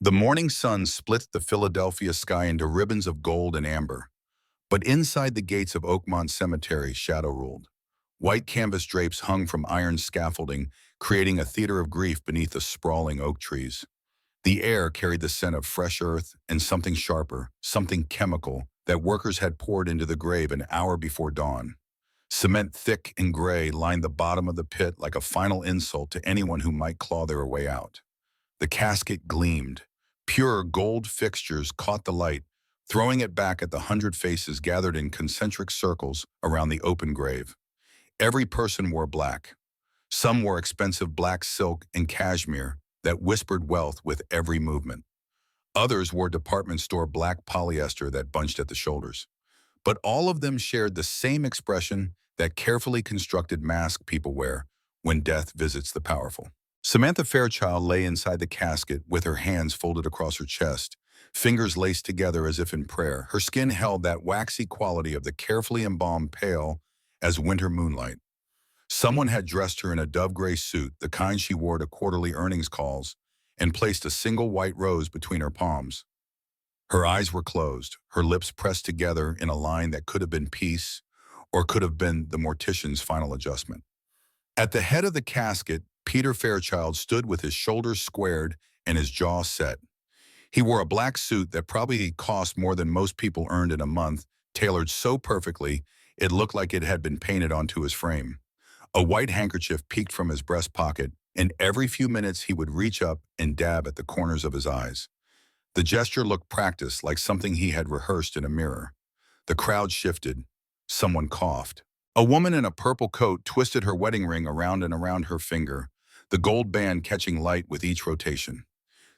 The morning sun split the Philadelphia sky into ribbons of gold and amber, but inside the gates of Oakmont Cemetery, shadow ruled. White canvas drapes hung from iron scaffolding, creating a theater of grief beneath the sprawling oak trees. The air carried the scent of fresh earth and something sharper, something chemical, that workers had poured into the grave an hour before dawn. Cement thick and gray lined the bottom of the pit like a final insult to anyone who might claw their way out. The casket gleamed. Pure gold fixtures caught the light, throwing it back at the 100 faces gathered in concentric circles around the open grave. Every person wore black. Some wore expensive black silk and cashmere that whispered wealth with every movement. Others wore department store black polyester that bunched at the shoulders. But all of them shared the same expression, that carefully constructed mask people wear when death visits the powerful. Samantha Fairchild lay inside the casket with her hands folded across her chest, fingers laced together as if in prayer. Her skin held that waxy quality of the carefully embalmed pale as winter moonlight. Someone had dressed her in a dove-gray suit, the kind she wore to quarterly earnings calls, and placed a single white rose between her palms. Her eyes were closed, her lips pressed together in a line that could have been peace or could have been the mortician's final adjustment. At the head of the casket, Peter Fairchild stood with his shoulders squared and his jaw set. He wore a black suit that probably cost more than most people earned in a month, tailored so perfectly it looked like it had been painted onto his frame. A white handkerchief peeked from his breast pocket, and every few minutes he would reach up and dab at the corners of his eyes. The gesture looked practiced, like something he had rehearsed in a mirror. The crowd shifted. Someone coughed. A woman in a purple coat twisted her wedding ring around and around her finger, the gold band catching light with each rotation.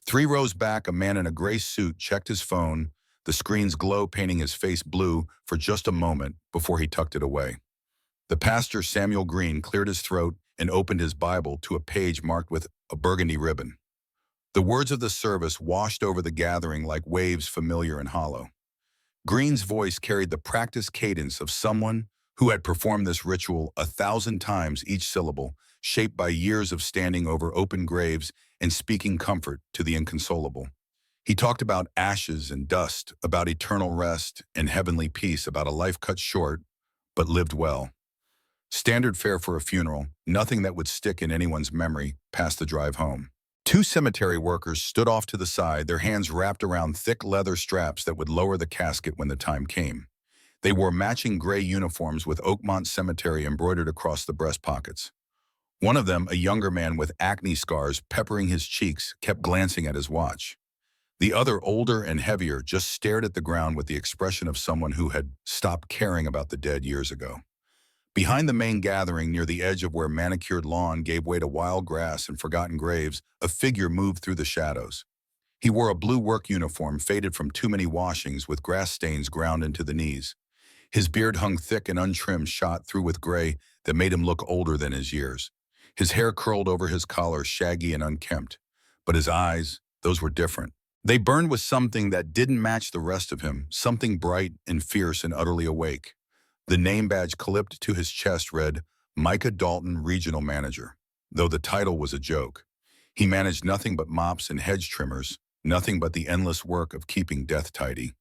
3 rows back, a man in a gray suit checked his phone, the screen's glow painting his face blue for just a moment before he tucked it away. The pastor, Samuel Green, cleared his throat and opened his Bible to a page marked with a burgundy ribbon. The words of the service washed over the gathering like waves familiar and hollow. Green's voice carried the practiced cadence of someone who had performed this ritual 1,000 times, each syllable, shaped by years of standing over open graves and speaking comfort to the inconsolable. He talked about ashes and dust, about eternal rest and heavenly peace, about a life cut short, but lived well. Standard fare for a funeral, nothing that would stick in anyone's memory past the drive home. 2 cemetery workers stood off to the side, their hands wrapped around thick leather straps that would lower the casket when the time came. They wore matching gray uniforms with Oakmont Cemetery embroidered across the breast pockets. One of them, a younger man with acne scars peppering his cheeks, kept glancing at his watch. The other, older and heavier, just stared at the ground with the expression of someone who had stopped caring about the dead years ago. Behind the main gathering, near the edge of where manicured lawn gave way to wild grass and forgotten graves, a figure moved through the shadows. He wore a blue work uniform faded from too many washings with grass stains ground into the knees. His beard hung thick and untrimmed, shot through with gray that made him look older than his years. His hair curled over his collar, shaggy and unkempt. But his eyes, those were different. They burned with something that didn't match the rest of him, something bright and fierce and utterly awake. The name badge clipped to his chest read, Micah Dalton, Regional Manager, though the title was a joke. He managed nothing but mops and hedge trimmers, nothing but the endless work of keeping death tidy.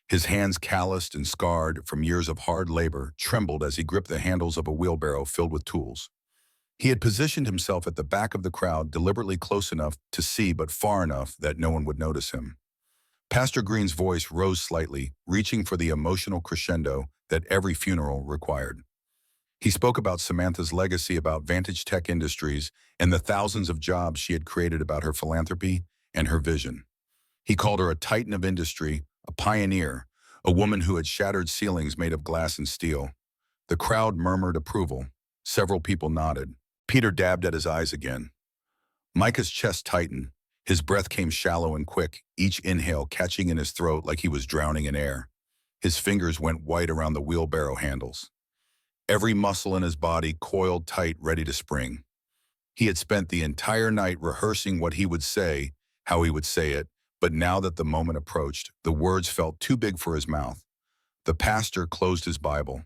His hands, calloused and scarred from years of hard labor, trembled as he gripped the handles of a wheelbarrow filled with tools. He had positioned himself at the back of the crowd, deliberately close enough to see but far enough that no one would notice him. Pastor Green's voice rose slightly, reaching for the emotional crescendo that every funeral required. He spoke about Samantha's legacy, about Vantage Tech Industries, and the thousands of jobs she had created, about her philanthropy and her vision. He called her a titan of industry, a pioneer, a woman who had shattered ceilings made of glass and steel. The crowd murmured approval. Several people nodded. Peter dabbed at his eyes again. Micah's chest tightened. His breath came shallow and quick, each inhale catching in his throat like he was drowning in air. His fingers went white around the wheelbarrow handles. Every muscle in his body coiled tight, ready to spring. He had spent the entire night rehearsing what he would say, how he would say it, but now that the moment approached, the words felt too big for his mouth. The pastor closed his Bible.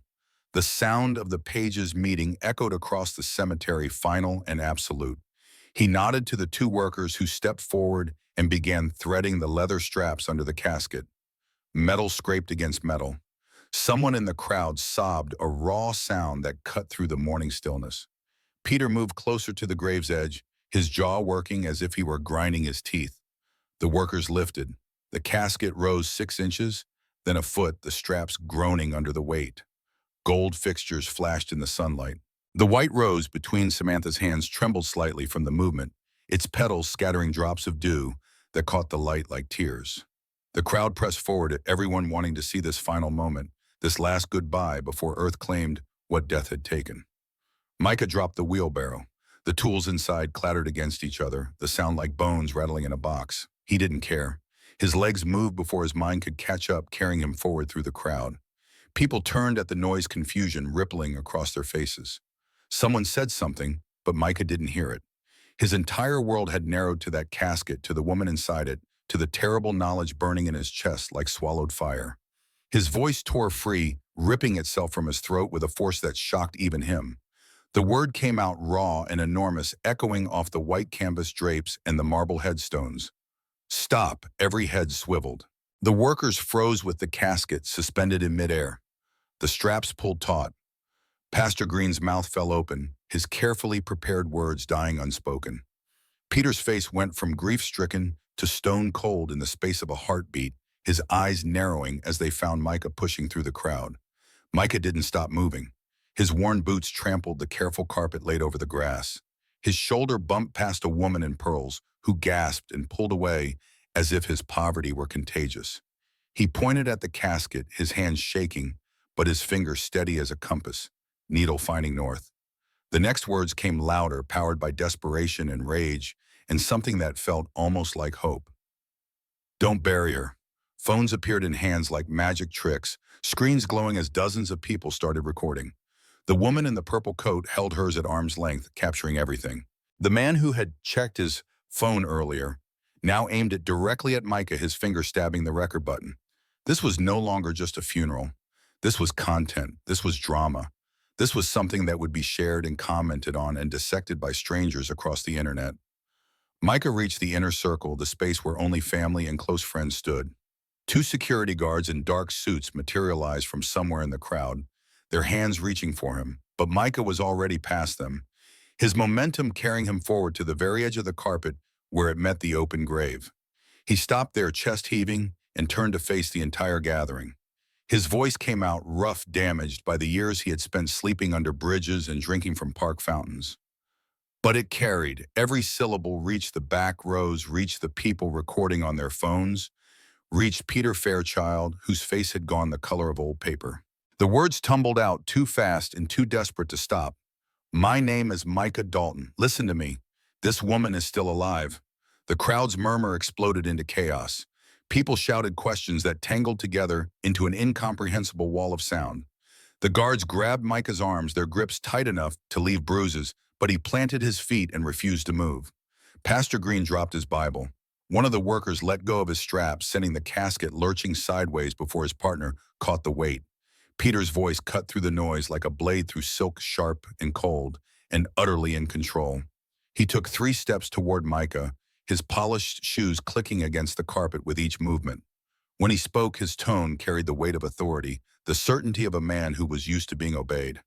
The sound of the pages meeting echoed across the cemetery, final and absolute. He nodded to the 2 workers who stepped forward and began threading the leather straps under the casket. Metal scraped against metal. Someone in the crowd sobbed, a raw sound that cut through the morning stillness. Peter moved closer to the grave's edge, his jaw working as if he were grinding his teeth. The workers lifted. The casket rose 6 inches, then a foot, the straps groaning under the weight. Gold fixtures flashed in the sunlight. The white rose between Samantha's hands trembled slightly from the movement, its petals scattering drops of dew that caught the light like tears. The crowd pressed forward, everyone wanting to see this final moment, this last goodbye before Earth claimed what death had taken. Micah dropped the wheelbarrow. The tools inside clattered against each other, the sound like bones rattling in a box. He didn't care. His legs moved before his mind could catch up, carrying him forward through the crowd. People turned at the noise, confusion rippling across their faces. Someone said something, but Micah didn't hear it. His entire world had narrowed to that casket, to the woman inside it, to the terrible knowledge burning in his chest like swallowed fire. His voice tore free, ripping itself from his throat with a force that shocked even him. The word came out raw and enormous, echoing off the white canvas drapes and the marble headstones. Stop! Every head swiveled. The workers froze with the casket suspended in midair. The straps pulled taut. Pastor Green's mouth fell open, his carefully prepared words dying unspoken. Peter's face went from grief-stricken to stone-cold in the space of a heartbeat, his eyes narrowing as they found Micah pushing through the crowd. Micah didn't stop moving. His worn boots trampled the careful carpet laid over the grass. His shoulder bumped past a woman in pearls who gasped and pulled away as if his poverty were contagious. He pointed at the casket, his hands shaking, but his finger steady as a compass, needle finding north. The next words came louder, powered by desperation and rage, and something that felt almost like hope. Don't bury her. Phones appeared in hands like magic tricks, screens glowing as dozens of people started recording. The woman in the purple coat held hers at arm's length, capturing everything. The man who had checked his phone earlier now aimed it directly at Micah, his finger stabbing the record button. This was no longer just a funeral. This was content. This was drama. This was something that would be shared and commented on and dissected by strangers across the internet. Micah reached the inner circle, the space where only family and close friends stood. Two security guards in dark suits materialized from somewhere in the crowd, their hands reaching for him, but Micah was already past them, his momentum carrying him forward to the very edge of the carpet where it met the open grave. He stopped there, chest heaving, and turned to face the entire gathering. His voice came out rough, damaged by the years he had spent sleeping under bridges and drinking from park fountains. But it carried. Every syllable reached the back rows, reached the people recording on their phones, reached Peter Fairchild, whose face had gone the color of old paper. The words tumbled out too fast and too desperate to stop. My name is Micah Dalton. Listen to me. This woman is still alive. The crowd's murmur exploded into chaos. People shouted questions that tangled together into an incomprehensible wall of sound. The guards grabbed Micah's arms, their grips tight enough to leave bruises, but he planted his feet and refused to move. Pastor Green dropped his Bible. One of the workers let go of his straps, sending the casket lurching sideways before his partner caught the weight. Peter's voice cut through the noise like a blade through silk, sharp and cold, and utterly in control. He took 3 steps toward Micah, his polished shoes clicking against the carpet with each movement. When he spoke, his tone carried the weight of authority, the certainty of a man who was used to being obeyed.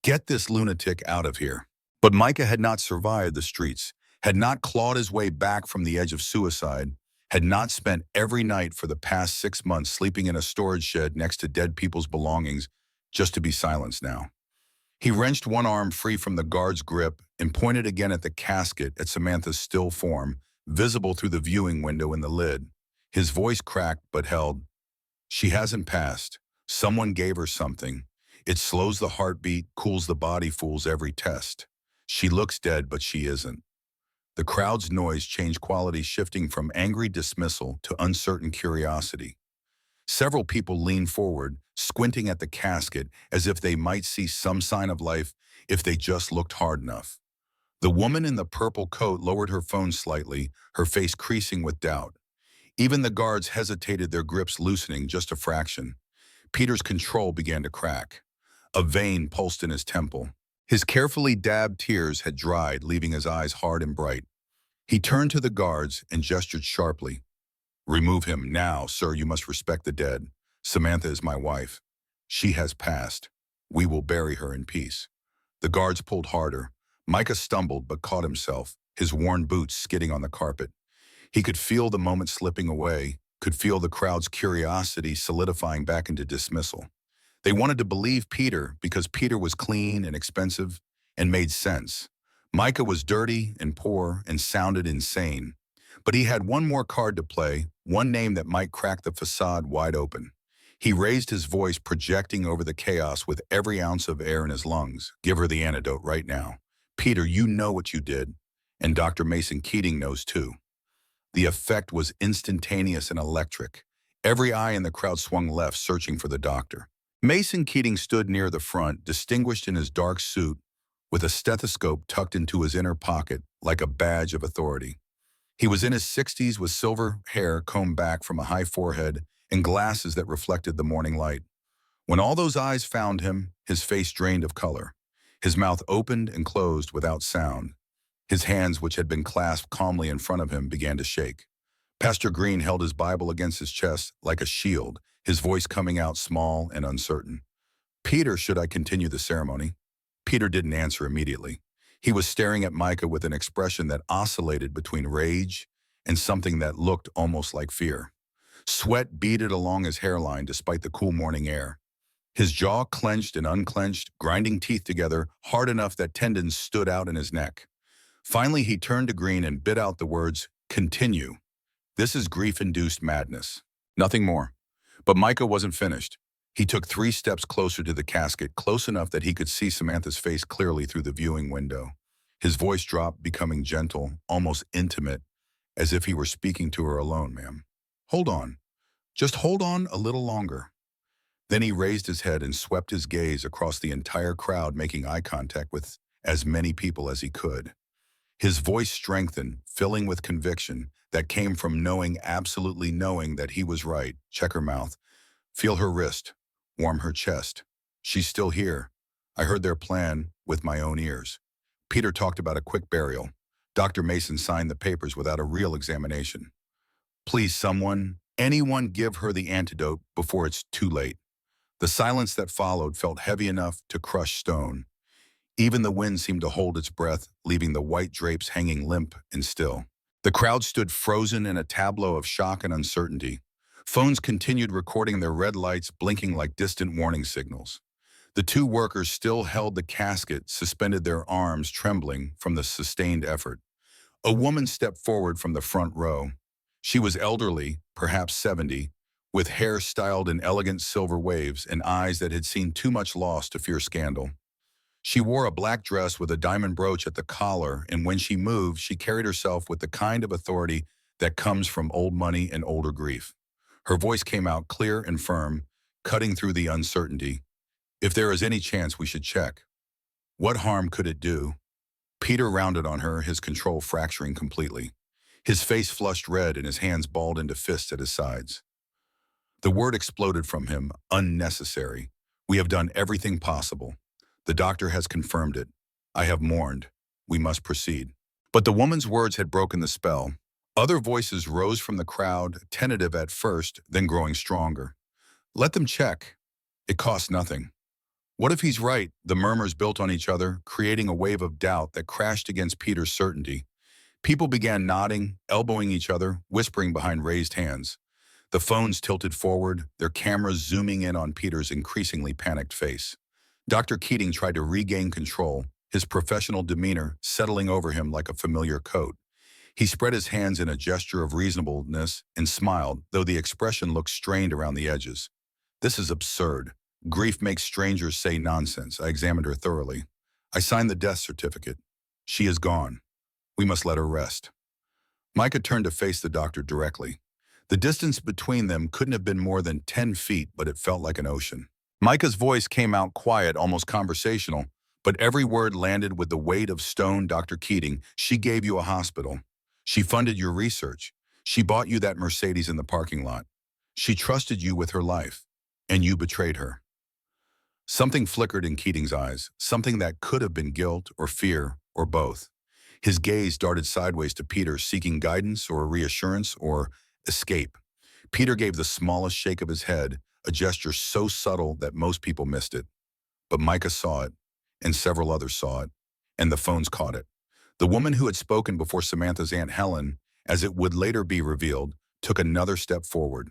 Get this lunatic out of here. But Micah had not survived the streets, had not clawed his way back from the edge of suicide, had not spent every night for the past 6 months sleeping in a storage shed next to dead people's belongings just to be silenced now. He wrenched one arm free from the guard's grip and pointed again at the casket, at Samantha's still form, visible through the viewing window in the lid. His voice cracked but held. She hasn't passed. Someone gave her something. It slows the heartbeat, cools the body, fools every test. She looks dead, but she isn't. The crowd's noise changed quality, shifting from angry dismissal to uncertain curiosity. Several people leaned forward, squinting at the casket as if they might see some sign of life if they just looked hard enough. The woman in the purple coat lowered her phone slightly, her face creasing with doubt. Even the guards hesitated, their grips loosening just a fraction. Peter's control began to crack. A vein pulsed in his temple. His carefully dabbed tears had dried, leaving his eyes hard and bright. He turned to the guards and gestured sharply. "Remove him now, sir. You must respect the dead. Samantha is my wife. She has passed. We will bury her in peace." The guards pulled harder. Micah stumbled but caught himself, his worn boots skidding on the carpet. He could feel the moment slipping away, could feel the crowd's curiosity solidifying back into dismissal. They wanted to believe Peter because Peter was clean and expensive and made sense. Micah was dirty and poor and sounded insane. But he had one more card to play, one name that might crack the facade wide open. He raised his voice, projecting over the chaos with every ounce of air in his lungs. "Give her the antidote right now. Peter, you know what you did. And Dr. Mason Keating knows too." The effect was instantaneous and electric. Every eye in the crowd swung left, searching for the doctor. Mason Keating stood near the front, distinguished in his dark suit, with a stethoscope tucked into his inner pocket like a badge of authority. He was in his 60s with silver hair combed back from a high forehead and glasses that reflected the morning light. When all those eyes found him, his face drained of color. His mouth opened and closed without sound. His hands, which had been clasped calmly in front of him, began to shake. Pastor Green held his Bible against his chest like a shield, his voice coming out small and uncertain. "Peter, should I continue the ceremony?" Peter didn't answer immediately. He was staring at Micah with an expression that oscillated between rage and something that looked almost like fear. Sweat beaded along his hairline despite the cool morning air. His jaw clenched and unclenched, grinding teeth together hard enough that tendons stood out in his neck. Finally, he turned to Green and bit out the words, "Continue. This is grief-induced madness." Nothing more. But Micah wasn't finished. He took 3 steps closer to the casket, close enough that he could see Samantha's face clearly through the viewing window. His voice dropped, becoming gentle, almost intimate, as if he were speaking to her alone. "Ma'am, hold on. Just hold on a little longer." Then he raised his head and swept his gaze across the entire crowd, making eye contact with as many people as he could. His voice strengthened, filling with conviction that came from absolutely knowing that he was right. "Check her mouth. Feel her wrist. Warm her chest. She's still here. I heard their plan with my own ears." Peter talked about a quick burial. Dr. Mason signed the papers without a real examination. "Please, anyone give her the antidote before it's too late." The silence that followed felt heavy enough to crush stone. Even the wind seemed to hold its breath, leaving the white drapes hanging limp and still. The crowd stood frozen in a tableau of shock and uncertainty. Phones continued recording their red lights, blinking like distant warning signals. The 2 workers still held the casket, suspended, their arms trembling from the sustained effort. A woman stepped forward from the front row. She was elderly, perhaps 70, with hair styled in elegant silver waves and eyes that had seen too much loss to fear scandal. She wore a black dress with a diamond brooch at the collar, and when she moved, she carried herself with the kind of authority that comes from old money and older grief. Her voice came out clear and firm, cutting through the uncertainty. "If there is any chance, we should check. What harm could it do?" Peter rounded on her, his control fracturing completely. His face flushed red and his hands balled into fists at his sides. The word exploded from him, "Unnecessary. We have done everything possible. The doctor has confirmed it. I have mourned. We must proceed." But the woman's words had broken the spell. Other voices rose from the crowd, tentative at first, then growing stronger. "Let them check. It costs nothing." "What if he's right?" The murmurs built on each other, creating a wave of doubt that crashed against Peter's certainty. People began nodding, elbowing each other, whispering behind raised hands. The phones tilted forward, their cameras zooming in on Peter's increasingly panicked face. Dr. Keating tried to regain control, his professional demeanor settling over him like a familiar coat. He spread his hands in a gesture of reasonableness and smiled, though the expression looked strained around the edges. "This is absurd. Grief makes strangers say nonsense." I examined her thoroughly. "I signed the death certificate. She is gone. We must let her rest." Micah turned to face the doctor directly. The distance between them couldn't have been more than 10 feet, but it felt like an ocean. Micah's voice came out quiet, almost conversational, but every word landed with the weight of stone. "Dr. Keating, she gave you a hospital. She funded your research. She bought you that Mercedes in the parking lot. She trusted you with her life, and you betrayed her." Something flickered in Keating's eyes, something that could have been guilt or fear or both. His gaze darted sideways to Peter, seeking guidance or reassurance or escape. Peter gave the smallest shake of his head, a gesture so subtle that most people missed it. But Micah saw it, and several others saw it, and the phones caught it. The woman who had spoken before Samantha's Aunt Helen, as it would later be revealed, took another step forward.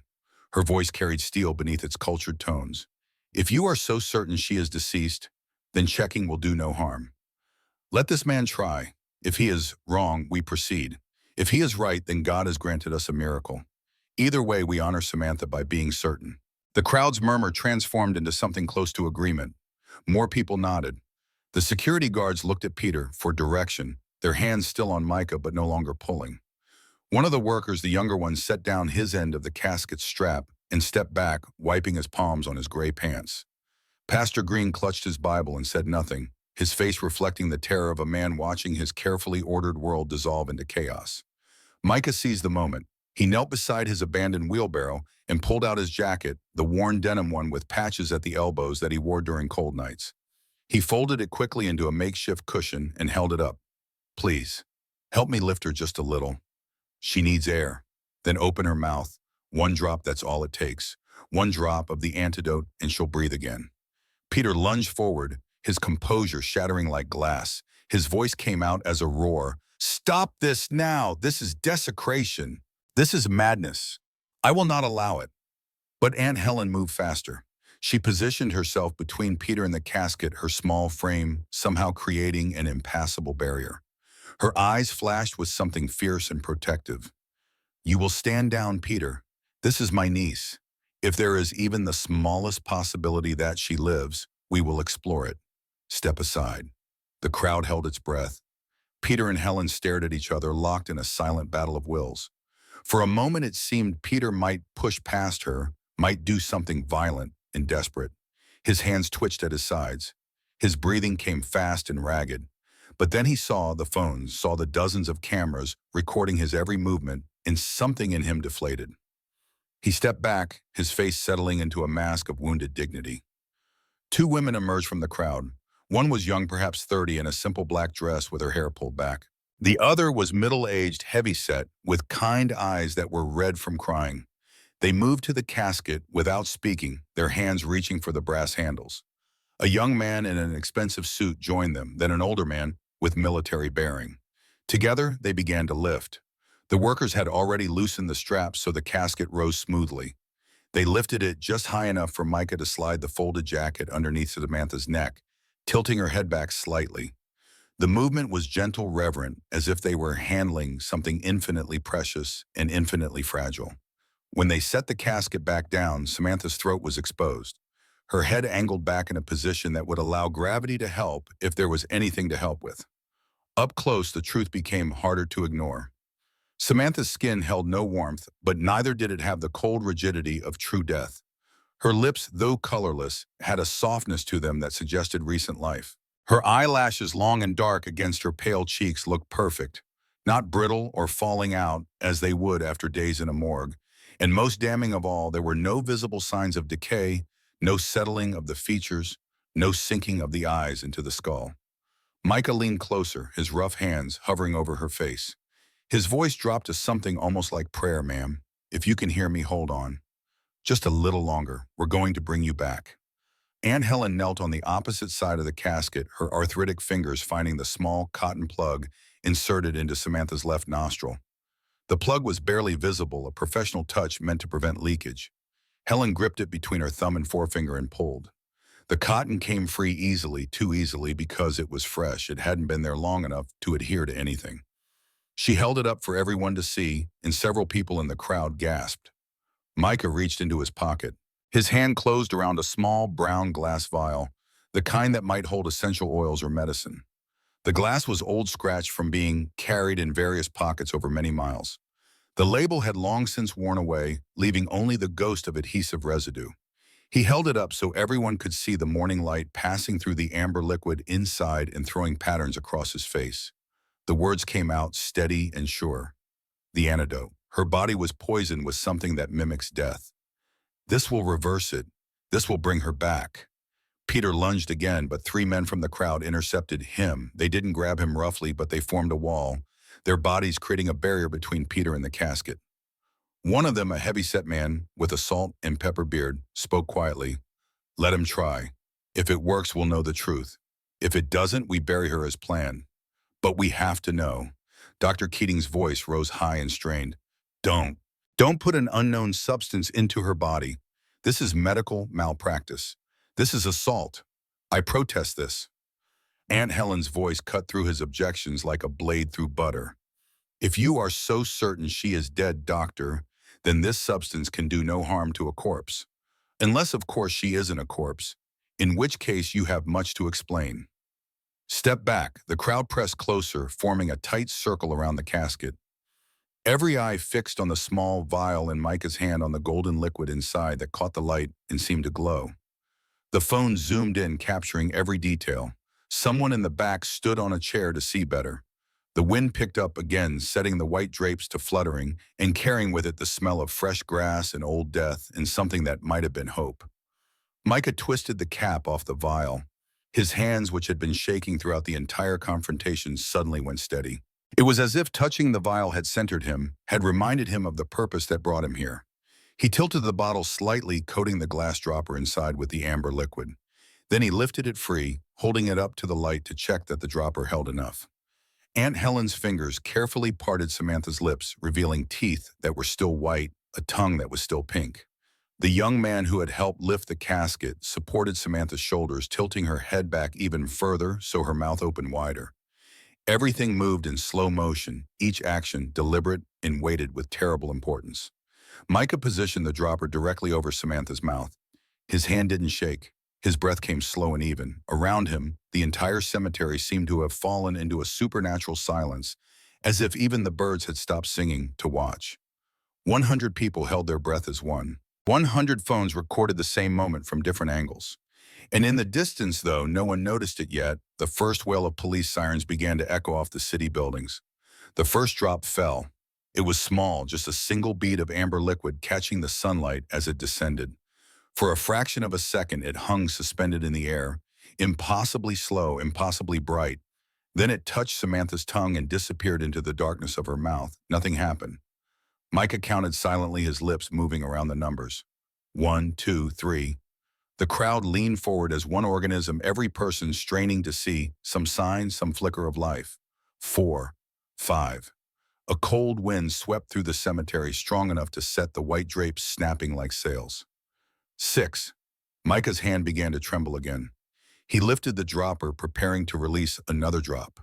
Her voice carried steel beneath its cultured tones. If you are so certain she is deceased, then checking will do no harm. Let this man try. If he is wrong, we proceed. If he is right, then God has granted us a miracle. Either way, we honor Samantha by being certain. The crowd's murmur transformed into something close to agreement. More people nodded. The security guards looked at Peter for direction, their hands still on Micah but no longer pulling. One of the workers, the younger one, set down his end of the casket's strap and stepped back, wiping his palms on his gray pants. Pastor Green clutched his Bible and said nothing, his face reflecting the terror of a man watching his carefully ordered world dissolve into chaos. Micah seized the moment. He knelt beside his abandoned wheelbarrow and pulled out his jacket, the worn denim one with patches at the elbows that he wore during cold nights. He folded it quickly into a makeshift cushion and held it up. Please, help me lift her just a little. She needs air. Then open her mouth. One drop, that's all it takes. One drop of the antidote and she'll breathe again. Peter lunged forward, his composure shattering like glass. His voice came out as a roar. Stop this now! This is desecration. This is madness. I will not allow it. But Aunt Helen moved faster. She positioned herself between Peter and the casket, her small frame somehow creating an impassable barrier. Her eyes flashed with something fierce and protective. You will stand down, Peter. This is my niece. If there is even the smallest possibility that she lives, we will explore it. Step aside. The crowd held its breath. Peter and Helen stared at each other, locked in a silent battle of wills. For a moment it seemed Peter might push past her, might do something violent and desperate. His hands twitched at his sides. His breathing came fast and ragged. But then he saw the phones, saw the dozens of cameras recording his every movement, and something in him deflated. He stepped back, his face settling into a mask of wounded dignity. Two women emerged from the crowd. One was young, perhaps 30, in a simple black dress with her hair pulled back. The other was middle-aged, heavy-set, with kind eyes that were red from crying. They moved to the casket without speaking, their hands reaching for the brass handles. A young man in an expensive suit joined them, then an older man with military bearing. Together, they began to lift. The workers had already loosened the straps so the casket rose smoothly. They lifted it just high enough for Micah to slide the folded jacket underneath Samantha's neck, tilting her head back slightly. The movement was gentle, reverent, as if they were handling something infinitely precious and infinitely fragile. When they set the casket back down, Samantha's throat was exposed. Her head angled back in a position that would allow gravity to help if there was anything to help with. Up close, the truth became harder to ignore. Samantha's skin held no warmth, but neither did it have the cold rigidity of true death. Her lips, though colorless, had a softness to them that suggested recent life. Her eyelashes, long and dark against her pale cheeks, looked perfect, not brittle or falling out as they would after days in a morgue. And most damning of all, there were no visible signs of decay, no settling of the features, no sinking of the eyes into the skull. Micah leaned closer, his rough hands hovering over her face. His voice dropped to something almost like prayer. Ma'am, if you can hear me, hold on. Just a little longer. We're going to bring you back. Aunt Helen knelt on the opposite side of the casket, her arthritic fingers finding the small cotton plug inserted into Samantha's left nostril. The plug was barely visible, a professional touch meant to prevent leakage. Helen gripped it between her thumb and forefinger and pulled. The cotton came free easily, too easily because it was fresh. It hadn't been there long enough to adhere to anything. She held it up for everyone to see, and several people in the crowd gasped. Micah reached into his pocket. His hand closed around a small brown glass vial, the kind that might hold essential oils or medicine. The glass was old, scratched from being carried in various pockets over many miles. The label had long since worn away, leaving only the ghost of adhesive residue. He held it up so everyone could see the morning light passing through the amber liquid inside and throwing patterns across his face. The words came out steady and sure. The antidote. Her body was poisoned with something that mimics death. This will reverse it. This will bring her back. Peter lunged again, but three men from the crowd intercepted him. They didn't grab him roughly, but they formed a wall, their bodies creating a barrier between Peter and the casket. One of them, a heavy-set man with a salt and pepper beard, spoke quietly. Let him try. If it works, we'll know the truth. If it doesn't, we bury her as planned. But we have to know. Dr. Keating's voice rose high and strained. Don't. Don't put an unknown substance into her body. This is medical malpractice. This is assault. I protest this. Aunt Helen's voice cut through his objections like a blade through butter. If you are so certain she is dead, doctor, then this substance can do no harm to a corpse. Unless, of course, she isn't a corpse, in which case you have much to explain. Step back. The crowd pressed closer, forming a tight circle around the casket. Every eye fixed on the small vial in Micah's hand on the golden liquid inside that caught the light and seemed to glow. The phone zoomed in, capturing every detail. Someone in the back stood on a chair to see better. The wind picked up again, setting the white drapes to fluttering and carrying with it the smell of fresh grass and old death and something that might have been hope. Micah twisted the cap off the vial. His hands, which had been shaking throughout the entire confrontation, suddenly went steady. It was as if touching the vial had centered him, had reminded him of the purpose that brought him here. He tilted the bottle slightly, coating the glass dropper inside with the amber liquid. Then he lifted it free, holding it up to the light to check that the dropper held enough. Aunt Helen's fingers carefully parted Samantha's lips, revealing teeth that were still white, a tongue that was still pink. The young man who had helped lift the casket supported Samantha's shoulders, tilting her head back even further so her mouth opened wider. Everything moved in slow motion, each action deliberate and weighted with terrible importance. Micah positioned the dropper directly over Samantha's mouth. His hand didn't shake. His breath came slow and even. Around him, the entire cemetery seemed to have fallen into a supernatural silence, as if even the birds had stopped singing to watch. 100 people held their breath as one. 100 phones recorded the same moment from different angles. And in the distance, though no one noticed it yet, the first wail of police sirens began to echo off the city buildings. The first drop fell. It was small, just a single bead of amber liquid catching the sunlight as it descended. For a fraction of a second, it hung suspended in the air, impossibly slow, impossibly bright. Then it touched Samantha's tongue and disappeared into the darkness of her mouth. Nothing happened. Micah counted silently, his lips moving around the numbers. 1, 2, 3. The crowd leaned forward as one organism, every person straining to see some sign, some flicker of life. 4, 5. A cold wind swept through the cemetery, strong enough to set the white drapes snapping like sails. 6. Micah's hand began to tremble again. He lifted the dropper, preparing to release another drop.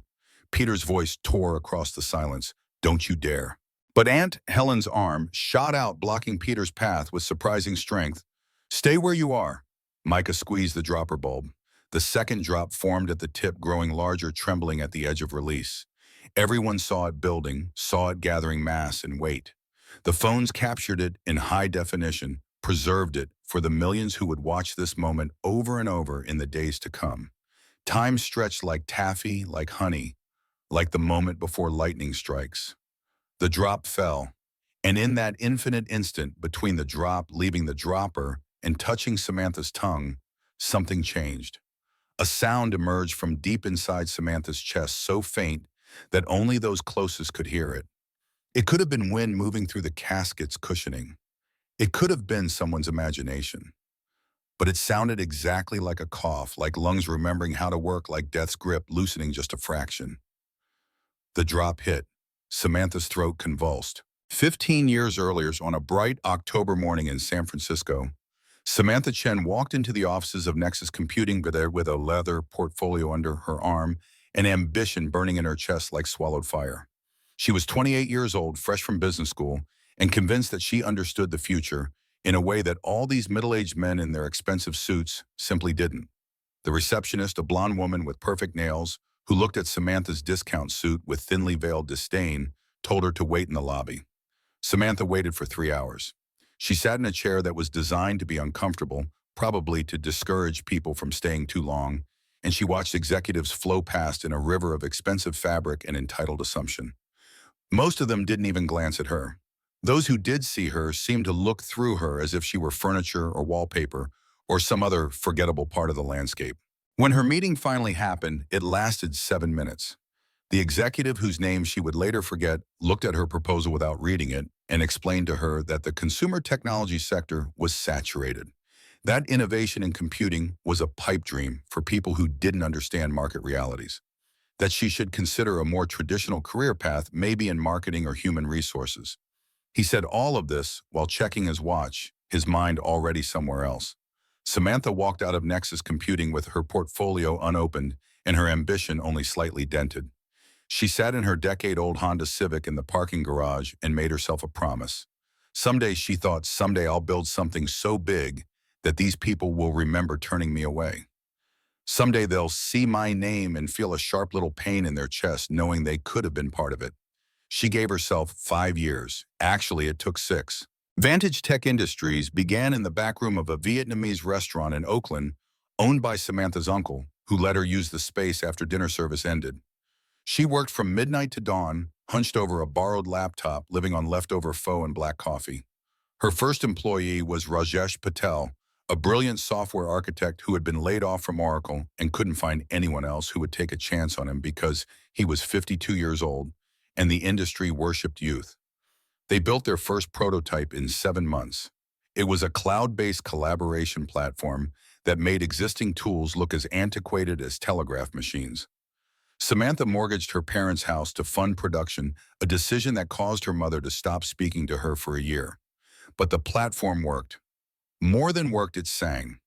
Peter's voice tore across the silence. Don't you dare. But Aunt Helen's arm shot out, blocking Peter's path with surprising strength. Stay where you are. Micah squeezed the dropper bulb. The second drop formed at the tip, growing larger, trembling at the edge of release. Everyone saw it building, saw it gathering mass and weight. The phones captured it in high definition, preserved it for the millions who would watch this moment over and over in the days to come. Time stretched like taffy, like honey, like the moment before lightning strikes. The drop fell, and in that infinite instant between the drop leaving the dropper and touching Samantha's tongue, something changed. A sound emerged from deep inside Samantha's chest, so faint that only those closest could hear it. It could have been wind moving through the casket's cushioning. It could have been someone's imagination. But it sounded exactly like a cough, like lungs remembering how to work, like death's grip loosening just a fraction. The drop hit. Samantha's throat convulsed. 15 years earlier, on a bright October morning in San Francisco, Samantha Chen walked into the offices of Nexus Computing with a leather portfolio under her arm and ambition burning in her chest like swallowed fire. She was 28 years old, fresh from business school, and convinced that she understood the future in a way that all these middle-aged men in their expensive suits simply didn't. The receptionist, a blonde woman with perfect nails, who looked at Samantha's discount suit with thinly veiled disdain, told her to wait in the lobby. Samantha waited for 3 hours. She sat in a chair that was designed to be uncomfortable, probably to discourage people from staying too long, and she watched executives flow past in a river of expensive fabric and entitled assumption. Most of them didn't even glance at her. Those who did see her seemed to look through her as if she were furniture or wallpaper, or some other forgettable part of the landscape. When her meeting finally happened, it lasted 7 minutes. The executive, whose name she would later forget, looked at her proposal without reading it and explained to her that the consumer technology sector was saturated. That innovation in computing was a pipe dream for people who didn't understand market realities. That she should consider a more traditional career path, maybe in marketing or human resources. He said all of this while checking his watch, his mind already somewhere else. Samantha walked out of Nexus Computing with her portfolio unopened and her ambition only slightly dented. She sat in her decade-old Honda Civic in the parking garage and made herself a promise. Someday, she thought, someday I'll build something so big that these people will remember turning me away. Someday they'll see my name and feel a sharp little pain in their chest knowing they could have been part of it. She gave herself 5 years. Actually, it took 6. Vantage Tech Industries began in the back room of a Vietnamese restaurant in Oakland, owned by Samantha's uncle, who let her use the space after dinner service ended. She worked from midnight to dawn, hunched over a borrowed laptop, living on leftover pho and black coffee. Her first employee was Rajesh Patel, a brilliant software architect who had been laid off from Oracle and couldn't find anyone else who would take a chance on him because he was 52 years old and the industry worshipped youth. They built their first prototype in 7 months. It was a cloud-based collaboration platform that made existing tools look as antiquated as telegraph machines. Samantha mortgaged her parents' house to fund production, a decision that caused her mother to stop speaking to her for a year. But the platform worked. More than worked, it sang.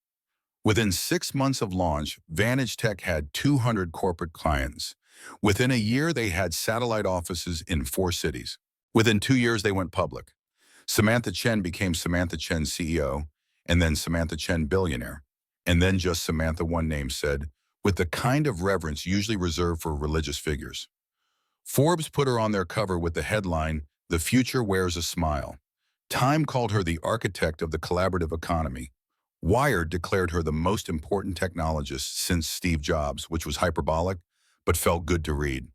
Within 6 months of launch, Vantage Tech had 200 corporate clients. Within a year, they had satellite offices in 4 cities. Within 2 years, they went public. Samantha Chen became Samantha Chen CEO, and then Samantha Chen billionaire, and then just Samantha, one name said, with the kind of reverence usually reserved for religious figures. Forbes put her on their cover with the headline, "The Future Wears a Smile." Time called her the architect of the collaborative economy. Wired declared her the most important technologist since Steve Jobs, which was hyperbolic, but felt good to read.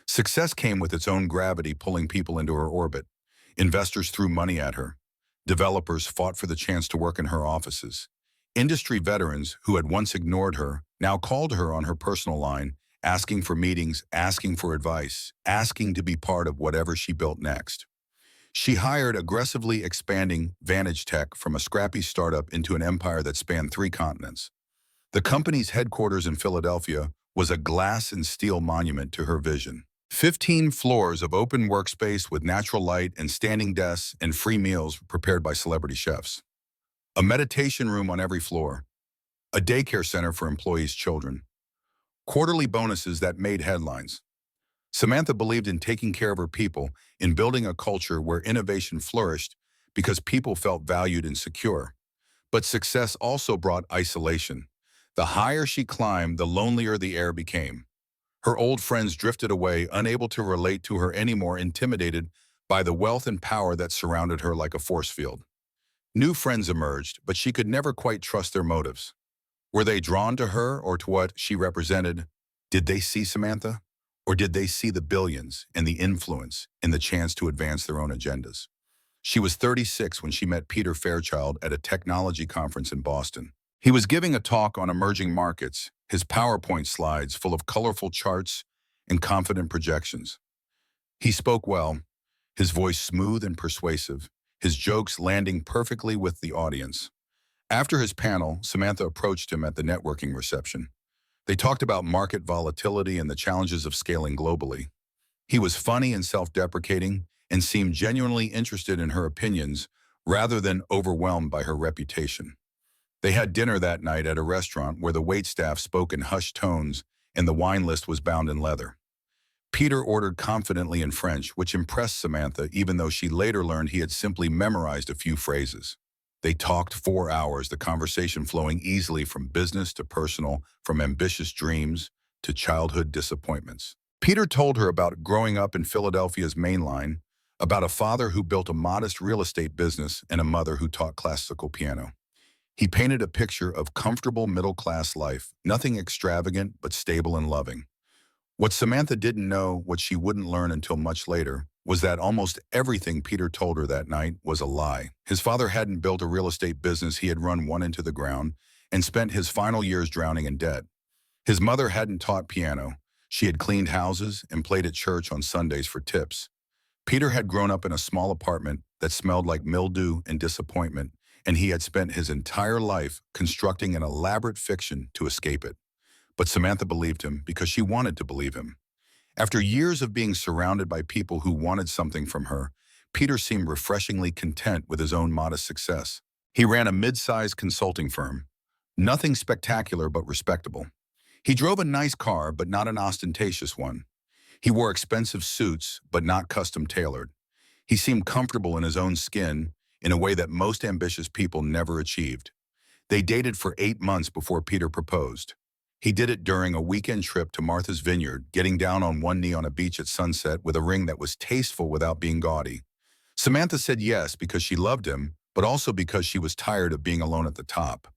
Success came with its own gravity pulling people into her orbit. Investors threw money at her. Developers fought for the chance to work in her offices. Industry veterans who had once ignored her now called her on her personal line, asking for meetings, asking for advice, asking to be part of whatever she built next. She hired aggressively expanding Vantage Tech from a scrappy startup into an empire that spanned 3 continents. The company's headquarters in Philadelphia was a glass and steel monument to her vision. 15 floors of open workspace with natural light and standing desks and free meals prepared by celebrity chefs. A meditation room on every floor. A daycare center for employees' children. Quarterly bonuses that made headlines. Samantha believed in taking care of her people, in building a culture where innovation flourished because people felt valued and secure. But success also brought isolation. The higher she climbed, the lonelier the air became. Her old friends drifted away, unable to relate to her anymore, intimidated by the wealth and power that surrounded her like a force field. New friends emerged, but she could never quite trust their motives. Were they drawn to her or to what she represented? Did they see Samantha? Or did they see the billions and the influence and the chance to advance their own agendas? She was 36 when she met Peter Fairchild at a technology conference in Boston. He was giving a talk on emerging markets, his PowerPoint slides full of colorful charts and confident projections. He spoke well, his voice smooth and persuasive, his jokes landing perfectly with the audience. After his panel, Samantha approached him at the networking reception. They talked about market volatility and the challenges of scaling globally. He was funny and self-deprecating and seemed genuinely interested in her opinions rather than overwhelmed by her reputation. They had dinner that night at a restaurant where the waitstaff spoke in hushed tones and the wine list was bound in leather. Peter ordered confidently in French, which impressed Samantha even though she later learned he had simply memorized a few phrases. They talked 4 hours, the conversation flowing easily from business to personal, from ambitious dreams to childhood disappointments. Peter told her about growing up in Philadelphia's Main Line, about a father who built a modest real estate business and a mother who taught classical piano. He painted a picture of comfortable middle-class life, nothing extravagant but stable and loving. What Samantha didn't know, what she wouldn't learn until much later, was that almost everything Peter told her that night was a lie. His father hadn't built a real estate business, he had run one into the ground, and spent his final years drowning in debt. His mother hadn't taught piano. She had cleaned houses and played at church on Sundays for tips. Peter had grown up in a small apartment that smelled like mildew and disappointment, and he had spent his entire life constructing an elaborate fiction to escape it. But Samantha believed him because she wanted to believe him. After years of being surrounded by people who wanted something from her, Peter seemed refreshingly content with his own modest success. He ran a mid-sized consulting firm. Nothing spectacular but respectable. He drove a nice car, but not an ostentatious one. He wore expensive suits, but not custom-tailored. He seemed comfortable in his own skin in a way that most ambitious people never achieved. They dated for 8 months before Peter proposed. He did it during a weekend trip to Martha's Vineyard, getting down on one knee on a beach at sunset with a ring that was tasteful without being gaudy. Samantha said yes because she loved him, but also because she was tired of being alone at the top.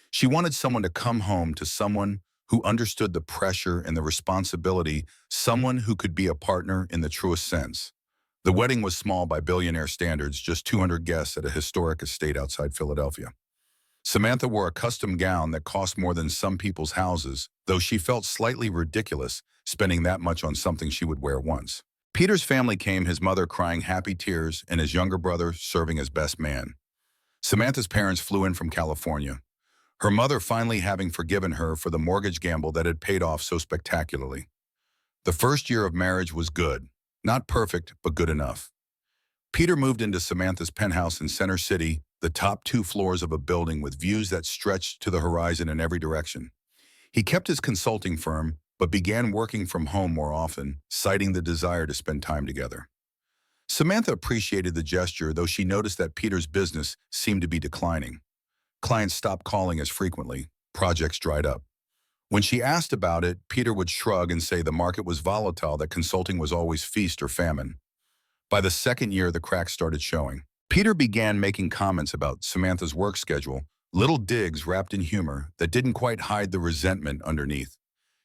She wanted someone to come home to someone who understood the pressure and the responsibility, someone who could be a partner in the truest sense. The wedding was small by billionaire standards, just 200 guests at a historic estate outside Philadelphia. Samantha wore a custom gown that cost more than some people's houses, though she felt slightly ridiculous spending that much on something she would wear once. Peter's family came, his mother crying happy tears and his younger brother serving as best man. Samantha's parents flew in from California, her mother finally having forgiven her for the mortgage gamble that had paid off so spectacularly. The first year of marriage was good. Not perfect, but good enough. Peter moved into Samantha's penthouse in Center City, the top 2 floors of a building with views that stretched to the horizon in every direction. He kept his consulting firm, but began working from home more often, citing the desire to spend time together. Samantha appreciated the gesture, though she noticed that Peter's business seemed to be declining. Clients stopped calling as frequently. Projects dried up. When she asked about it, Peter would shrug and say the market was volatile, that consulting was always feast or famine. By the second year, the cracks started showing. Peter began making comments about Samantha's work schedule, little digs wrapped in humor that didn't quite hide the resentment underneath.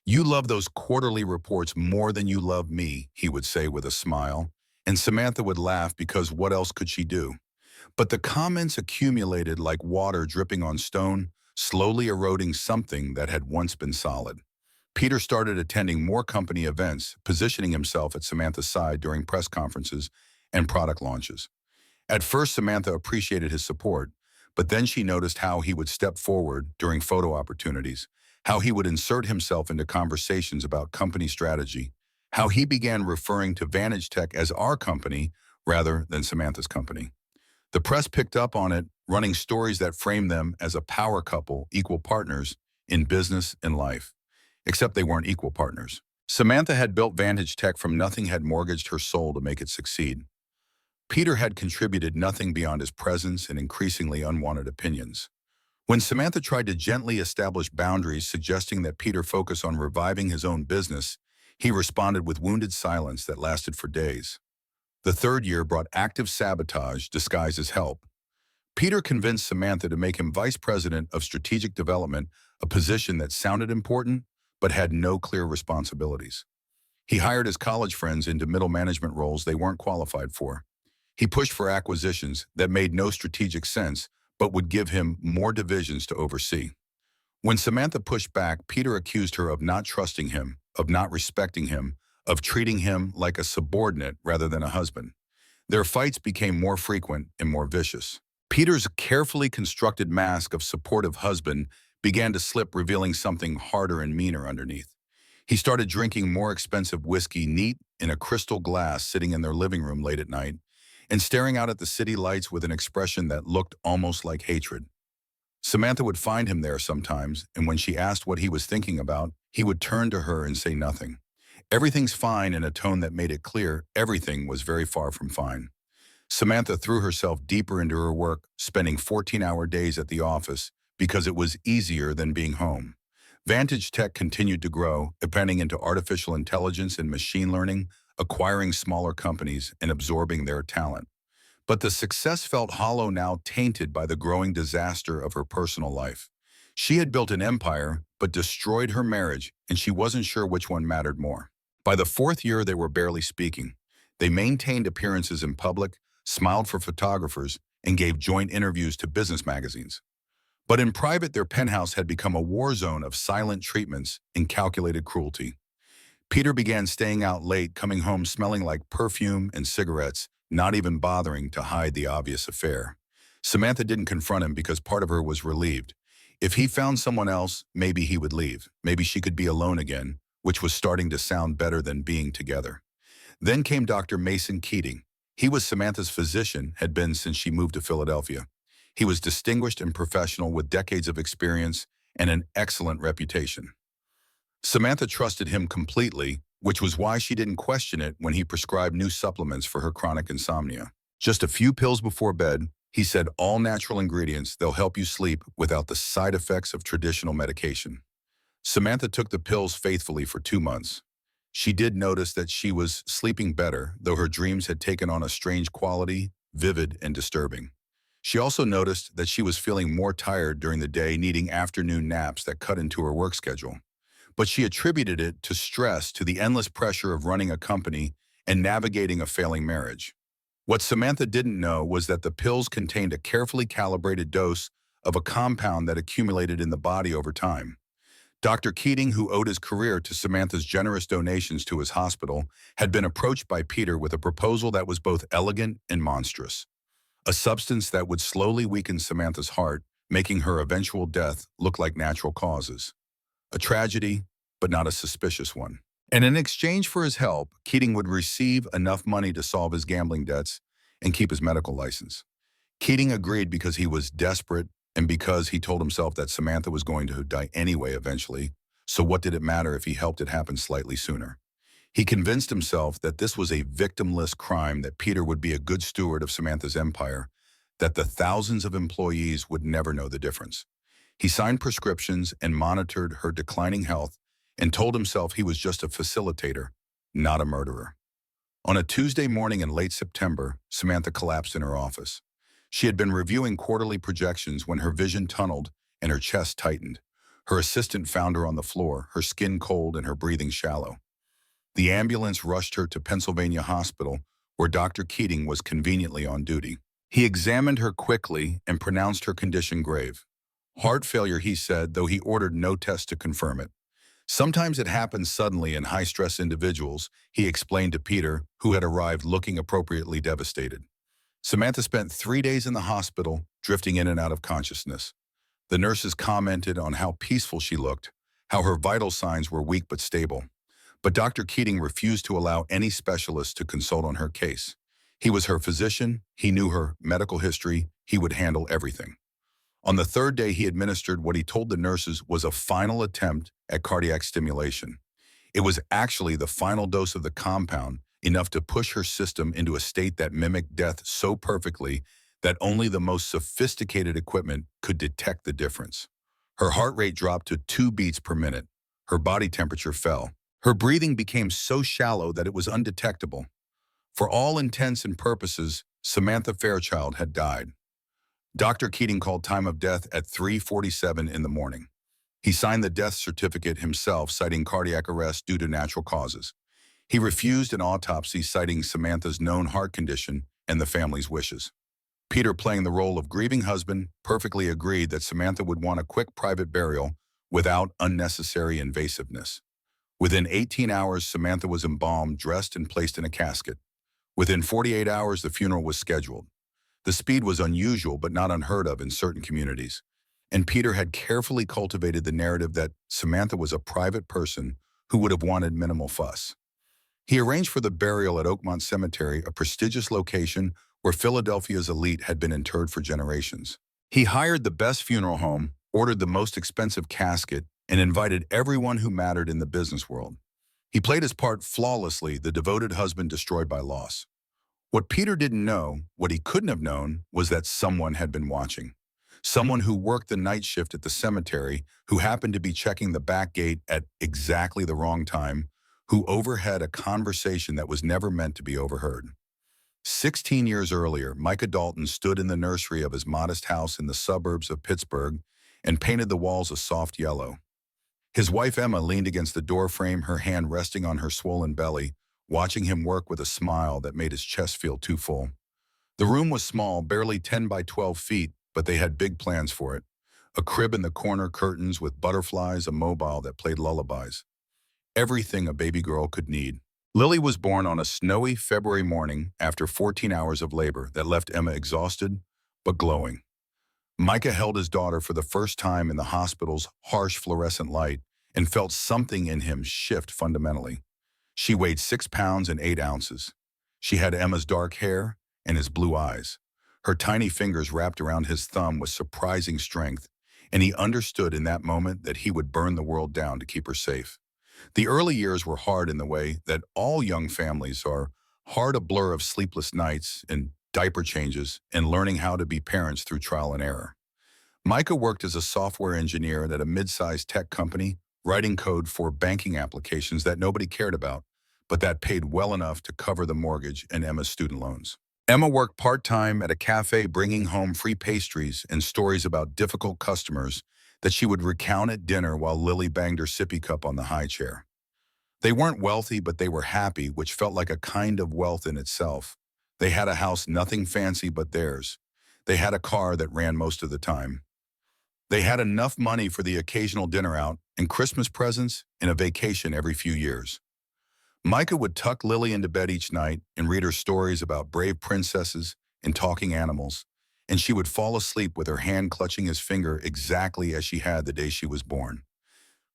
"You love those quarterly reports more than you love me," he would say with a smile, and Samantha would laugh because what else could she do? But the comments accumulated like water dripping on stone, slowly eroding something that had once been solid. Peter started attending more company events, positioning himself at Samantha's side during press conferences and product launches. At first, Samantha appreciated his support, but then she noticed how he would step forward during photo opportunities, how he would insert himself into conversations about company strategy, how he began referring to Vantage Tech as our company rather than Samantha's company. The press picked up on it, running stories that framed them as a power couple, equal partners in business and life. Except they weren't equal partners. Samantha had built Vantage Tech from nothing, had mortgaged her soul to make it succeed. Peter had contributed nothing beyond his presence and increasingly unwanted opinions. When Samantha tried to gently establish boundaries, suggesting that Peter focus on reviving his own business, he responded with wounded silence that lasted for days. The third year brought active sabotage disguised as help. Peter convinced Samantha to make him vice president of strategic development, a position that sounded important but had no clear responsibilities. He hired his college friends into middle management roles they weren't qualified for. He pushed for acquisitions that made no strategic sense but would give him more divisions to oversee. When Samantha pushed back, Peter accused her of not trusting him, of not respecting him, of treating him like a subordinate rather than a husband. Their fights became more frequent and more vicious. Peter's carefully constructed mask of supportive husband began to slip, revealing something harder and meaner underneath. He started drinking more expensive whiskey neat in a crystal glass, sitting in their living room late at night, and staring out at the city lights with an expression that looked almost like hatred. Samantha would find him there sometimes, and when she asked what he was thinking about, he would turn to her and say nothing. "Everything's fine," in a tone that made it clear everything was very far from fine. Samantha threw herself deeper into her work, spending 14-hour days at the office because it was easier than being home. Vantage Tech continued to grow, expanding into artificial intelligence and machine learning, acquiring smaller companies and absorbing their talent. But the success felt hollow now, tainted by the growing disaster of her personal life. She had built an empire, but destroyed her marriage, and she wasn't sure which one mattered more. By the fourth year, they were barely speaking. They maintained appearances in public, smiled for photographers, and gave joint interviews to business magazines. But in private, their penthouse had become a war zone of silent treatments and calculated cruelty. Peter began staying out late, coming home smelling like perfume and cigarettes, not even bothering to hide the obvious affair. Samantha didn't confront him because part of her was relieved. If he found someone else, maybe he would leave. Maybe she could be alone again, which was starting to sound better than being together. Then came Dr. Mason Keating. He was Samantha's physician, had been since she moved to Philadelphia. He was distinguished and professional with decades of experience and an excellent reputation. Samantha trusted him completely, which was why she didn't question it when he prescribed new supplements for her chronic insomnia. Just a few pills before bed, he said all natural ingredients, they'll help you sleep without the side effects of traditional medication. Samantha took the pills faithfully for 2 months. She did notice that she was sleeping better, though her dreams had taken on a strange quality, vivid and disturbing. She also noticed that she was feeling more tired during the day, needing afternoon naps that cut into her work schedule. But she attributed it to stress, to the endless pressure of running a company and navigating a failing marriage. What Samantha didn't know was that the pills contained a carefully calibrated dose of a compound that accumulated in the body over time. Dr. Keating, who owed his career to Samantha's generous donations to his hospital, had been approached by Peter with a proposal that was both elegant and monstrous. A substance that would slowly weaken Samantha's heart, making her eventual death look like natural causes. A tragedy, but not a suspicious one. And in exchange for his help, Keating would receive enough money to solve his gambling debts and keep his medical license. Keating agreed because he was desperate and because he told himself that Samantha was going to die anyway eventually, so what did it matter if he helped it happen slightly sooner? He convinced himself that this was a victimless crime, that Peter would be a good steward of Samantha's empire, that the thousands of employees would never know the difference. He signed prescriptions and monitored her declining health and told himself he was just a facilitator, not a murderer. On a Tuesday morning in late September, Samantha collapsed in her office. She had been reviewing quarterly projections when her vision tunneled and her chest tightened. Her assistant found her on the floor, her skin cold and her breathing shallow. The ambulance rushed her to Pennsylvania Hospital, where Dr. Keating was conveniently on duty. He examined her quickly and pronounced her condition grave. Heart failure, he said, though he ordered no test to confirm it. Sometimes it happens suddenly in high-stress individuals, he explained to Peter, who had arrived looking appropriately devastated. Samantha spent 3 days in the hospital, drifting in and out of consciousness. The nurses commented on how peaceful she looked, how her vital signs were weak but stable. But Dr. Keating refused to allow any specialist to consult on her case. He was her physician, he knew her medical history, he would handle everything. On the third day, he administered what he told the nurses was a final attempt at cardiac stimulation. It was actually the final dose of the compound, enough to push her system into a state that mimicked death so perfectly that only the most sophisticated equipment could detect the difference. Her heart rate dropped to 2 beats per minute. Her body temperature fell. Her breathing became so shallow that it was undetectable. For all intents and purposes, Samantha Fairchild had died. Dr. Keating called time of death at 3:47 in the morning. He signed the death certificate himself, citing cardiac arrest due to natural causes. He refused an autopsy, citing Samantha's known heart condition and the family's wishes. Peter, playing the role of grieving husband, perfectly agreed that Samantha would want a quick private burial without unnecessary invasiveness. Within 18 hours, Samantha was embalmed, dressed, and placed in a casket. Within 48 hours, the funeral was scheduled. The speed was unusual but not unheard of in certain communities. And Peter had carefully cultivated the narrative that Samantha was a private person who would have wanted minimal fuss. He arranged for the burial at Oakmont Cemetery, a prestigious location where Philadelphia's elite had been interred for generations. He hired the best funeral home, ordered the most expensive casket, and invited everyone who mattered in the business world. He played his part flawlessly, the devoted husband destroyed by loss. What Peter didn't know, what he couldn't have known, was that someone had been watching. Someone who worked the night shift at the cemetery, who happened to be checking the back gate at exactly the wrong time, who overheard a conversation that was never meant to be overheard. 16 years earlier, Micah Dalton stood in the nursery of his modest house in the suburbs of Pittsburgh and painted the walls a soft yellow. His wife Emma leaned against the doorframe, her hand resting on her swollen belly, watching him work with a smile that made his chest feel too full. The room was small, barely 10 by 12 feet, but they had big plans for it. A crib in the corner, curtains with butterflies, a mobile that played lullabies. Everything a baby girl could need. Lily was born on a snowy February morning after 14 hours of labor that left Emma exhausted but glowing. Micah held his daughter for the first time in the hospital's harsh fluorescent light and felt something in him shift fundamentally. She weighed 6 pounds and 8 ounces. She had Emma's dark hair and his blue eyes. Her tiny fingers wrapped around his thumb with surprising strength, and he understood in that moment that he would burn the world down to keep her safe. The early years were hard in the way that all young families are, hard, a blur of sleepless nights and diaper changes and learning how to be parents through trial and error. Micah worked as a software engineer at a mid-sized tech company, writing code for banking applications that nobody cared about, but that paid well enough to cover the mortgage and Emma's student loans. Emma worked part-time at a cafe, bringing home free pastries and stories about difficult customers that she would recount at dinner while Lily banged her sippy cup on the high chair. They weren't wealthy, but they were happy, which felt like a kind of wealth in itself. They had a house, nothing fancy but theirs. They had a car that ran most of the time. They had enough money for the occasional dinner out and Christmas presents and a vacation every few years. Micah would tuck Lily into bed each night and read her stories about brave princesses and talking animals, and she would fall asleep with her hand clutching his finger exactly as she had the day she was born.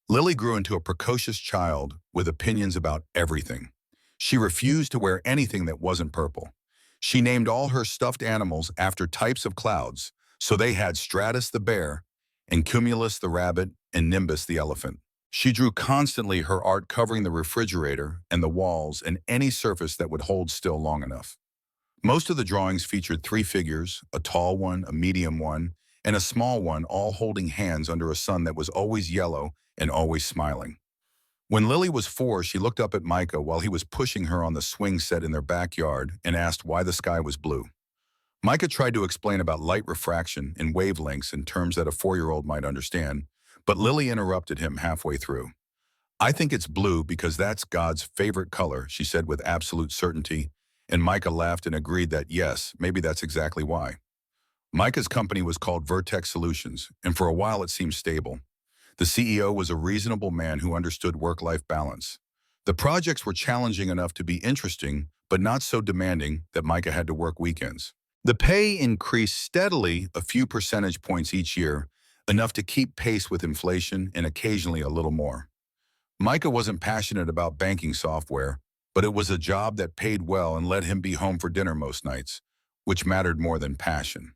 Lily grew into a precocious child with opinions about everything. She refused to wear anything that wasn't purple. She named all her stuffed animals after types of clouds, so they had Stratus the bear, and Cumulus the rabbit, and Nimbus the elephant. She drew constantly, her art covering the refrigerator and the walls and any surface that would hold still long enough. Most of the drawings featured three figures, a tall one, a medium one, and a small one, all holding hands under a sun that was always yellow and always smiling. When Lily was 4, she looked up at Micah while he was pushing her on the swing set in their backyard and asked why the sky was blue. Micah tried to explain about light refraction and wavelengths in terms that a 4-year-old might understand, but Lily interrupted him halfway through. "I think it's blue because that's God's favorite color," she said with absolute certainty, and Micah laughed and agreed that yes, maybe that's exactly why. Micah's company was called Vertex Solutions, and for a while it seemed stable. The CEO was a reasonable man who understood work-life balance. The projects were challenging enough to be interesting, but not so demanding that Micah had to work weekends. The pay increased steadily, a few percentage points each year, enough to keep pace with inflation and occasionally a little more. Micah wasn't passionate about banking software, but it was a job that paid well and let him be home for dinner most nights, which mattered more than passion.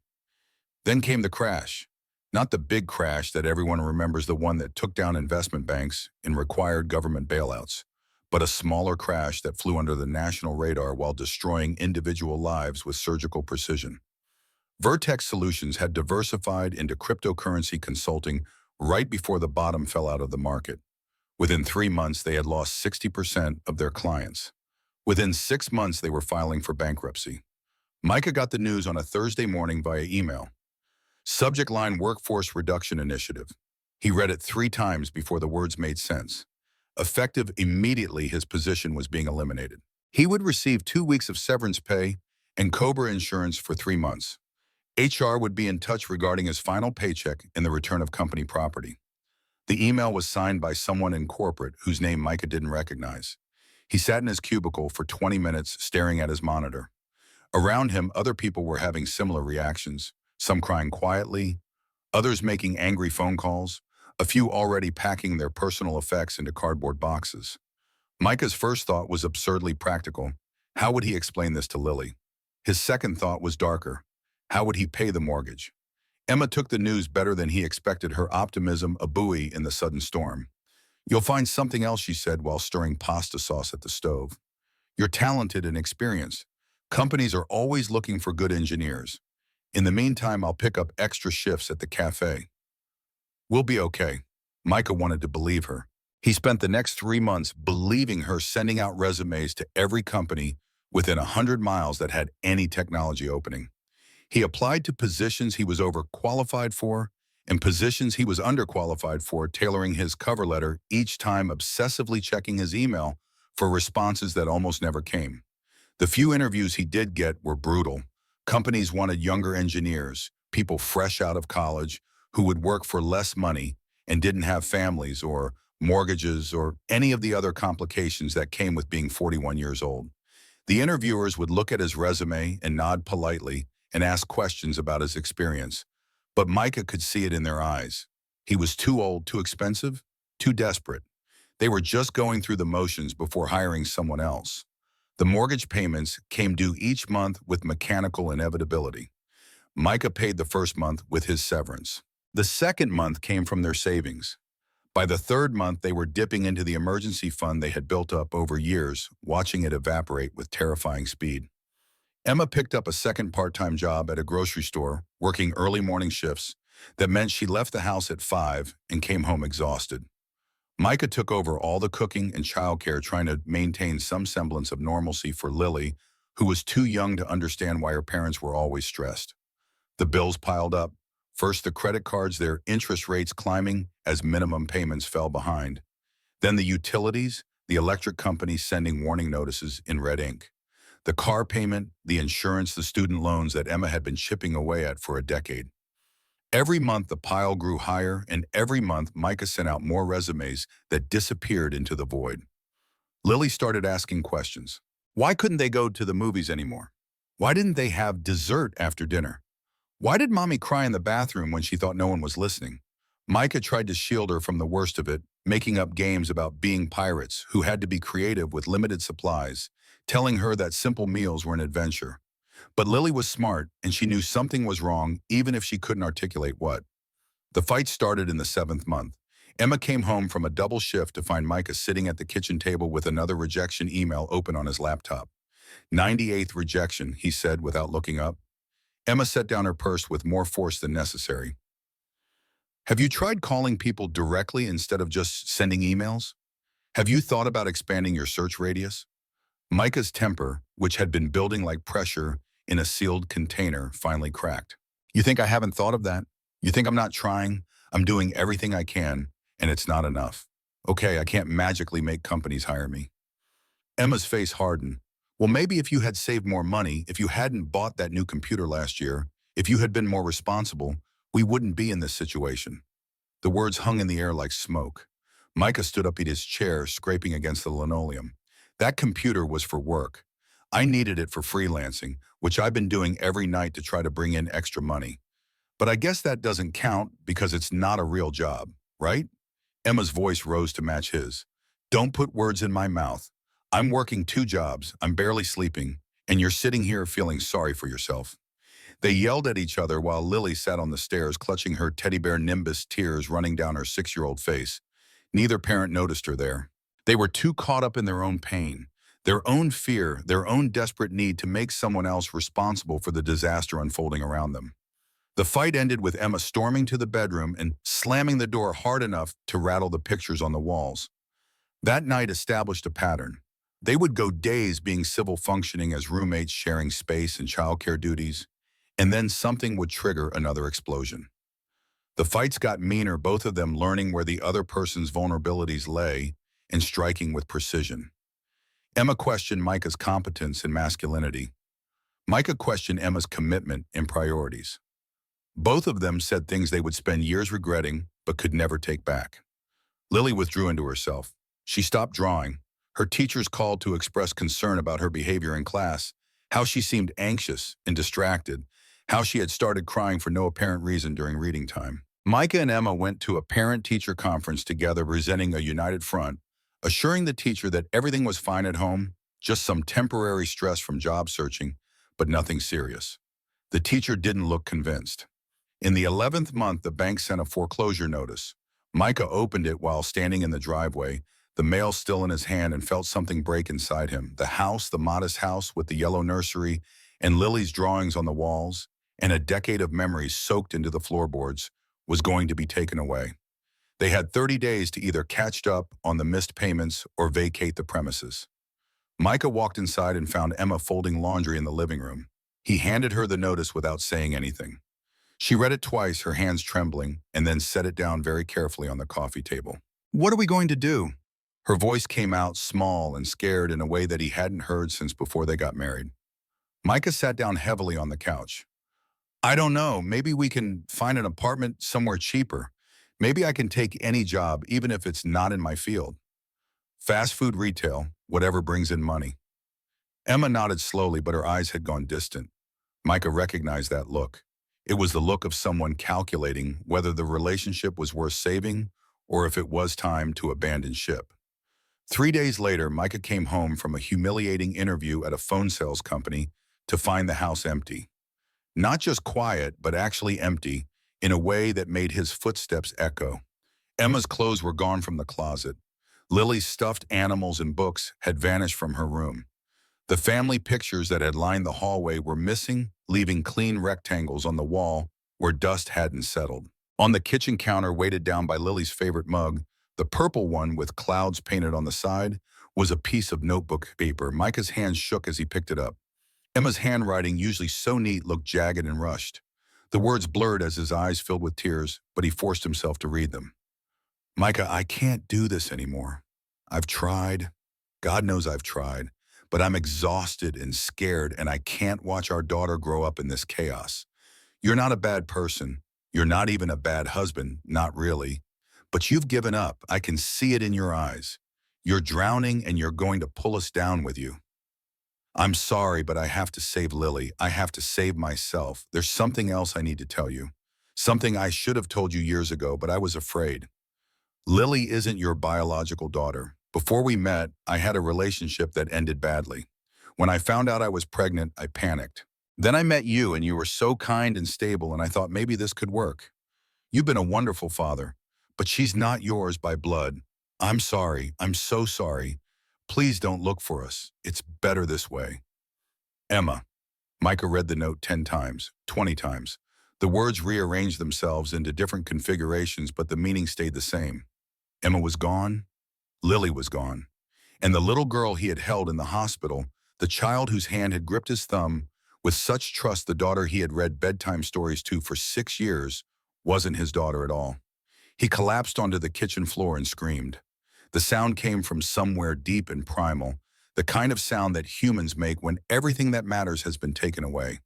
Then came the crash. Not the big crash that everyone remembers, the one that took down investment banks and required government bailouts, but a smaller crash that flew under the national radar while destroying individual lives with surgical precision. Vertex Solutions had diversified into cryptocurrency consulting right before the bottom fell out of the market. Within 3 months, they had lost 60% of their clients. Within 6 months, they were filing for bankruptcy. Micah got the news on a Thursday morning via email. Subject line: Workforce Reduction Initiative. He read it 3 times before the words made sense. Effective immediately, his position was being eliminated. He would receive 2 weeks of severance pay and COBRA insurance for 3 months. HR would be in touch regarding his final paycheck and the return of company property. The email was signed by someone in corporate whose name Micah didn't recognize. He sat in his cubicle for 20 minutes staring at his monitor. Around him, other people were having similar reactions, some crying quietly, others making angry phone calls, a few already packing their personal effects into cardboard boxes. Micah's first thought was absurdly practical. How would he explain this to Lily? His second thought was darker. How would he pay the mortgage? Emma took the news better than he expected, her optimism a buoy in the sudden storm. "You'll find something else," she said while stirring pasta sauce at the stove. "You're talented and experienced. Companies are always looking for good engineers. In the meantime, I'll pick up extra shifts at the cafe." "We'll be okay." Micah wanted to believe her. He spent the next 3 months believing her, sending out resumes to every company within 100 miles that had any technology opening. He applied to positions he was overqualified for and positions he was underqualified for, tailoring his cover letter each time, obsessively checking his email for responses that almost never came. The few interviews he did get were brutal. Companies wanted younger engineers, people fresh out of college, who would work for less money and didn't have families or mortgages or any of the other complications that came with being 41 years old. The interviewers would look at his resume and nod politely and ask questions about his experience. But Micah could see it in their eyes. He was too old, too expensive, too desperate. They were just going through the motions before hiring someone else. The mortgage payments came due each month with mechanical inevitability. Micah paid the first month with his severance. The second month came from their savings. By the third month, they were dipping into the emergency fund they had built up over years, watching it evaporate with terrifying speed. Emma picked up a second part-time job at a grocery store, working early morning shifts. That meant she left the house at 5 and came home exhausted. Micah took over all the cooking and childcare, trying to maintain some semblance of normalcy for Lily, who was too young to understand why her parents were always stressed. The bills piled up. First the credit cards, their interest rates climbing as minimum payments fell behind. Then the utilities, the electric companies sending warning notices in red ink. The car payment, the insurance, the student loans that Emma had been chipping away at for a decade. Every month the pile grew higher, and every month Micah sent out more resumes that disappeared into the void. Lily started asking questions. Why couldn't they go to the movies anymore? Why didn't they have dessert after dinner? Why did mommy cry in the bathroom when she thought no one was listening? Micah tried to shield her from the worst of it, making up games about being pirates who had to be creative with limited supplies, telling her that simple meals were an adventure. But Lily was smart, and she knew something was wrong, even if she couldn't articulate what. The fight started in the 7th month. Emma came home from a double shift to find Micah sitting at the kitchen table with another rejection email open on his laptop. 98th rejection, he said without looking up. Emma set down her purse with more force than necessary. Have you tried calling people directly instead of just sending emails? Have you thought about expanding your search radius? Micah's temper, which had been building like pressure in a sealed container, finally cracked. You think I haven't thought of that? You think I'm not trying? I'm doing everything I can, and it's not enough. Okay, I can't magically make companies hire me. Emma's face hardened. Well, maybe if you had saved more money, if you hadn't bought that new computer last year, if you had been more responsible, we wouldn't be in this situation. The words hung in the air like smoke. Micah stood up in his chair, scraping against the linoleum. That computer was for work. I needed it for freelancing, which I've been doing every night to try to bring in extra money. But I guess that doesn't count because it's not a real job, right? Emma's voice rose to match his. Don't put words in my mouth. I'm working 2 jobs, I'm barely sleeping, and you're sitting here feeling sorry for yourself. They yelled at each other while Lily sat on the stairs clutching her teddy bear Nimbus, tears running down her 6-year-old face. Neither parent noticed her there. They were too caught up in their own pain, their own fear, their own desperate need to make someone else responsible for the disaster unfolding around them. The fight ended with Emma storming to the bedroom and slamming the door hard enough to rattle the pictures on the walls. That night established a pattern. They would go days being civil functioning as roommates sharing space and childcare duties, and then something would trigger another explosion. The fights got meaner, both of them learning where the other person's vulnerabilities lay and striking with precision. Emma questioned Micah's competence and masculinity. Micah questioned Emma's commitment and priorities. Both of them said things they would spend years regretting but could never take back. Lily withdrew into herself. She stopped drawing. Her teachers called to express concern about her behavior in class, how she seemed anxious and distracted, how she had started crying for no apparent reason during reading time. Micah and Emma went to a parent-teacher conference together, presenting a united front, assuring the teacher that everything was fine at home, just some temporary stress from job searching, but nothing serious. The teacher didn't look convinced. In the 11th month, the bank sent a foreclosure notice. Micah opened it while standing in the driveway, the mail still in his hand, and felt something break inside him. The house, the modest house with the yellow nursery and Lily's drawings on the walls, and a decade of memories soaked into the floorboards, was going to be taken away. They had 30 days to either catch up on the missed payments or vacate the premises. Micah walked inside and found Emma folding laundry in the living room. He handed her the notice without saying anything. She read it twice, her hands trembling, and then set it down very carefully on the coffee table. What are we going to do? Her voice came out small and scared in a way that he hadn't heard since before they got married. Micah sat down heavily on the couch. I don't know. Maybe we can find an apartment somewhere cheaper. Maybe I can take any job, even if it's not in my field. Fast food retail, whatever brings in money. Emma nodded slowly, but her eyes had gone distant. Micah recognized that look. It was the look of someone calculating whether the relationship was worth saving or if it was time to abandon ship. 3 days later, Micah came home from a humiliating interview at a phone sales company to find the house empty. Not just quiet, but actually empty, in a way that made his footsteps echo. Emma's clothes were gone from the closet. Lily's stuffed animals and books had vanished from her room. The family pictures that had lined the hallway were missing, leaving clean rectangles on the wall where dust hadn't settled. On the kitchen counter, weighted down by Lily's favorite mug, the purple one with clouds painted on the side, was a piece of notebook paper. Micah's hands shook as he picked it up. Emma's handwriting, usually so neat, looked jagged and rushed. The words blurred as his eyes filled with tears, but he forced himself to read them. Micah, I can't do this anymore. I've tried. God knows I've tried. But I'm exhausted and scared, and I can't watch our daughter grow up in this chaos. You're not a bad person. You're not even a bad husband, not really. But you've given up. I can see it in your eyes. You're drowning, and you're going to pull us down with you. I'm sorry, but I have to save Lily. I have to save myself. There's something else I need to tell you. Something I should have told you years ago, but I was afraid. Lily isn't your biological daughter. Before we met, I had a relationship that ended badly. When I found out I was pregnant, I panicked. Then I met you, and you were so kind and stable, and I thought maybe this could work. You've been a wonderful father, but she's not yours by blood. I'm sorry. I'm so sorry. Please don't look for us. It's better this way. Emma. Micah read the note 10 times, 20 times. The words rearranged themselves into different configurations, but the meaning stayed the same. Emma was gone. Lily was gone. And the little girl he had held in the hospital, the child whose hand had gripped his thumb, with such trust, the daughter he had read bedtime stories to for 6 years, wasn't his daughter at all. He collapsed onto the kitchen floor and screamed. The sound came from somewhere deep and primal, the kind of sound that humans make when everything that matters has been taken away.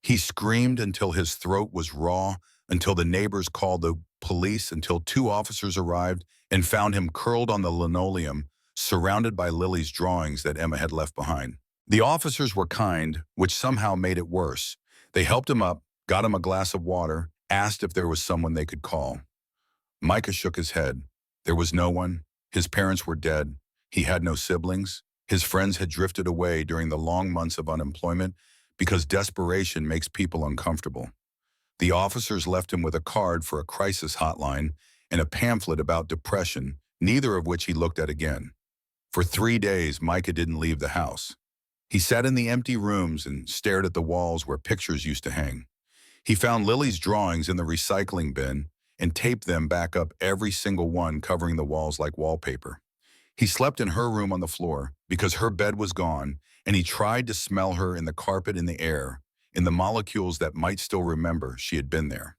He screamed until his throat was raw, until the neighbors called the police, until 2 officers arrived and found him curled on the linoleum, surrounded by Lily's drawings that Emma had left behind. The officers were kind, which somehow made it worse. They helped him up, got him a glass of water, asked if there was someone they could call. Micah shook his head. There was no one. His parents were dead. He had no siblings. His friends had drifted away during the long months of unemployment because desperation makes people uncomfortable. The officers left him with a card for a crisis hotline and a pamphlet about depression, neither of which he looked at again. For 3 days, Micah didn't leave the house. He sat in the empty rooms and stared at the walls where pictures used to hang. He found Lily's drawings in the recycling bin and taped them back up, every single one, covering the walls like wallpaper. He slept in her room on the floor because her bed was gone, and he tried to smell her in the carpet, in the air, in the molecules that might still remember she had been there.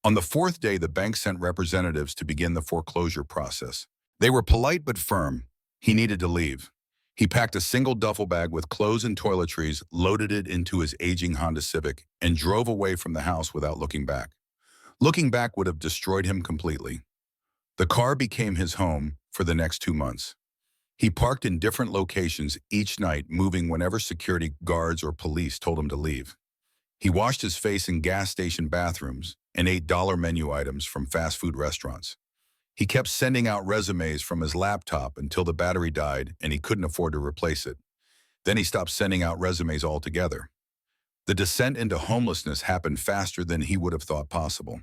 On the 4th day, the bank sent representatives to begin the foreclosure process. They were polite but firm. He needed to leave. He packed a single duffel bag with clothes and toiletries, loaded it into his aging Honda Civic, and drove away from the house without looking back. Looking back would have destroyed him completely. The car became his home for the next 2 months. He parked in different locations each night, moving whenever security guards or police told him to leave. He washed his face in gas station bathrooms and ate dollar menu items from fast food restaurants. He kept sending out resumes from his laptop until the battery died and he couldn't afford to replace it. Then he stopped sending out resumes altogether. The descent into homelessness happened faster than he would have thought possible.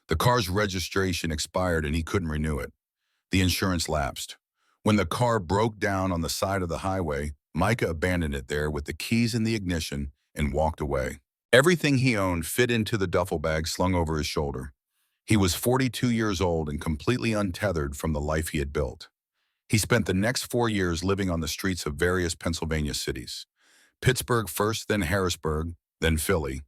The car's registration expired and he couldn't renew it. The insurance lapsed. When the car broke down on the side of the highway, Micah abandoned it there with the keys in the ignition and walked away. Everything he owned fit into the duffel bag slung over his shoulder. He was 42 years old and completely untethered from the life he had built. He spent the next 4 years living on the streets of various Pennsylvania cities. Pittsburgh first, then Harrisburg, then Philly.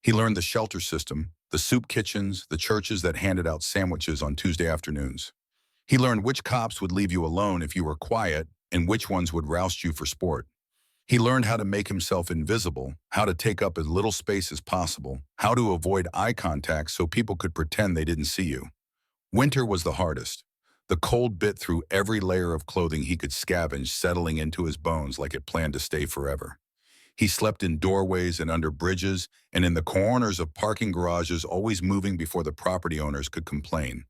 He learned the shelter system, the soup kitchens, the churches that handed out sandwiches on Tuesday afternoons. He learned which cops would leave you alone if you were quiet and which ones would roust you for sport. He learned how to make himself invisible, how to take up as little space as possible, how to avoid eye contact so people could pretend they didn't see you. Winter was the hardest. The cold bit through every layer of clothing he could scavenge, settling into his bones like it planned to stay forever. He slept in doorways and under bridges and in the corners of parking garages, always moving before the property owners could complain.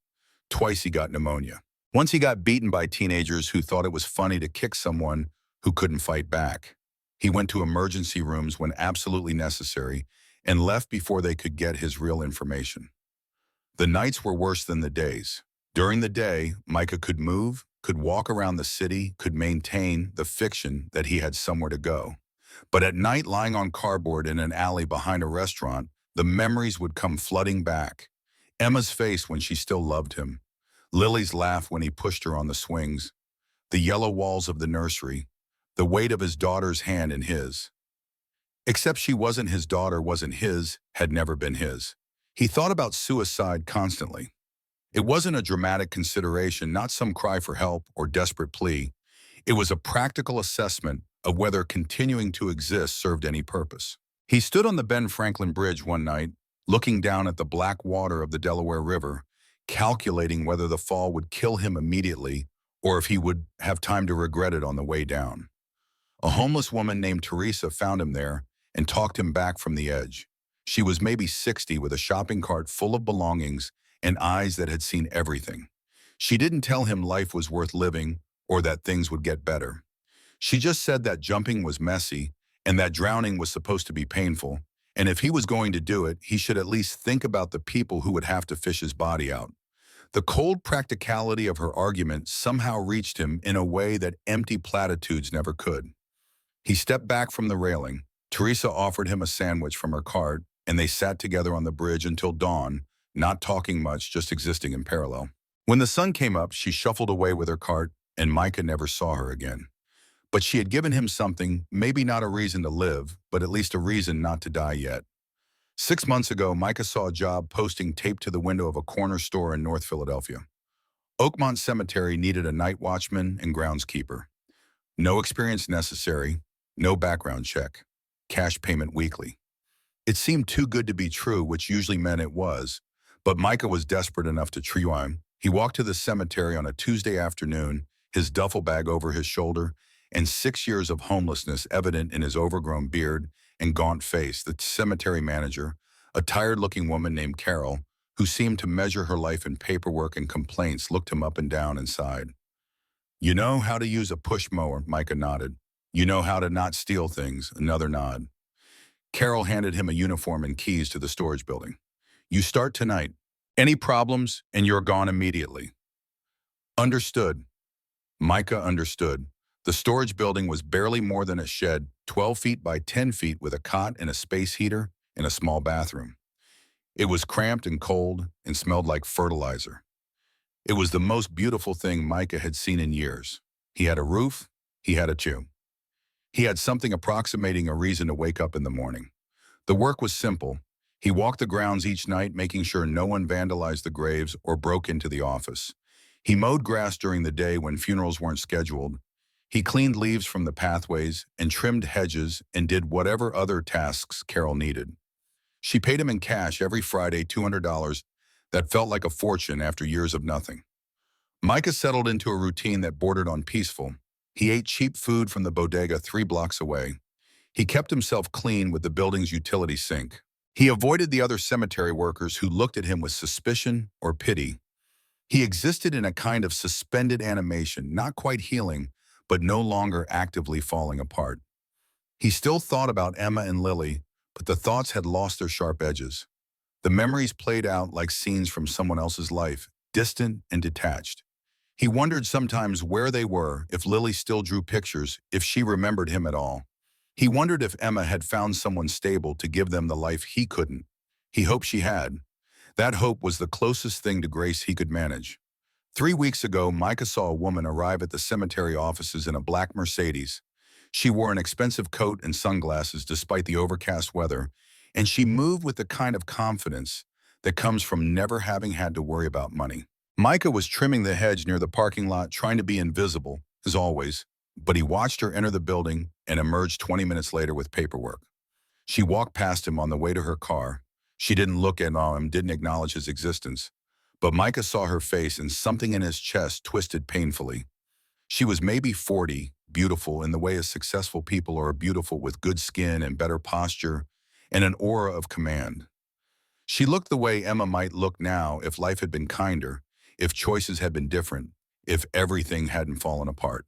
Twice he got pneumonia. Once he got beaten by teenagers who thought it was funny to kick someone who couldn't fight back. He went to emergency rooms when absolutely necessary and left before they could get his real information. The nights were worse than the days. During the day, Micah could move, could walk around the city, could maintain the fiction that he had somewhere to go. But at night, lying on cardboard in an alley behind a restaurant, the memories would come flooding back. Emma's face when she still loved him. Lily's laugh when he pushed her on the swings. The yellow walls of the nursery. The weight of his daughter's hand in his. Except she wasn't his daughter, wasn't his, had never been his. He thought about suicide constantly. It wasn't a dramatic consideration, not some cry for help or desperate plea. It was a practical assessment of whether continuing to exist served any purpose. He stood on the Ben Franklin Bridge one night, looking down at the black water of the Delaware River, calculating whether the fall would kill him immediately or if he would have time to regret it on the way down. A homeless woman named Teresa found him there and talked him back from the edge. She was maybe 60 with a shopping cart full of belongings and eyes that had seen everything. She didn't tell him life was worth living or that things would get better. She just said that jumping was messy and that drowning was supposed to be painful, and if he was going to do it, he should at least think about the people who would have to fish his body out. The cold practicality of her argument somehow reached him in a way that empty platitudes never could. He stepped back from the railing. Teresa offered him a sandwich from her cart, and they sat together on the bridge until dawn, not talking much, just existing in parallel. When the sun came up, she shuffled away with her cart, and Micah never saw her again. But she had given him something, maybe not a reason to live, but at least a reason not to die yet. 6 months ago, Micah saw a job posting taped to the window of a corner store in North Philadelphia. Oakmont Cemetery needed a night watchman and groundskeeper. No experience necessary, no background check, cash payment weekly. It seemed too good to be true, which usually meant it was, but Micah was desperate enough to try him. He walked to the cemetery on a Tuesday afternoon, his duffel bag over his shoulder, and 6 years of homelessness evident in his overgrown beard and gaunt face. The cemetery manager, a tired-looking woman named Carol, who seemed to measure her life in paperwork and complaints, looked him up and down and sighed. "You know how to use a push mower," Micah nodded. "You know how to not steal things," another nod. Carol handed him a uniform and keys to the storage building. "You start tonight. Any problems, and you're gone immediately." Understood. Micah understood. The storage building was barely more than a shed, 12 feet by 10 feet with a cot and a space heater and a small bathroom. It was cramped and cold and smelled like fertilizer. It was the most beautiful thing Micah had seen in years. He had a roof, he had a chew. He had something approximating a reason to wake up in the morning. The work was simple. He walked the grounds each night, making sure no one vandalized the graves or broke into the office. He mowed grass during the day when funerals weren't scheduled. He cleaned leaves from the pathways and trimmed hedges and did whatever other tasks Carol needed. She paid him in cash every Friday, $200. That felt like a fortune after years of nothing. Micah settled into a routine that bordered on peaceful. He ate cheap food from the bodega 3 blocks away. He kept himself clean with the building's utility sink. He avoided the other cemetery workers who looked at him with suspicion or pity. He existed in a kind of suspended animation, not quite healing, but no longer actively falling apart. He still thought about Emma and Lily, but the thoughts had lost their sharp edges. The memories played out like scenes from someone else's life, distant and detached. He wondered sometimes where they were, if Lily still drew pictures, if she remembered him at all. He wondered if Emma had found someone stable to give them the life he couldn't. He hoped she had. That hope was the closest thing to grace he could manage. 3 weeks ago, Micah saw a woman arrive at the cemetery offices in a black Mercedes. She wore an expensive coat and sunglasses despite the overcast weather, and she moved with the kind of confidence that comes from never having had to worry about money. Micah was trimming the hedge near the parking lot, trying to be invisible, as always. but he watched her enter the building and emerge 20 minutes later with paperwork. She walked past him on the way to her car. She didn't look at him, didn't acknowledge his existence. But Micah saw her face and something in his chest twisted painfully. She was maybe 40, beautiful in the way as successful people are beautiful, with good skin and better posture and an aura of command. She looked the way Emma might look now if life had been kinder, if choices had been different, if everything hadn't fallen apart.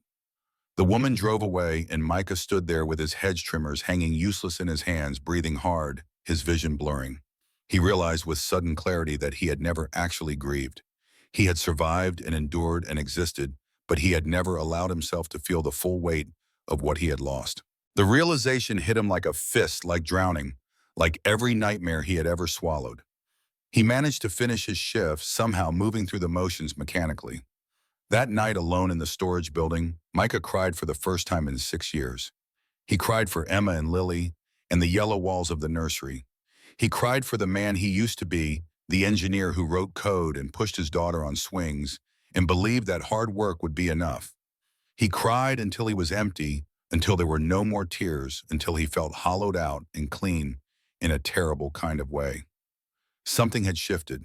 The woman drove away, and Micah stood there with his hedge trimmers hanging useless in his hands, breathing hard, his vision blurring. He realized with sudden clarity that he had never actually grieved. He had survived and endured and existed, but he had never allowed himself to feel the full weight of what he had lost. The realization hit him like a fist, like drowning, like every nightmare he had ever swallowed. He managed to finish his shift, somehow moving through the motions mechanically. That night alone in the storage building, Micah cried for the first time in 6 years. He cried for Emma and Lily and the yellow walls of the nursery. He cried for the man he used to be, the engineer who wrote code and pushed his daughter on swings and believed that hard work would be enough. He cried until he was empty, until there were no more tears, until he felt hollowed out and clean in a terrible kind of way. Something had shifted.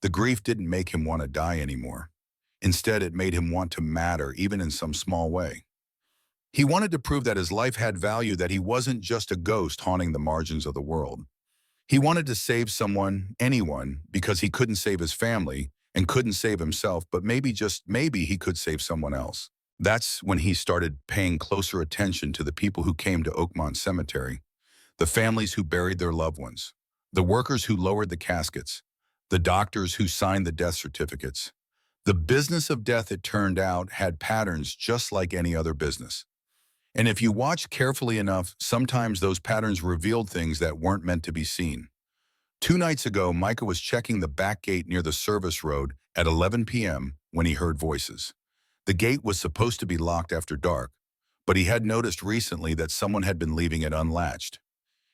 The grief didn't make him want to die anymore. Instead, it made him want to matter, even in some small way. He wanted to prove that his life had value, that he wasn't just a ghost haunting the margins of the world. He wanted to save someone, anyone, because he couldn't save his family and couldn't save himself, but maybe, just maybe, he could save someone else. That's when he started paying closer attention to the people who came to Oakmont Cemetery, the families who buried their loved ones, the workers who lowered the caskets, the doctors who signed the death certificates. The business of death, it turned out, had patterns just like any other business. And if you watched carefully enough, sometimes those patterns revealed things that weren't meant to be seen. 2 nights ago, Micah was checking the back gate near the service road at 11 p.m. when he heard voices. The gate was supposed to be locked after dark, but he had noticed recently that someone had been leaving it unlatched.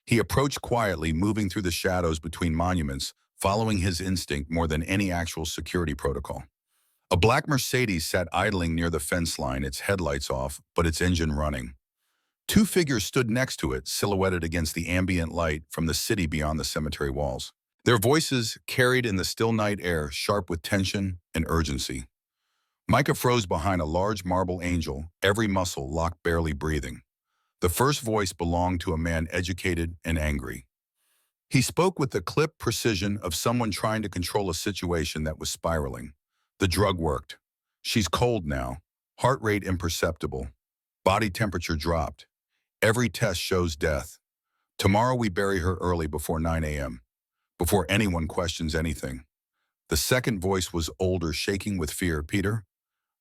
He approached quietly, moving through the shadows between monuments, following his instinct more than any actual security protocol. A black Mercedes sat idling near the fence line, its headlights off, but its engine running. 2 figures stood next to it, silhouetted against the ambient light from the city beyond the cemetery walls. Their voices carried in the still night air, sharp with tension and urgency. Micah froze behind a large marble angel, every muscle locked, barely breathing. The first voice belonged to a man educated and angry. He spoke with the clipped precision of someone trying to control a situation that was spiraling. The drug worked. She's cold now, heart rate imperceptible, body temperature dropped. Every test shows death. Tomorrow we bury her early, before 9 a.m., before anyone questions anything. The second voice was older, shaking with fear. Peter,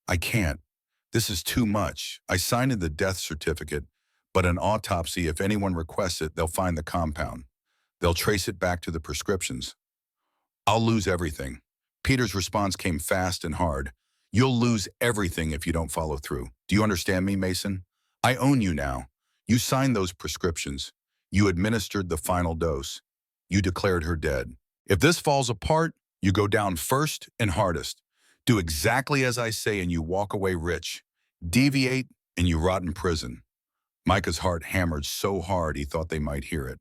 I can't. This is too much. I signed in the death certificate, but an autopsy, if anyone requests it, they'll find the compound. They'll trace it back to the prescriptions. I'll lose everything. Peter's response came fast and hard. You'll lose everything if you don't follow through. Do you understand me, Mason? I own you now. You signed those prescriptions. You administered the final dose. You declared her dead. If this falls apart, you go down first and hardest. Do exactly as I say and you walk away rich. Deviate and you rot in prison. Micah's heart hammered so hard he thought they might hear it.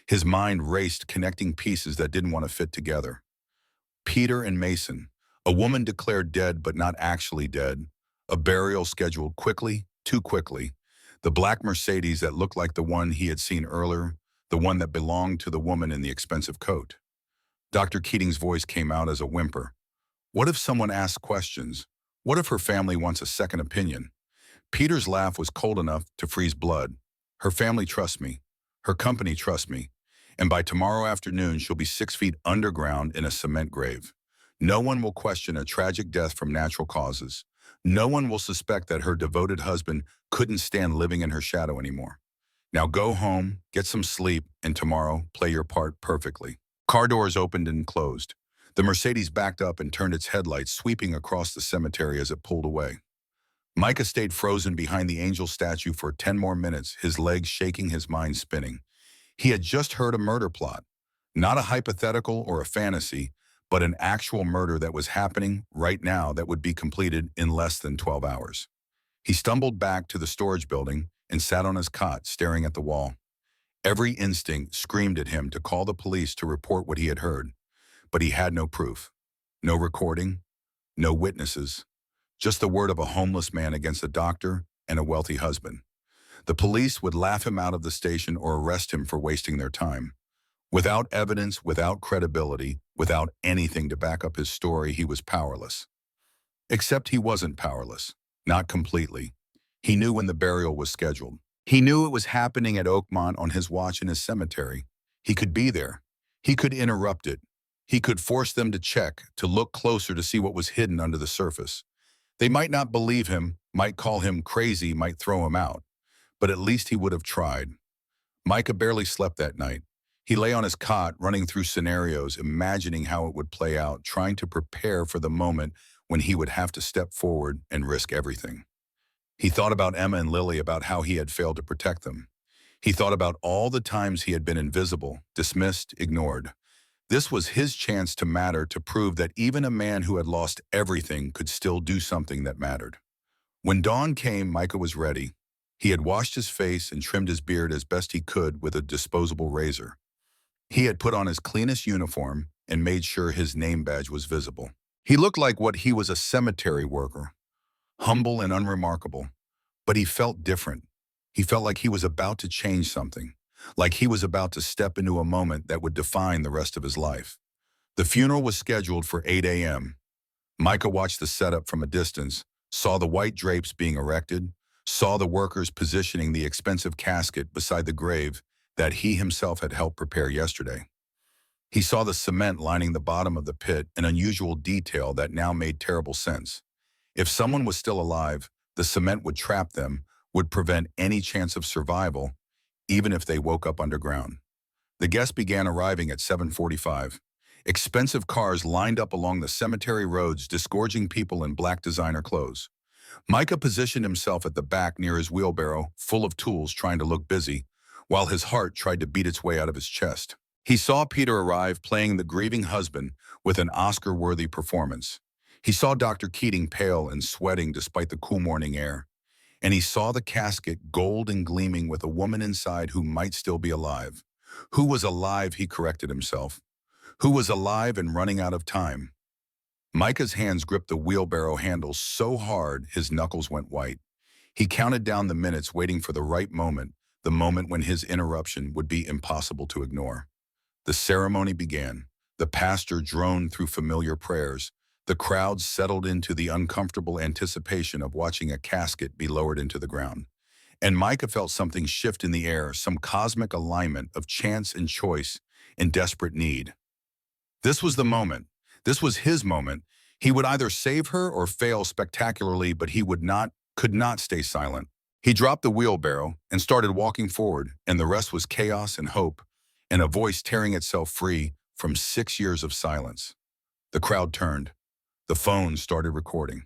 His mind raced, connecting pieces that didn't want to fit together. Peter and Mason, a woman declared dead but not actually dead, a burial scheduled quickly, too quickly, the black Mercedes that looked like the one he had seen earlier, the one that belonged to the woman in the expensive coat. Dr. Keating's voice came out as a whimper. What if someone asks questions? What if her family wants a second opinion? Peter's laugh was cold enough to freeze blood. Her family trusts me. Her company trusts me. And by tomorrow afternoon, she'll be 6 feet underground in a cement grave. No one will question a tragic death from natural causes. No one will suspect that her devoted husband couldn't stand living in her shadow anymore. Now go home, get some sleep, and tomorrow play your part perfectly. Car doors opened and closed. The Mercedes backed up and turned its headlights, sweeping across the cemetery as it pulled away. Micah stayed frozen behind the angel statue for 10 more minutes, his legs shaking, his mind spinning. He had just heard a murder plot, not a hypothetical or a fantasy, but an actual murder that was happening right now that would be completed in less than 12 hours. He stumbled back to the storage building and sat on his cot, staring at the wall. Every instinct screamed at him to call the police to report what he had heard, but he had no proof. No recording, no witnesses, just the word of a homeless man against a doctor and a wealthy husband. The police would laugh him out of the station or arrest him for wasting their time. Without evidence, without credibility, without anything to back up his story, he was powerless. Except he wasn't powerless. Not completely. He knew when the burial was scheduled. He knew it was happening at Oakmont on his watch in his cemetery. He could be there. He could interrupt it. He could force them to check, to look closer to see what was hidden under the surface. They might not believe him, might call him crazy, might throw him out, but at least he would have tried. Micah barely slept that night. He lay on his cot, running through scenarios, imagining how it would play out, trying to prepare for the moment when he would have to step forward and risk everything. He thought about Emma and Lily, about how he had failed to protect them. He thought about all the times he had been invisible, dismissed, ignored. This was his chance to matter, to prove that even a man who had lost everything could still do something that mattered. When dawn came, Micah was ready. He had washed his face and trimmed his beard as best he could with a disposable razor. He had put on his cleanest uniform and made sure his name badge was visible. He looked like what he was, a cemetery worker, humble and unremarkable, but he felt different. He felt like he was about to change something, like he was about to step into a moment that would define the rest of his life. The funeral was scheduled for 8 a.m. Micah watched the setup from a distance, saw the white drapes being erected, saw the workers positioning the expensive casket beside the grave that he himself had helped prepare yesterday. He saw the cement lining the bottom of the pit, an unusual detail that now made terrible sense. If someone was still alive, the cement would trap them, would prevent any chance of survival, even if they woke up underground. The guests began arriving at 7:45. Expensive cars lined up along the cemetery roads, disgorging people in black designer clothes. Micah positioned himself at the back near his wheelbarrow, full of tools, trying to look busy, while his heart tried to beat its way out of his chest. He saw Peter arrive, playing the grieving husband with an Oscar-worthy performance. He saw Dr. Keating pale and sweating despite the cool morning air. And he saw the casket, gold and gleaming, with a woman inside who might still be alive. Who was alive, he corrected himself. Who was alive and running out of time. Micah's hands gripped the wheelbarrow handles so hard his knuckles went white. He counted down the minutes, waiting for the right moment, the moment when his interruption would be impossible to ignore. The ceremony began. The pastor droned through familiar prayers. The crowd settled into the uncomfortable anticipation of watching a casket be lowered into the ground. And Micah felt something shift in the air, some cosmic alignment of chance and choice in desperate need. This was the moment. This was his moment. He would either save her or fail spectacularly, but he could not stay silent. He dropped the wheelbarrow and started walking forward, and the rest was chaos and hope, and a voice tearing itself free from 6 years of silence. The crowd turned. The phones started recording.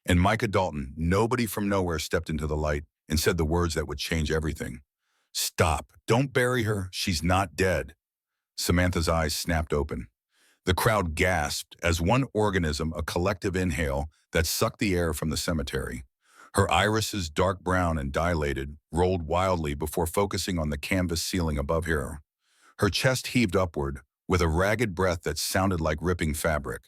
And Micah Dalton, nobody from nowhere, stepped into the light and said the words that would change everything. "Stop. Don't bury her. She's not dead." Samantha's eyes snapped open. The crowd gasped as one organism, a collective inhale that sucked the air from the cemetery. Her irises, dark brown and dilated, rolled wildly before focusing on the canvas ceiling above her. Her chest heaved upward with a ragged breath that sounded like ripping fabric.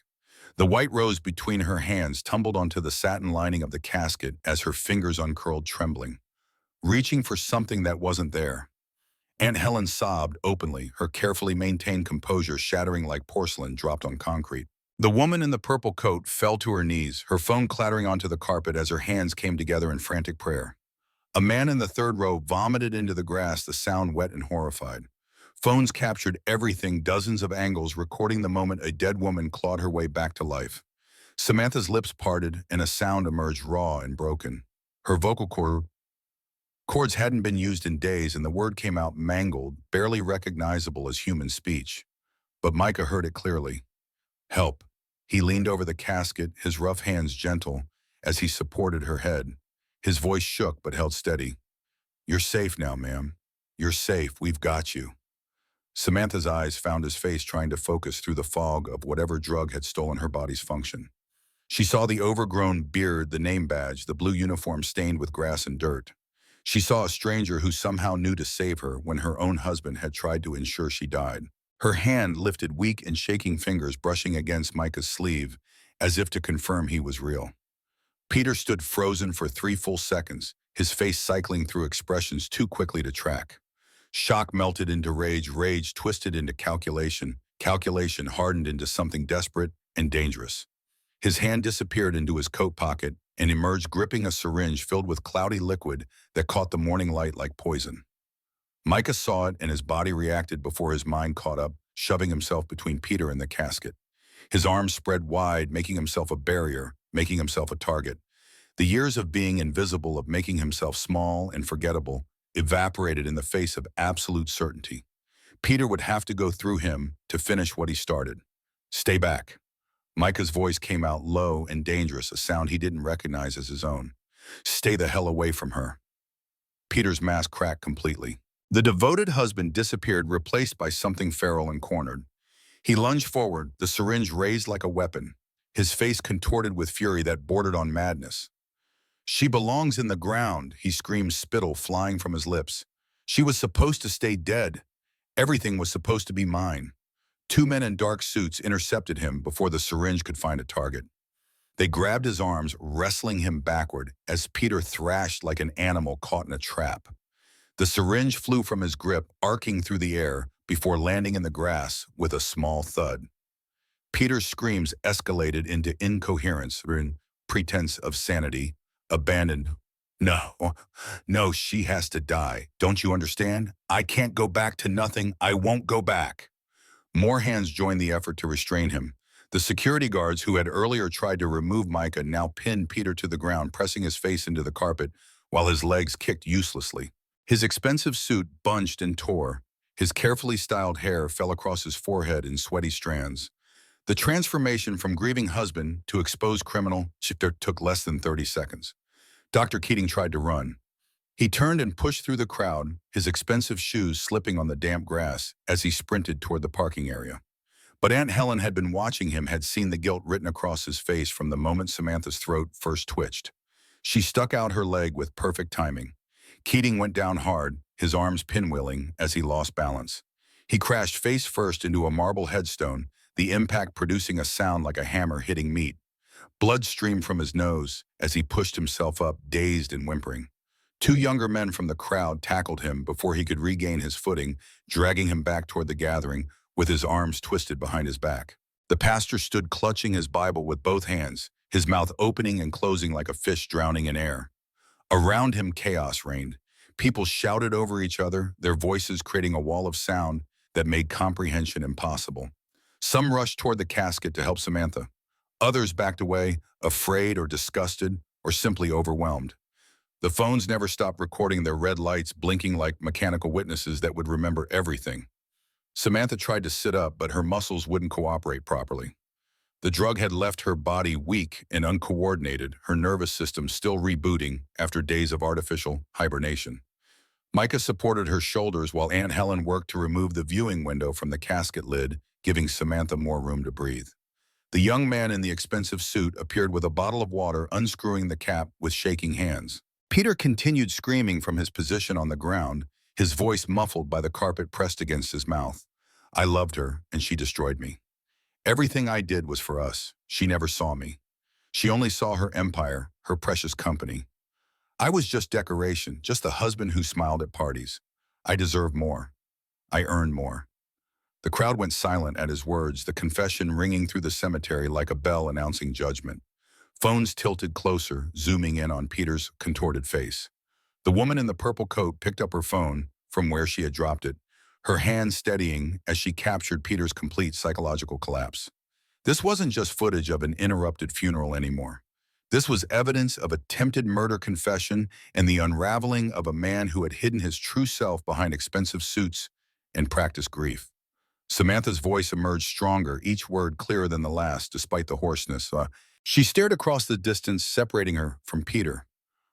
The white rose between her hands tumbled onto the satin lining of the casket as her fingers uncurled, trembling, reaching for something that wasn't there. Aunt Helen sobbed openly, her carefully maintained composure shattering like porcelain dropped on concrete. The woman in the purple coat fell to her knees, her phone clattering onto the carpet as her hands came together in frantic prayer. A man in the third row vomited into the grass, the sound wet and horrified. Phones captured everything, dozens of angles, recording the moment a dead woman clawed her way back to life. Samantha's lips parted and a sound emerged, raw and broken. Her vocal cords hadn't been used in days, and the word came out mangled, barely recognizable as human speech. But Micah heard it clearly. "Help." He leaned over the casket, his rough hands gentle as he supported her head. His voice shook but held steady. "You're safe now, ma'am. You're safe. We've got you." Samantha's eyes found his face, trying to focus through the fog of whatever drug had stolen her body's function. She saw the overgrown beard, the name badge, the blue uniform stained with grass and dirt. She saw a stranger who somehow knew to save her when her own husband had tried to ensure she died. Her hand lifted, weak and shaking fingers brushing against Micah's sleeve, as if to confirm he was real. Peter stood frozen for 3 full seconds, his face cycling through expressions too quickly to track. Shock melted into rage, rage twisted into calculation, calculation hardened into something desperate and dangerous. His hand disappeared into his coat pocket and emerged gripping a syringe filled with cloudy liquid that caught the morning light like poison. Micah saw it and his body reacted before his mind caught up, shoving himself between Peter and the casket. His arms spread wide, making himself a barrier, making himself a target. The years of being invisible, of making himself small and forgettable, evaporated in the face of absolute certainty. Peter would have to go through him to finish what he started. Stay back. Micah's voice came out low and dangerous, a sound he didn't recognize as his own. Stay the hell away from her. Peter's mask cracked completely. The devoted husband disappeared, replaced by something feral and cornered. He lunged forward, the syringe raised like a weapon, his face contorted with fury that bordered on madness. She belongs in the ground, he screamed, spittle flying from his lips. She was supposed to stay dead. Everything was supposed to be mine. 2 men in dark suits intercepted him before the syringe could find a target. They grabbed his arms, wrestling him backward as Peter thrashed like an animal caught in a trap. The syringe flew from his grip, arcing through the air before landing in the grass with a small thud. Peter's screams escalated into incoherence, in pretense of sanity, abandoned. No, no, she has to die. Don't you understand? I can't go back to nothing. I won't go back. More hands joined the effort to restrain him. The security guards who had earlier tried to remove Micah now pinned Peter to the ground, pressing his face into the carpet while his legs kicked uselessly. His expensive suit bunched and tore. His carefully styled hair fell across his forehead in sweaty strands. The transformation from grieving husband to exposed criminal took less than 30 seconds. Dr. Keating tried to run. He turned and pushed through the crowd, his expensive shoes slipping on the damp grass as he sprinted toward the parking area. But Aunt Helen had been watching him, had seen the guilt written across his face from the moment Samantha's throat first twitched. She stuck out her leg with perfect timing. Keating went down hard, his arms pinwheeling as he lost balance. He crashed face first into a marble headstone, the impact producing a sound like a hammer hitting meat. Blood streamed from his nose as he pushed himself up, dazed and whimpering. 2 younger men from the crowd tackled him before he could regain his footing, dragging him back toward the gathering with his arms twisted behind his back. The pastor stood clutching his Bible with both hands, his mouth opening and closing like a fish drowning in air. Around him, chaos reigned. People shouted over each other, their voices creating a wall of sound that made comprehension impossible. Some rushed toward the casket to help Samantha. Others backed away, afraid or disgusted or simply overwhelmed. The phones never stopped recording their red lights, blinking like mechanical witnesses that would remember everything. Samantha tried to sit up, but her muscles wouldn't cooperate properly. The drug had left her body weak and uncoordinated, her nervous system still rebooting after days of artificial hibernation. Micah supported her shoulders while Aunt Helen worked to remove the viewing window from the casket lid, giving Samantha more room to breathe. The young man in the expensive suit appeared with a bottle of water, unscrewing the cap with shaking hands. Peter continued screaming from his position on the ground, his voice muffled by the carpet pressed against his mouth. I loved her, and she destroyed me. Everything I did was for us. She never saw me. She only saw her empire, her precious company. I was just decoration, just the husband who smiled at parties. I deserve more. I earned more. The crowd went silent at his words, the confession ringing through the cemetery like a bell announcing judgment. Phones tilted closer, zooming in on Peter's contorted face. The woman in the purple coat picked up her phone from where she had dropped it, her hand steadying as she captured Peter's complete psychological collapse. This wasn't just footage of an interrupted funeral anymore. This was evidence of attempted murder confession and the unraveling of a man who had hidden his true self behind expensive suits and practiced grief. Samantha's voice emerged stronger, each word clearer than the last, despite the hoarseness. She stared across the distance, separating her from Peter,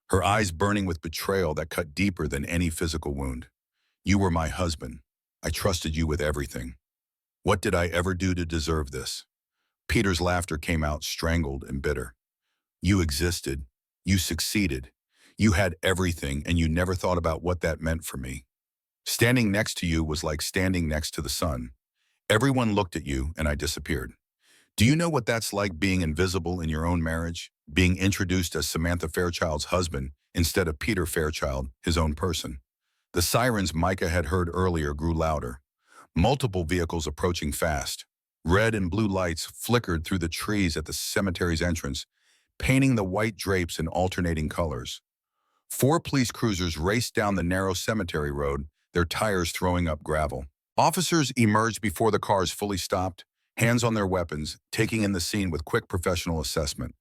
her eyes burning with betrayal that cut deeper than any physical wound. You were my husband. I trusted you with everything. What did I ever do to deserve this? Peter's laughter came out strangled and bitter. You existed. You succeeded. You had everything, and you never thought about what that meant for me. Standing next to you was like standing next to the sun. Everyone looked at you, and I disappeared. Do you know what that's like being invisible in your own marriage? Being introduced as Samantha Fairchild's husband instead of Peter Fairchild, his own person. The sirens Micah had heard earlier grew louder. Multiple vehicles approaching fast. Red and blue lights flickered through the trees at the cemetery's entrance, painting the white drapes in alternating colors. 4 police cruisers raced down the narrow cemetery road, their tires throwing up gravel. Officers emerged before the cars fully stopped, hands on their weapons, taking in the scene with quick professional assessment.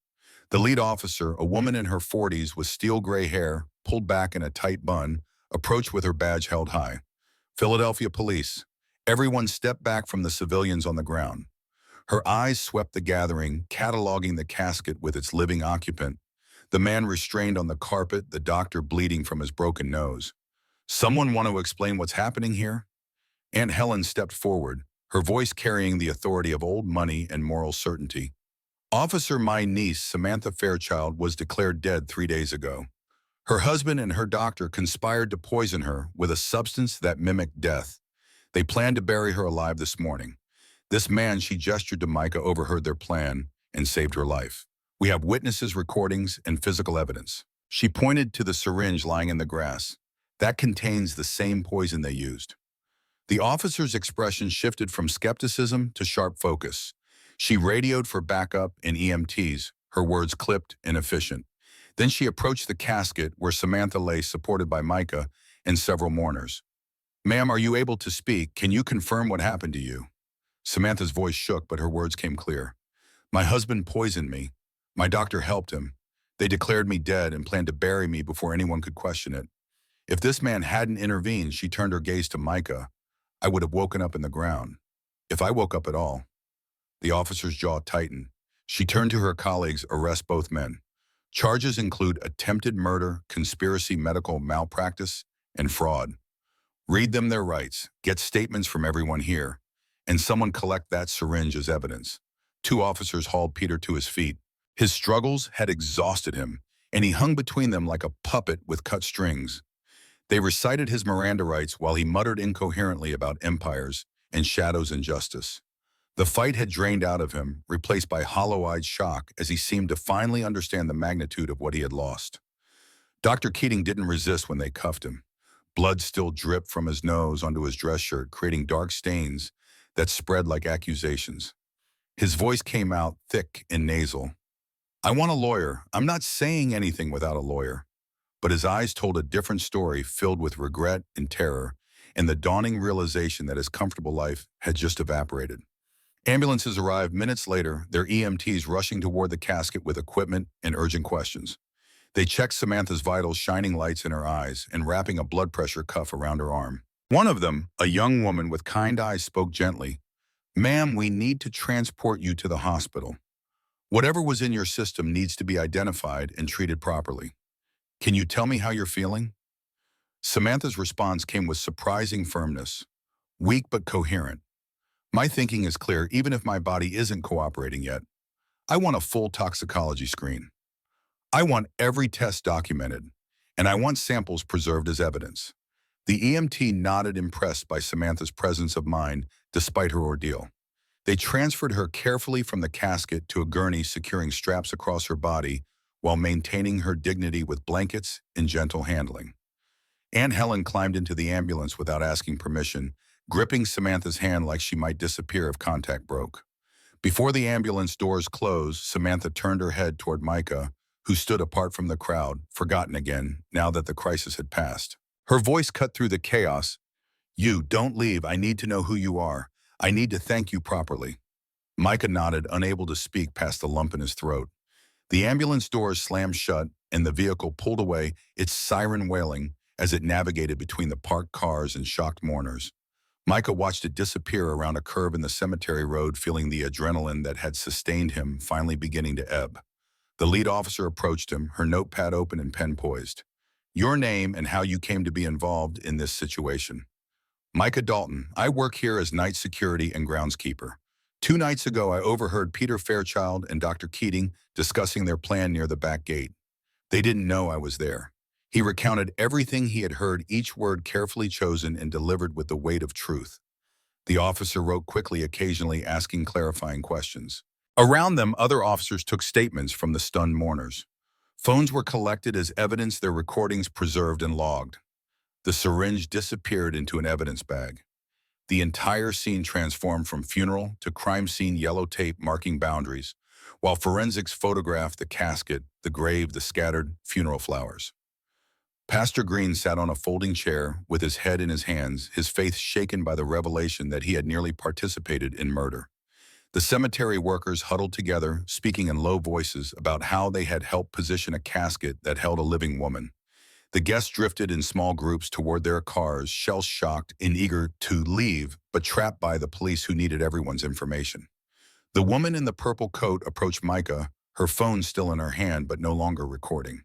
The lead officer, a woman in her 40s with steel gray hair, pulled back in a tight bun, approached with her badge held high. Philadelphia Police. Everyone stepped back from the civilians on the ground. Her eyes swept the gathering, cataloging the casket with its living occupant, the man restrained on the carpet, the doctor bleeding from his broken nose. Someone want to explain what's happening here? Aunt Helen stepped forward, her voice carrying the authority of old money and moral certainty. Officer, my niece, Samantha Fairchild, was declared dead 3 days ago. Her husband and her doctor conspired to poison her with a substance that mimicked death. They planned to bury her alive this morning. This man, she gestured to Micah, overheard their plan and saved her life. We have witnesses, recordings, and physical evidence. She pointed to the syringe lying in the grass. That contains the same poison they used. The officer's expression shifted from skepticism to sharp focus. She radioed for backup and EMTs, her words clipped and efficient. Then she approached the casket where Samantha lay, supported by Micah and several mourners. Ma'am, are you able to speak? Can you confirm what happened to you? Samantha's voice shook, but her words came clear. My husband poisoned me. My doctor helped him. They declared me dead and planned to bury me before anyone could question it. If this man hadn't intervened, she turned her gaze to Micah, I would have woken up in the ground. If I woke up at all. The officer's jaw tightened. She turned to her colleagues, arrest both men. Charges include attempted murder, conspiracy, medical malpractice, and fraud. Read them their rights, get statements from everyone here, and someone collect that syringe as evidence. 2 officers hauled Peter to his feet. His struggles had exhausted him, and he hung between them like a puppet with cut strings. They recited his Miranda rights while he muttered incoherently about empires and shadows and justice. The fight had drained out of him, replaced by hollow-eyed shock as he seemed to finally understand the magnitude of what he had lost. Dr. Keating didn't resist when they cuffed him. Blood still dripped from his nose onto his dress shirt, creating dark stains that spread like accusations. His voice came out thick and nasal. I want a lawyer. I'm not saying anything without a lawyer. But his eyes told a different story, filled with regret and terror, and the dawning realization that his comfortable life had just evaporated. Ambulances arrived minutes later, their EMTs rushing toward the casket with equipment and urgent questions. They checked Samantha's vitals, shining lights in her eyes and wrapping a blood pressure cuff around her arm. One of them, a young woman with kind eyes, spoke gently. Ma'am, we need to transport you to the hospital. Whatever was in your system needs to be identified and treated properly. Can you tell me how you're feeling? Samantha's response came with surprising firmness, weak but coherent. My thinking is clear, even if my body isn't cooperating yet. I want a full toxicology screen. I want every test documented, and I want samples preserved as evidence. The EMT nodded, impressed by Samantha's presence of mind despite her ordeal. They transferred her carefully from the casket to a gurney, securing straps across her body while maintaining her dignity with blankets and gentle handling. Aunt Helen climbed into the ambulance without asking permission, gripping Samantha's hand like she might disappear if contact broke. Before the ambulance doors closed, Samantha turned her head toward Micah, who stood apart from the crowd, forgotten again, now that the crisis had passed. Her voice cut through the chaos. You, don't leave. I need to know who you are. I need to thank you properly. Micah nodded, unable to speak past the lump in his throat. The ambulance doors slammed shut, and the vehicle pulled away, its siren wailing as it navigated between the parked cars and shocked mourners. Micah watched it disappear around a curve in the cemetery road, feeling the adrenaline that had sustained him finally beginning to ebb. The lead officer approached him, her notepad open and pen poised. Your name and how you came to be involved in this situation. Micah Dalton, I work here as night security and groundskeeper. 2 nights ago, I overheard Peter Fairchild and Dr. Keating discussing their plan near the back gate. They didn't know I was there. He recounted everything he had heard, each word carefully chosen and delivered with the weight of truth. The officer wrote quickly, occasionally asking clarifying questions. Around them, other officers took statements from the stunned mourners. Phones were collected as evidence, their recordings preserved and logged. The syringe disappeared into an evidence bag. The entire scene transformed from funeral to crime scene, yellow tape marking boundaries, while forensics photographed the casket, the grave, the scattered funeral flowers. Pastor Green sat on a folding chair with his head in his hands, his faith shaken by the revelation that he had nearly participated in murder. The cemetery workers huddled together, speaking in low voices about how they had helped position a casket that held a living woman. The guests drifted in small groups toward their cars, shell-shocked and eager to leave, but trapped by the police who needed everyone's information. The woman in the purple coat approached Micah, her phone still in her hand but no longer recording.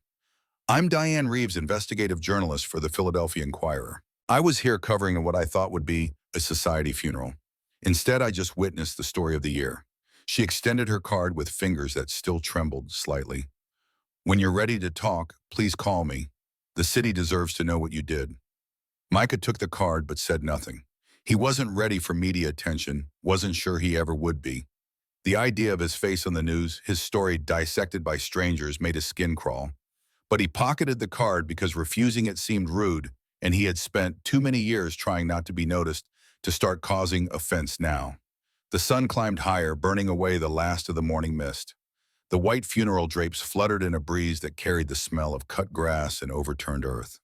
"I'm Diane Reeves, investigative journalist for the Philadelphia Inquirer. I was here covering what I thought would be a society funeral. Instead, I just witnessed the story of the year." She extended her card with fingers that still trembled slightly. "When you're ready to talk, please call me. The city deserves to know what you did." Micah took the card but said nothing. He wasn't ready for media attention, wasn't sure he ever would be. The idea of his face on the news, his story dissected by strangers, made his skin crawl. But he pocketed the card because refusing it seemed rude, and he had spent too many years trying not to be noticed to start causing offense now. The sun climbed higher, burning away the last of the morning mist. The white funeral drapes fluttered in a breeze that carried the smell of cut grass and overturned earth.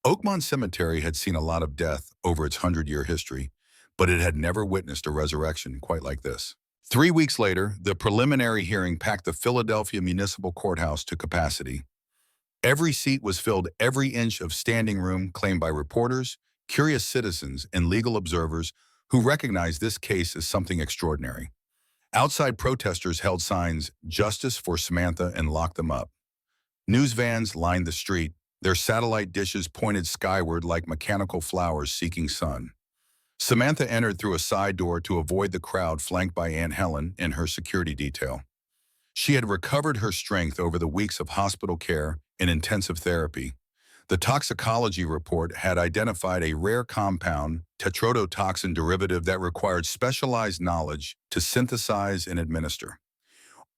Oakmont Cemetery had seen a lot of death over its 100-year history, but it had never witnessed a resurrection quite like this. 3 weeks later, the preliminary hearing packed the Philadelphia Municipal Courthouse to capacity. Every seat was filled, every inch of standing room claimed by reporters, curious citizens, and legal observers who recognized this case as something extraordinary. Outside, protesters held signs, "Justice for Samantha," and locked them up. News vans lined the street, their satellite dishes pointed skyward like mechanical flowers seeking sun. Samantha entered through a side door to avoid the crowd, flanked by Aunt Helen and her security detail. She had recovered her strength over the weeks of hospital care and intensive therapy. The toxicology report had identified a rare compound, tetrodotoxin derivative, that required specialized knowledge to synthesize and administer.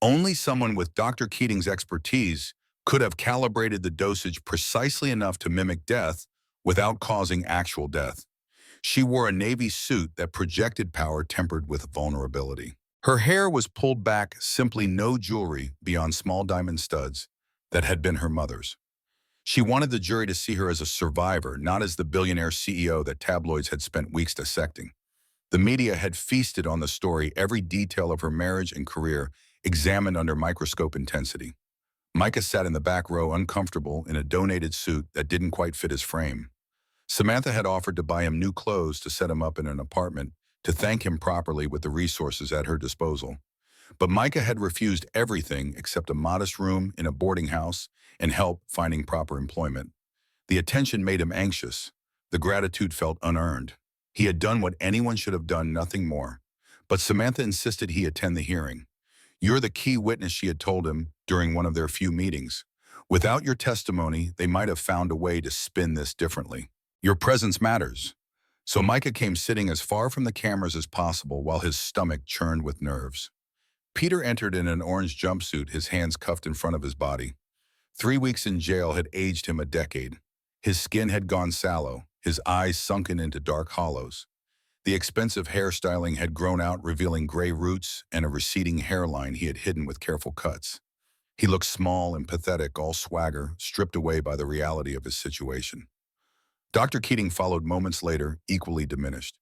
Only someone with Dr. Keating's expertise could have calibrated the dosage precisely enough to mimic death without causing actual death. She wore a navy suit that projected power tempered with vulnerability. Her hair was pulled back, simply no jewelry beyond small diamond studs that had been her mother's. She wanted the jury to see her as a survivor, not as the billionaire CEO that tabloids had spent weeks dissecting. The media had feasted on the story, every detail of her marriage and career examined under microscope intensity. Micah sat in the back row, uncomfortable in a donated suit that didn't quite fit his frame. Samantha had offered to buy him new clothes to set him up in an apartment, to thank him properly with the resources at her disposal. But Micah had refused everything except a modest room in a boarding house and help finding proper employment. The attention made him anxious. The gratitude felt unearned. He had done what anyone should have done, nothing more. But Samantha insisted he attend the hearing. "You're the key witness," she had told him during one of their few meetings. "Without your testimony, they might have found a way to spin this differently. Your presence matters." So Micah came, sitting as far from the cameras as possible while his stomach churned with nerves. Peter entered in an orange jumpsuit, his hands cuffed in front of his body. 3 weeks in jail had aged him a decade. His skin had gone sallow, his eyes sunken into dark hollows. The expensive hairstyling had grown out, revealing gray roots and a receding hairline he had hidden with careful cuts. He looked small and pathetic, all swagger, stripped away by the reality of his situation. Dr. Keating followed moments later, equally diminished.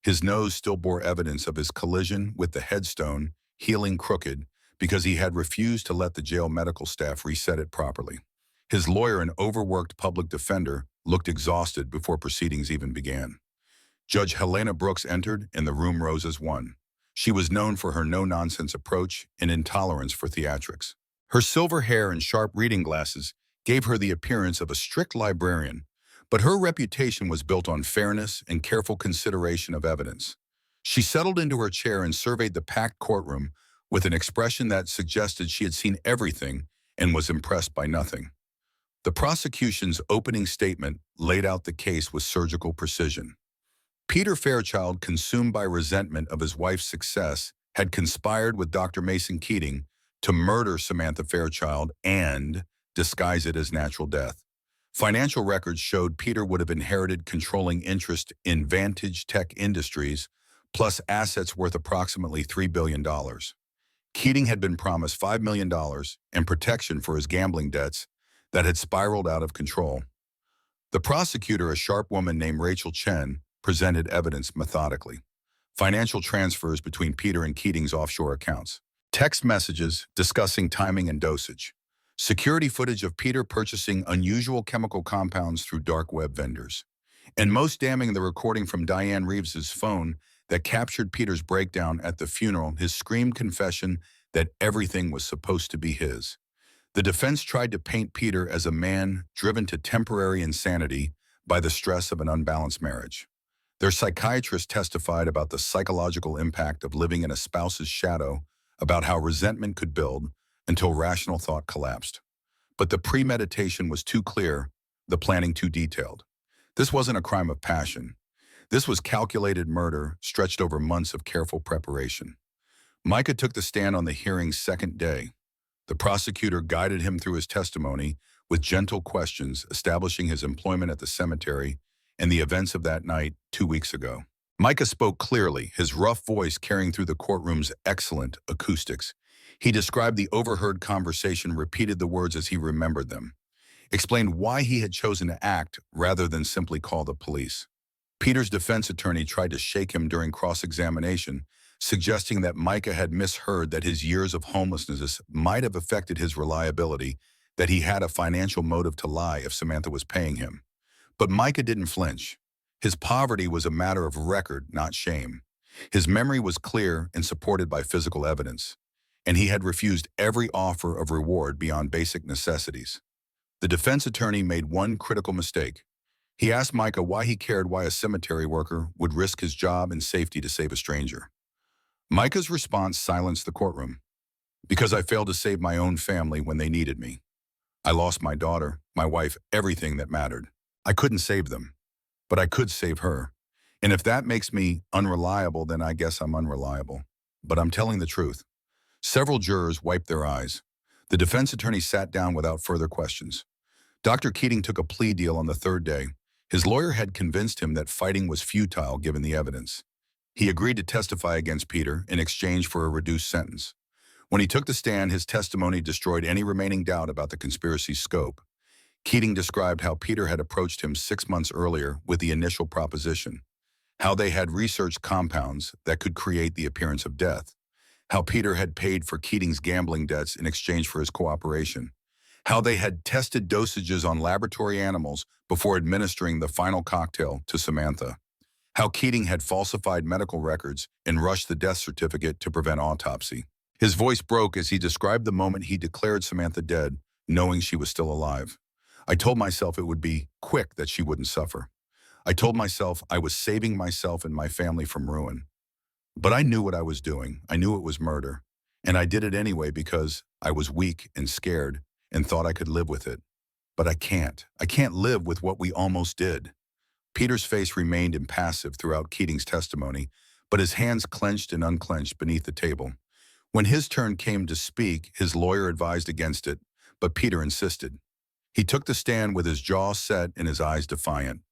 His nose still bore evidence of his collision with the headstone, healing crooked, because he had refused to let the jail medical staff reset it properly. His lawyer, an overworked public defender, looked exhausted before proceedings even began. Judge Helena Brooks entered, and the room rose as one. She was known for her no-nonsense approach and intolerance for theatrics. Her silver hair and sharp reading glasses gave her the appearance of a strict librarian, but her reputation was built on fairness and careful consideration of evidence. She settled into her chair and surveyed the packed courtroom with an expression that suggested she had seen everything and was impressed by nothing. The prosecution's opening statement laid out the case with surgical precision. Peter Fairchild, consumed by resentment of his wife's success, had conspired with Dr. Mason Keating to murder Samantha Fairchild and disguise it as natural death. Financial records showed Peter would have inherited controlling interest in Vantage Tech Industries, plus assets worth approximately $3 billion. Keating had been promised $5 million and protection for his gambling debts that had spiraled out of control. The prosecutor, a sharp woman named Rachel Chen, presented evidence methodically. Financial transfers between Peter and Keating's offshore accounts. Text messages discussing timing and dosage. Security footage of Peter purchasing unusual chemical compounds through dark web vendors. And most damning, the recording from Diane Reeves's phone that captured Peter's breakdown at the funeral, his screamed confession that everything was supposed to be his. The defense tried to paint Peter as a man driven to temporary insanity by the stress of an unbalanced marriage. Their psychiatrist testified about the psychological impact of living in a spouse's shadow, about how resentment could build until rational thought collapsed. But the premeditation was too clear, the planning too detailed. This wasn't a crime of passion. This was calculated murder stretched over months of careful preparation. Micah took the stand on the hearing's second day. The prosecutor guided him through his testimony with gentle questions, establishing his employment at the cemetery and the events of that night 2 weeks ago. Micah spoke clearly, his rough voice carrying through the courtroom's excellent acoustics. He described the overheard conversation, repeated the words as he remembered them, explained why he had chosen to act rather than simply call the police. Peter's defense attorney tried to shake him during cross-examination, suggesting that Micah had misheard, that his years of homelessness might have affected his reliability, that he had a financial motive to lie if Samantha was paying him. But Micah didn't flinch. His poverty was a matter of record, not shame. His memory was clear and supported by physical evidence, and he had refused every offer of reward beyond basic necessities. The defense attorney made one critical mistake. He asked Micah why he cared why a cemetery worker would risk his job and safety to save a stranger. Micah's response silenced the courtroom. Because I failed to save my own family when they needed me. I lost my daughter, my wife, everything that mattered. I couldn't save them, but I could save her. And if that makes me unreliable, then I guess I'm unreliable. But I'm telling the truth. Several jurors wiped their eyes. The defense attorney sat down without further questions. Dr. Keating took a plea deal on the third day. His lawyer had convinced him that fighting was futile given the evidence. He agreed to testify against Peter in exchange for a reduced sentence. When he took the stand, his testimony destroyed any remaining doubt about the conspiracy's scope. Keating described how Peter had approached him 6 months earlier with the initial proposition, how they had researched compounds that could create the appearance of death, how Peter had paid for Keating's gambling debts in exchange for his cooperation, how they had tested dosages on laboratory animals before administering the final cocktail to Samantha, how Keating had falsified medical records and rushed the death certificate to prevent autopsy. His voice broke as he described the moment he declared Samantha dead, knowing she was still alive. I told myself it would be quick, that she wouldn't suffer. I told myself I was saving myself and my family from ruin. But I knew what I was doing. I knew it was murder. And I did it anyway because I was weak and scared and thought I could live with it. But I can't. I can't live with what we almost did. Peter's face remained impassive throughout Keating's testimony, but his hands clenched and unclenched beneath the table. When his turn came to speak, his lawyer advised against it, but Peter insisted. He took the stand with his jaw set and his eyes defiant.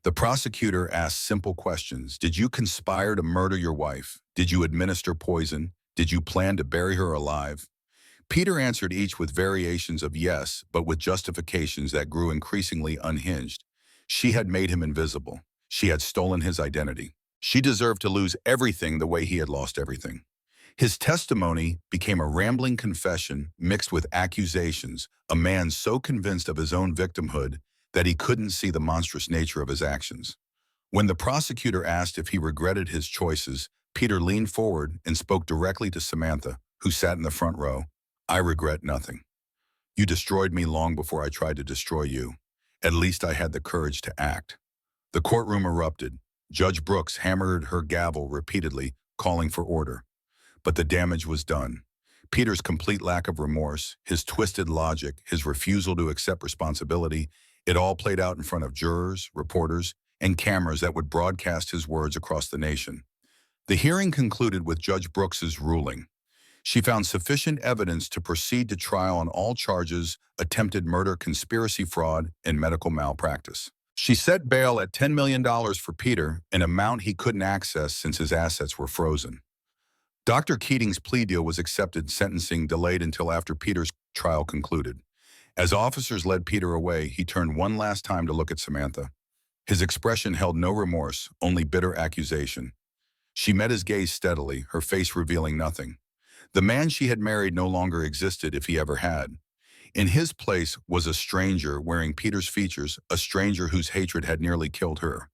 The prosecutor asked simple questions. Did you conspire to murder your wife? Did you administer poison? Did you plan to bury her alive? Peter answered each with variations of yes, but with justifications that grew increasingly unhinged. She had made him invisible. She had stolen his identity. She deserved to lose everything the way he had lost everything. His testimony became a rambling confession mixed with accusations, a man so convinced of his own victimhood that he couldn't see the monstrous nature of his actions. When the prosecutor asked if he regretted his choices, Peter leaned forward and spoke directly to Samantha, who sat in the front row. I regret nothing. You destroyed me long before I tried to destroy you. At least I had the courage to act. The courtroom erupted. Judge Brooks hammered her gavel repeatedly, calling for order. But the damage was done. Peter's complete lack of remorse, his twisted logic, his refusal to accept responsibility, it all played out in front of jurors, reporters, and cameras that would broadcast his words across the nation. The hearing concluded with Judge Brooks's ruling. She found sufficient evidence to proceed to trial on all charges: attempted murder, conspiracy, fraud, and medical malpractice. She set bail at $10 million for Peter, an amount he couldn't access since his assets were frozen. Dr. Keating's plea deal was accepted, sentencing delayed until after Peter's trial concluded. As officers led Peter away, he turned one last time to look at Samantha. His expression held no remorse, only bitter accusation. She met his gaze steadily, her face revealing nothing. The man she had married no longer existed, if he ever had. In his place was a stranger wearing Peter's features, a stranger whose hatred had nearly killed her.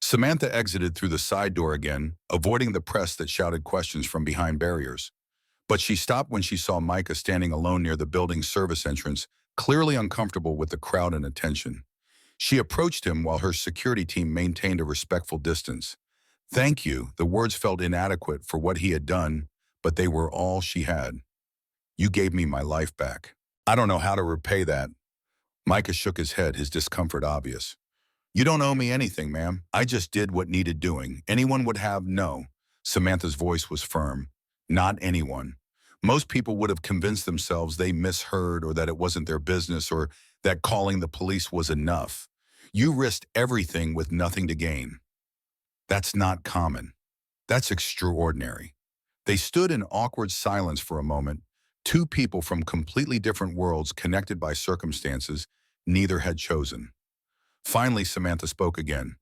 Samantha exited through the side door again, avoiding the press that shouted questions from behind barriers. But she stopped when she saw Micah standing alone near the building's service entrance, clearly uncomfortable with the crowd and attention. She approached him while her security team maintained a respectful distance. "Thank you," the words felt inadequate for what he had done, but they were all she had. "You gave me my life back. I don't know how to repay that." Micah shook his head, his discomfort obvious. "You don't owe me anything, ma'am. I just did what needed doing. Anyone would have." "No." Samantha's voice was firm. "Not anyone. Most people would have convinced themselves they misheard, or that it wasn't their business, or that calling the police was enough. You risked everything with nothing to gain. That's not common. That's extraordinary." They stood in awkward silence for a moment, two people from completely different worlds connected by circumstances neither had chosen. Finally, Samantha spoke again.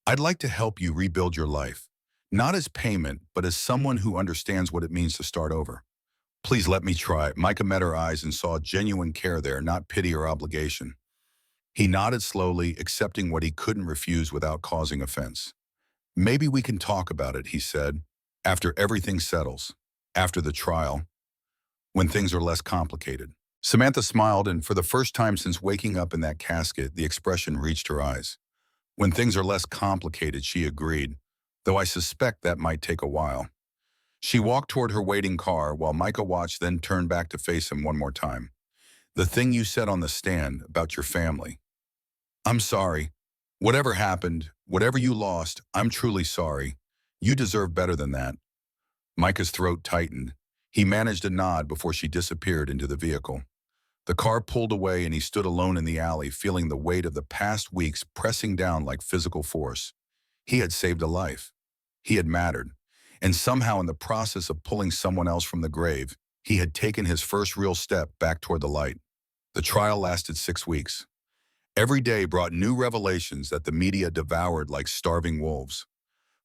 "I'd like to help you rebuild your life, not as payment, but as someone who understands what it means to start over. Please let me try." Micah met her eyes and saw genuine care there, not pity or obligation. He nodded slowly, accepting what he couldn't refuse without causing offense. "Maybe we can talk about it," he said, "after everything settles, after the trial, when things are less complicated." Samantha smiled, and for the first time since waking up in that casket, the expression reached her eyes. "When things are less complicated," she agreed, "though I suspect that might take a while." She walked toward her waiting car while Micah watched, then turned back to face him one more time. "The thing you said on the stand about your family. I'm sorry. Whatever happened, whatever you lost, I'm truly sorry. You deserve better than that." Micah's throat tightened. He managed a nod before she disappeared into the vehicle. The car pulled away and he stood alone in the alley, feeling the weight of the past weeks pressing down like physical force. He had saved a life. He had mattered. And somehow, in the process of pulling someone else from the grave, he had taken his first real step back toward the light. The trial lasted 6 weeks. Every day brought new revelations that the media devoured like starving wolves.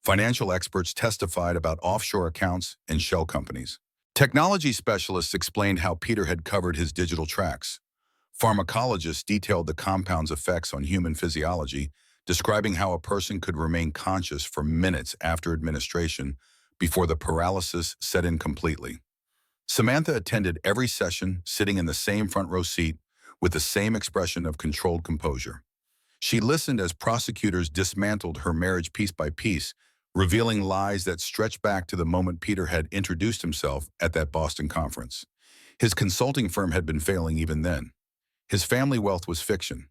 Financial experts testified about offshore accounts and shell companies. Technology specialists explained how Peter had covered his digital tracks. Pharmacologists detailed the compound's effects on human physiology, describing how a person could remain conscious for minutes after administration before the paralysis set in completely. Samantha attended every session, sitting in the same front row seat with the same expression of controlled composure. She listened as prosecutors dismantled her marriage piece by piece, revealing lies that stretched back to the moment Peter had introduced himself at that Boston conference. His consulting firm had been failing even then. His family wealth was fiction.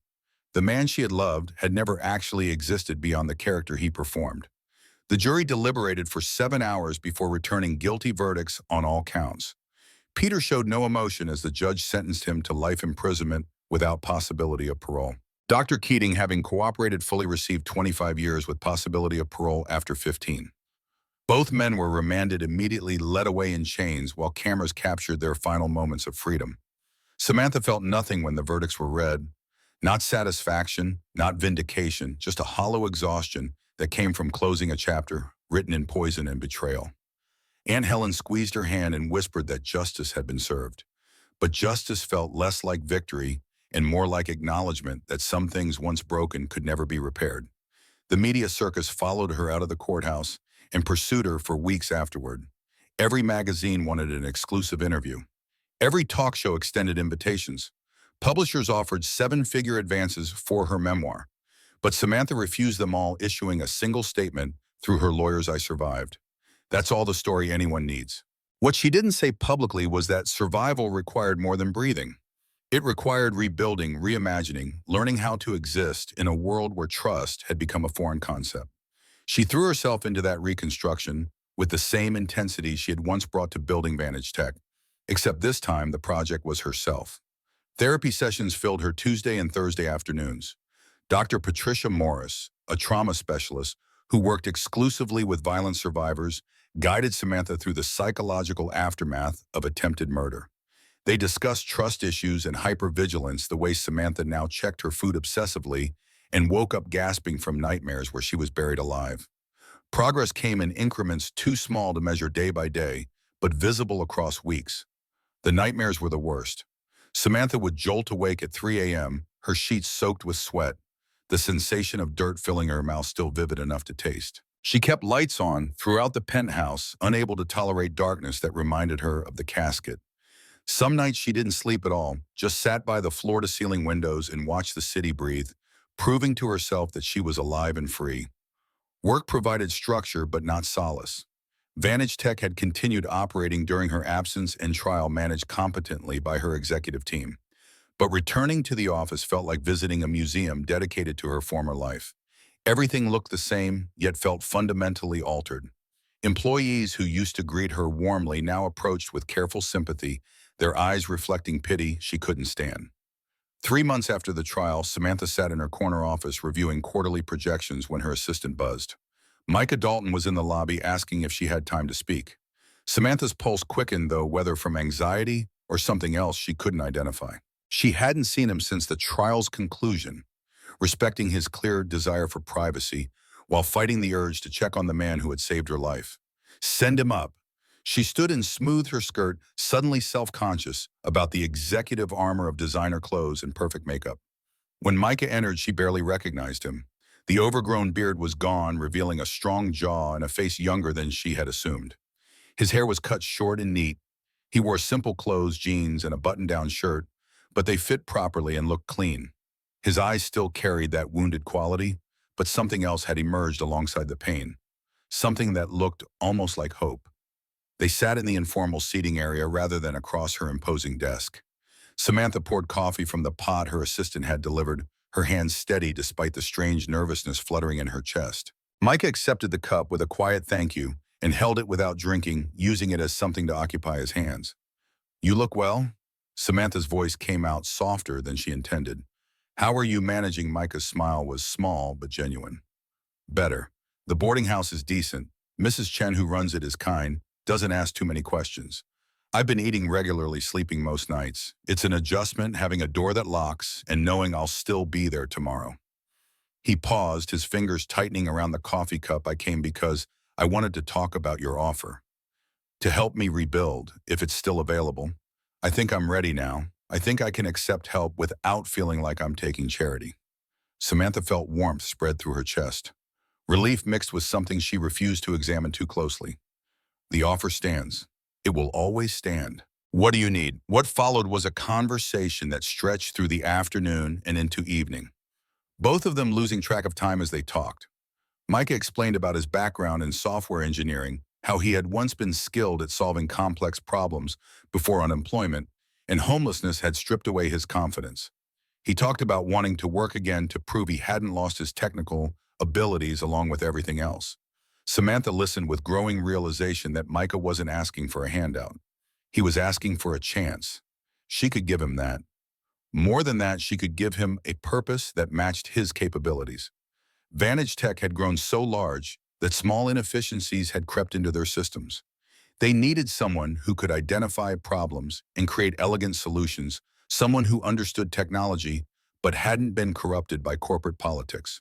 The man she had loved had never actually existed beyond the character he performed. The jury deliberated for 7 hours before returning guilty verdicts on all counts. Peter showed no emotion as the judge sentenced him to life imprisonment without possibility of parole. Dr. Keating, having cooperated fully, received 25 years with possibility of parole after 15. Both men were remanded, immediately led away in chains while cameras captured their final moments of freedom. Samantha felt nothing when the verdicts were read. Not satisfaction, not vindication, just a hollow exhaustion that came from closing a chapter written in poison and betrayal. Aunt Helen squeezed her hand and whispered that justice had been served. But justice felt less like victory and more like acknowledgement that some things once broken could never be repaired. The media circus followed her out of the courthouse and pursued her for weeks afterward. Every magazine wanted an exclusive interview. Every talk show extended invitations. Publishers offered 7-figure advances for her memoir. But Samantha refused them all, issuing a single statement through her lawyers: "I survived." That's all the story anyone needs. What she didn't say publicly was that survival required more than breathing. It required rebuilding, reimagining, learning how to exist in a world where trust had become a foreign concept. She threw herself into that reconstruction with the same intensity she had once brought to building Vantage Tech, except this time the project was herself. Therapy sessions filled her Tuesday and Thursday afternoons. Dr. Patricia Morris, a trauma specialist who worked exclusively with violent survivors, guided Samantha through the psychological aftermath of attempted murder. They discussed trust issues and hypervigilance, the way Samantha now checked her food obsessively and woke up gasping from nightmares where she was buried alive. Progress came in increments too small to measure day by day, but visible across weeks. The nightmares were the worst. Samantha would jolt awake at 3 a.m., her sheets soaked with sweat, the sensation of dirt filling her mouth still vivid enough to taste. She kept lights on throughout the penthouse, unable to tolerate darkness that reminded her of the casket. Some nights she didn't sleep at all, just sat by the floor-to-ceiling windows and watched the city breathe, proving to herself that she was alive and free. Work provided structure but not solace. Vantage Tech had continued operating during her absence and trial, managed competently by her executive team. But returning to the office felt like visiting a museum dedicated to her former life. Everything looked the same, yet felt fundamentally altered. Employees who used to greet her warmly now approached with careful sympathy, their eyes reflecting pity she couldn't stand. 3 months after the trial, Samantha sat in her corner office reviewing quarterly projections when her assistant buzzed. Micah Dalton was in the lobby asking if she had time to speak. Samantha's pulse quickened, though, whether from anxiety or something else she couldn't identify. She hadn't seen him since the trial's conclusion, respecting his clear desire for privacy while fighting the urge to check on the man who had saved her life. Send him up. She stood and smoothed her skirt, suddenly self-conscious about the executive armor of designer clothes and perfect makeup. When Micah entered, she barely recognized him. The overgrown beard was gone, revealing a strong jaw and a face younger than she had assumed. His hair was cut short and neat. He wore simple clothes, jeans, and a button-down shirt, but they fit properly and looked clean. His eyes still carried that wounded quality, but something else had emerged alongside the pain. Something that looked almost like hope. They sat in the informal seating area rather than across her imposing desk. Samantha poured coffee from the pot her assistant had delivered, her hands steady despite the strange nervousness fluttering in her chest. Micah accepted the cup with a quiet thank you and held it without drinking, using it as something to occupy his hands. "You look well?" Samantha's voice came out softer than she intended. "How are you managing?" Micah's smile was small but genuine. "Better. The boarding house is decent. Mrs. Chen, who runs it, is kind, doesn't ask too many questions. I've been eating regularly, sleeping most nights. It's an adjustment having a door that locks and knowing I'll still be there tomorrow." He paused, his fingers tightening around the coffee cup. "I came because I wanted to talk about your offer. To help me rebuild, if it's still available. I think I'm ready now. I think I can accept help without feeling like I'm taking charity." Samantha felt warmth spread through her chest. Relief mixed with something she refused to examine too closely. "The offer stands. It will always stand. What do you need?" What followed was a conversation that stretched through the afternoon and into evening, both of them losing track of time as they talked. Micah explained about his background in software engineering, how he had once been skilled at solving complex problems before unemployment, and homelessness had stripped away his confidence. He talked about wanting to work again to prove he hadn't lost his technical abilities along with everything else. Samantha listened with growing realization that Micah wasn't asking for a handout. He was asking for a chance. She could give him that. More than that, she could give him a purpose that matched his capabilities. Vantage Tech had grown so large that small inefficiencies had crept into their systems. They needed someone who could identify problems and create elegant solutions, someone who understood technology but hadn't been corrupted by corporate politics.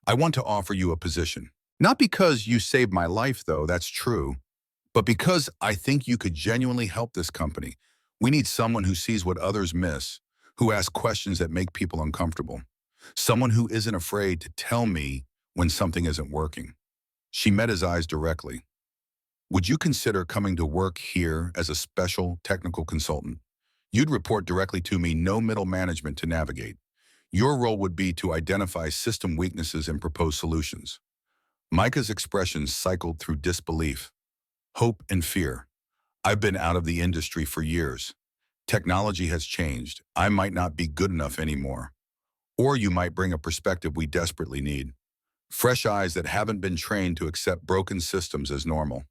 "I want to offer you a position. Not because you saved my life, though, that's true, but because I think you could genuinely help this company. We need someone who sees what others miss, who asks questions that make people uncomfortable. Someone who isn't afraid to tell me when something isn't working." She met his eyes directly. "Would you consider coming to work here as a special technical consultant? You'd report directly to me, no middle management to navigate. Your role would be to identify system weaknesses and propose solutions. Micah's expressions cycled through disbelief, hope, and fear. I've been out of the industry for years. Technology has changed. I might not be good enough anymore. Or you might bring a perspective we desperately need. Fresh eyes that haven't been trained to accept broken systems as normal.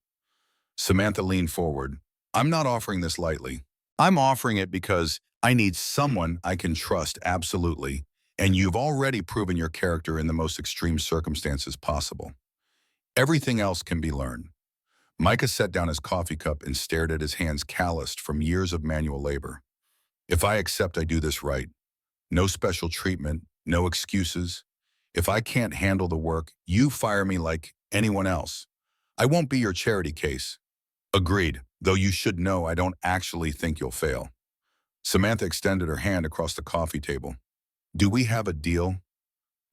Samantha leaned forward. I'm not offering this lightly. I'm offering it because I need someone I can trust absolutely, and you've already proven your character in the most extreme circumstances possible. Everything else can be learned. Micah set down his coffee cup and stared at his hands calloused from years of manual labor. If I accept I do this right, no special treatment, no excuses. If I can't handle the work, you fire me like anyone else. I won't be your charity case. Agreed, though you should know I don't actually think you'll fail. Samantha extended her hand across the coffee table. Do we have a deal?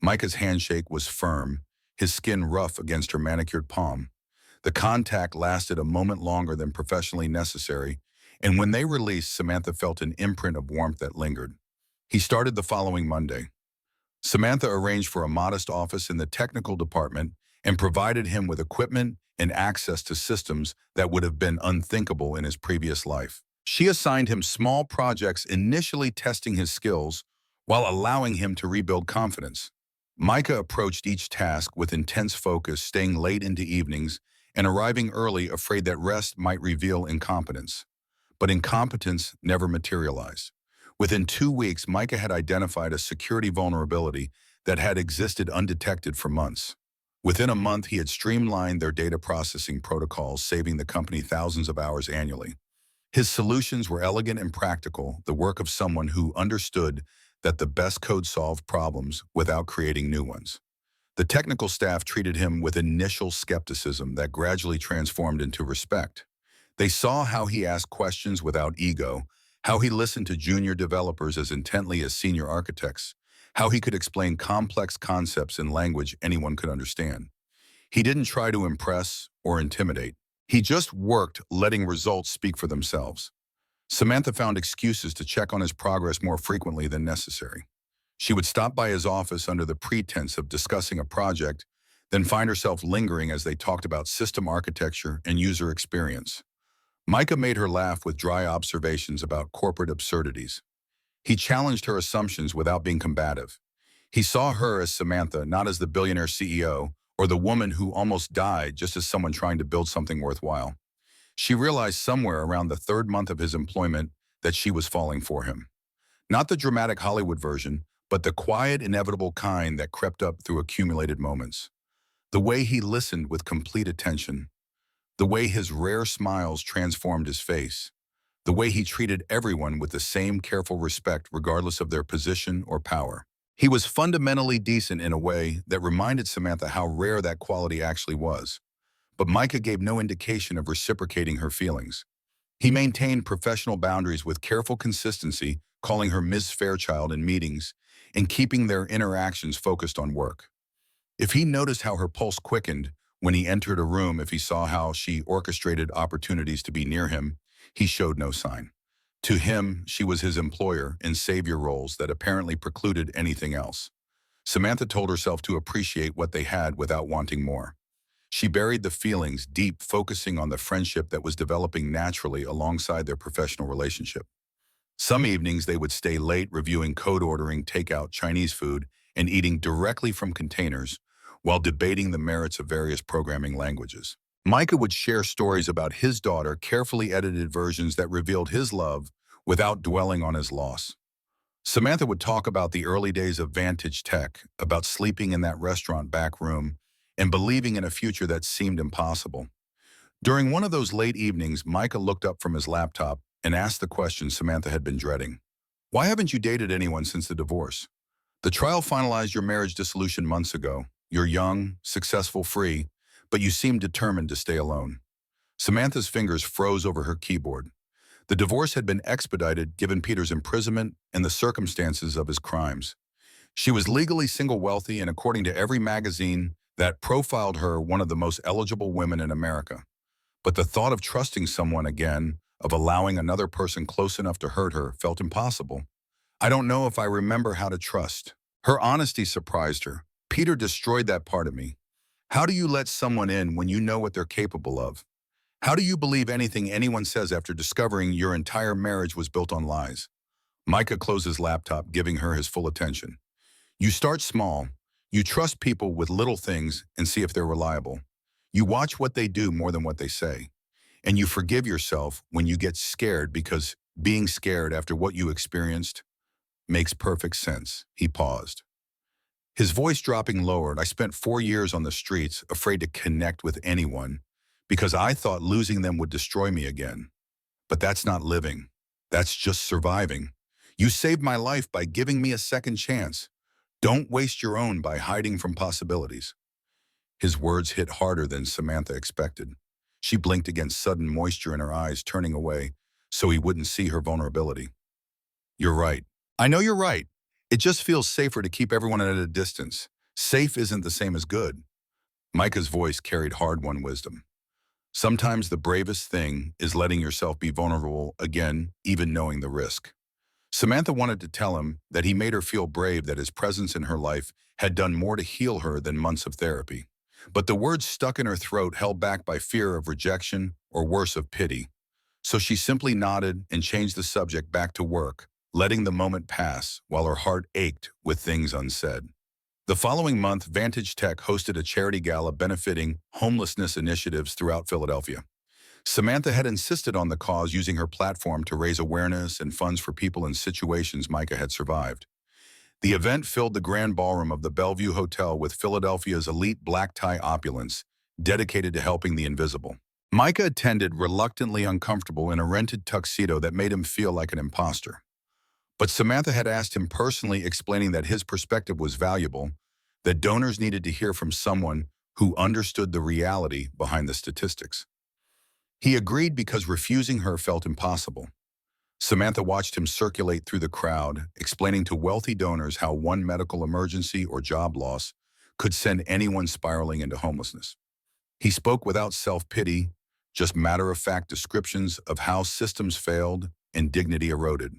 Micah's handshake was firm, his skin rough against her manicured palm. The contact lasted a moment longer than professionally necessary, and when they released, Samantha felt an imprint of warmth that lingered. He started the following Monday. Samantha arranged for a modest office in the technical department and provided him with equipment and access to systems that would have been unthinkable in his previous life. She assigned him small projects, initially testing his skills while allowing him to rebuild confidence. Micah approached each task with intense focus, staying late into evenings and arriving early, afraid that rest might reveal incompetence. But incompetence never materialized. Within 2 weeks, Micah had identified a security vulnerability that had existed undetected for months. Within a month, he had streamlined their data processing protocols, saving the company thousands of hours annually. His solutions were elegant and practical, the work of someone who understood that the best code solved problems without creating new ones. The technical staff treated him with initial skepticism that gradually transformed into respect. They saw how he asked questions without ego, how he listened to junior developers as intently as senior architects, how he could explain complex concepts in language anyone could understand. He didn't try to impress or intimidate. He just worked, letting results speak for themselves. Samantha found excuses to check on his progress more frequently than necessary. She would stop by his office under the pretense of discussing a project, then find herself lingering as they talked about system architecture and user experience. Micah made her laugh with dry observations about corporate absurdities. He challenged her assumptions without being combative. He saw her as Samantha, not as the billionaire CEO or the woman who almost died, just as someone trying to build something worthwhile. She realized somewhere around the 3rd month of his employment that she was falling for him. Not the dramatic Hollywood version, but the quiet, inevitable kind that crept up through accumulated moments. The way he listened with complete attention. The way his rare smiles transformed his face. The way he treated everyone with the same careful respect regardless of their position or power. He was fundamentally decent in a way that reminded Samantha how rare that quality actually was. But Micah gave no indication of reciprocating her feelings. He maintained professional boundaries with careful consistency, calling her Ms. Fairchild in meetings, and keeping their interactions focused on work. If he noticed how her pulse quickened when he entered a room, if he saw how she orchestrated opportunities to be near him, he showed no sign. To him, she was his employer in savior roles that apparently precluded anything else. Samantha told herself to appreciate what they had without wanting more. She buried the feelings deep, focusing on the friendship that was developing naturally alongside their professional relationship. Some evenings they would stay late reviewing code, ordering takeout Chinese food, and eating directly from containers while debating the merits of various programming languages. Micah would share stories about his daughter, carefully edited versions that revealed his love without dwelling on his loss. Samantha would talk about the early days of Vantage Tech, about sleeping in that restaurant back room, and believing in a future that seemed impossible. During one of those late evenings, Micah looked up from his laptop and asked the question Samantha had been dreading. Why haven't you dated anyone since the divorce? The trial finalized your marriage dissolution months ago. You're young, successful, free, but you seem determined to stay alone. Samantha's fingers froze over her keyboard. The divorce had been expedited given Peter's imprisonment and the circumstances of his crimes. She was legally single, wealthy, and according to every magazine that profiled her, one of the most eligible women in America. But the thought of trusting someone again, of allowing another person close enough to hurt her, felt impossible. I don't know if I remember how to trust. Her honesty surprised her. Peter destroyed that part of me. How do you let someone in when you know what they're capable of? How do you believe anything anyone says after discovering your entire marriage was built on lies? Micah closed his laptop, giving her his full attention. You start small. You trust people with little things and see if they're reliable. You watch what they do more than what they say. And you forgive yourself when you get scared because being scared after what you experienced makes perfect sense. He paused. His voice dropping lower. I spent 4 years on the streets, afraid to connect with anyone, because I thought losing them would destroy me again. But that's not living. That's just surviving. You saved my life by giving me a second chance. Don't waste your own by hiding from possibilities. His words hit harder than Samantha expected. She blinked against sudden moisture in her eyes, turning away so he wouldn't see her vulnerability. You're right. I know you're right. It just feels safer to keep everyone at a distance. Safe isn't the same as good. Micah's voice carried hard-won wisdom. Sometimes the bravest thing is letting yourself be vulnerable again, even knowing the risk. Samantha wanted to tell him that he made her feel brave, that his presence in her life had done more to heal her than months of therapy. But the words stuck in her throat, held back by fear of rejection or worse, of pity. So she simply nodded and changed the subject back to work, letting the moment pass while her heart ached with things unsaid. The following month, Vantage Tech hosted a charity gala benefiting homelessness initiatives throughout Philadelphia. Samantha had insisted on the cause, using her platform to raise awareness and funds for people in situations Micah had survived. The event filled the grand ballroom of the Bellevue Hotel with Philadelphia's elite black-tie opulence, dedicated to helping the invisible. Micah attended, reluctantly uncomfortable in a rented tuxedo that made him feel like an imposter. But Samantha had asked him personally, explaining that his perspective was valuable, that donors needed to hear from someone who understood the reality behind the statistics. He agreed because refusing her felt impossible. Samantha watched him circulate through the crowd, explaining to wealthy donors how one medical emergency or job loss could send anyone spiraling into homelessness. He spoke without self-pity, just matter-of-fact descriptions of how systems failed and dignity eroded.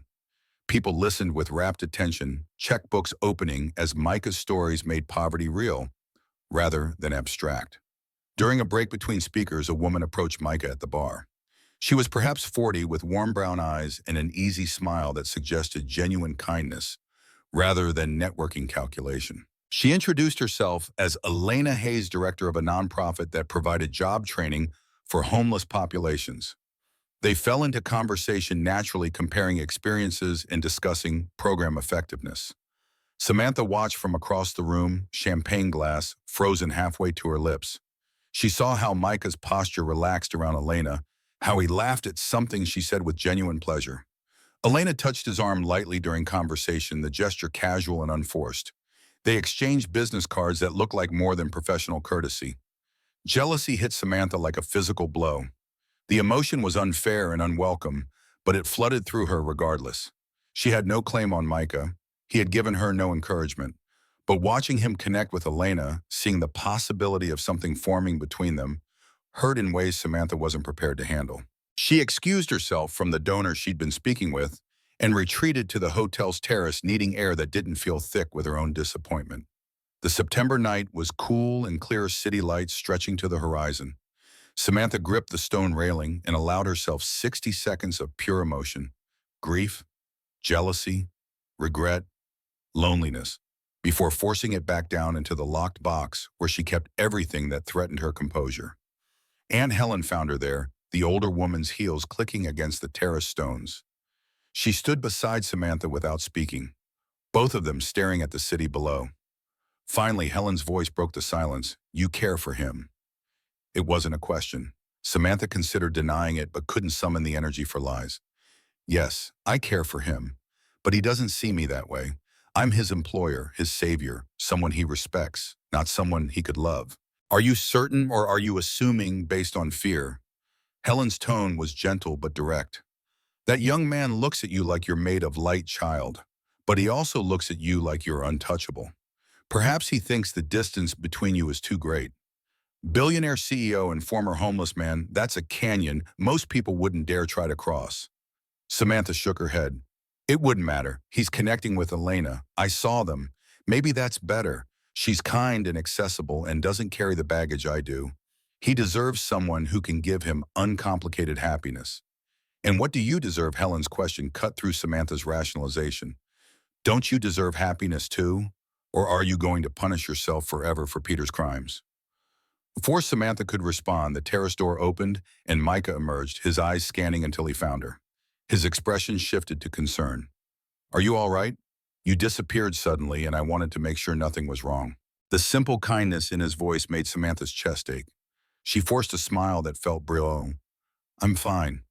People listened with rapt attention, checkbooks opening as Micah's stories made poverty real, rather than abstract. During a break between speakers, a woman approached Micah at the bar. She was perhaps 40, with warm brown eyes and an easy smile that suggested genuine kindness rather than networking calculation. She introduced herself as Elena Hayes, director of a nonprofit that provided job training for homeless populations. They fell into conversation naturally, comparing experiences and discussing program effectiveness. Samantha watched from across the room, champagne glass frozen halfway to her lips. She saw how Micah's posture relaxed around Elena, how he laughed at something she said with genuine pleasure. Elena touched his arm lightly during conversation, the gesture casual and unforced. They exchanged business cards that looked like more than professional courtesy. Jealousy hit Samantha like a physical blow. The emotion was unfair and unwelcome, but it flooded through her regardless. She had no claim on Micah. He had given her no encouragement. But watching him connect with Elena, seeing the possibility of something forming between them, hurt in ways Samantha wasn't prepared to handle. She excused herself from the donor she'd been speaking with and retreated to the hotel's terrace, needing air that didn't feel thick with her own disappointment. The September night was cool and clear, city lights stretching to the horizon. Samantha gripped the stone railing and allowed herself 60 seconds of pure emotion: grief, jealousy, regret, loneliness, before forcing it back down into the locked box where she kept everything that threatened her composure. Aunt Helen found her there, the older woman's heels clicking against the terrace stones. She stood beside Samantha without speaking, both of them staring at the city below. Finally, Helen's voice broke the silence. "You care for him." It wasn't a question. Samantha considered denying it, but couldn't summon the energy for lies. "Yes, I care for him, but he doesn't see me that way. I'm his employer, his savior, someone he respects, not someone he could love." "Are you certain, or are you assuming based on fear?" Helen's tone was gentle but direct. "That young man looks at you like you're made of light, child, but he also looks at you like you're untouchable. Perhaps he thinks the distance between you is too great. Billionaire CEO and former homeless man, that's a canyon most people wouldn't dare try to cross." Samantha shook her head. "It wouldn't matter. He's connecting with Elena. I saw them. Maybe that's better. She's kind and accessible and doesn't carry the baggage I do. He deserves someone who can give him uncomplicated happiness. And what do you deserve? Helen's question cut through Samantha's rationalization. Don't you deserve happiness too? Or are you going to punish yourself forever for Peter's crimes? Before Samantha could respond, the terrace door opened and Micah emerged, his eyes scanning until he found her. His expression shifted to concern. Are you all right? You disappeared suddenly and I wanted to make sure nothing was wrong. The simple kindness in his voice made Samantha's chest ache. She forced a smile that felt brilliant. I'm fine.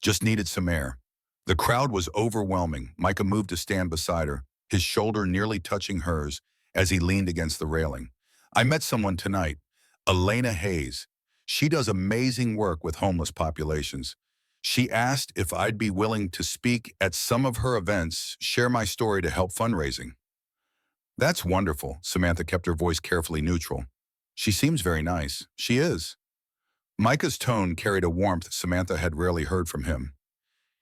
Just needed some air. The crowd was overwhelming. Micah moved to stand beside her, his shoulder nearly touching hers as he leaned against the railing. I met someone tonight, Elena Hayes. She does amazing work with homeless populations. She asked if I'd be willing to speak at some of her events, share my story to help fundraising. That's wonderful. Samantha kept her voice carefully neutral. She seems very nice. She is. Micah's tone carried a warmth Samantha had rarely heard from him.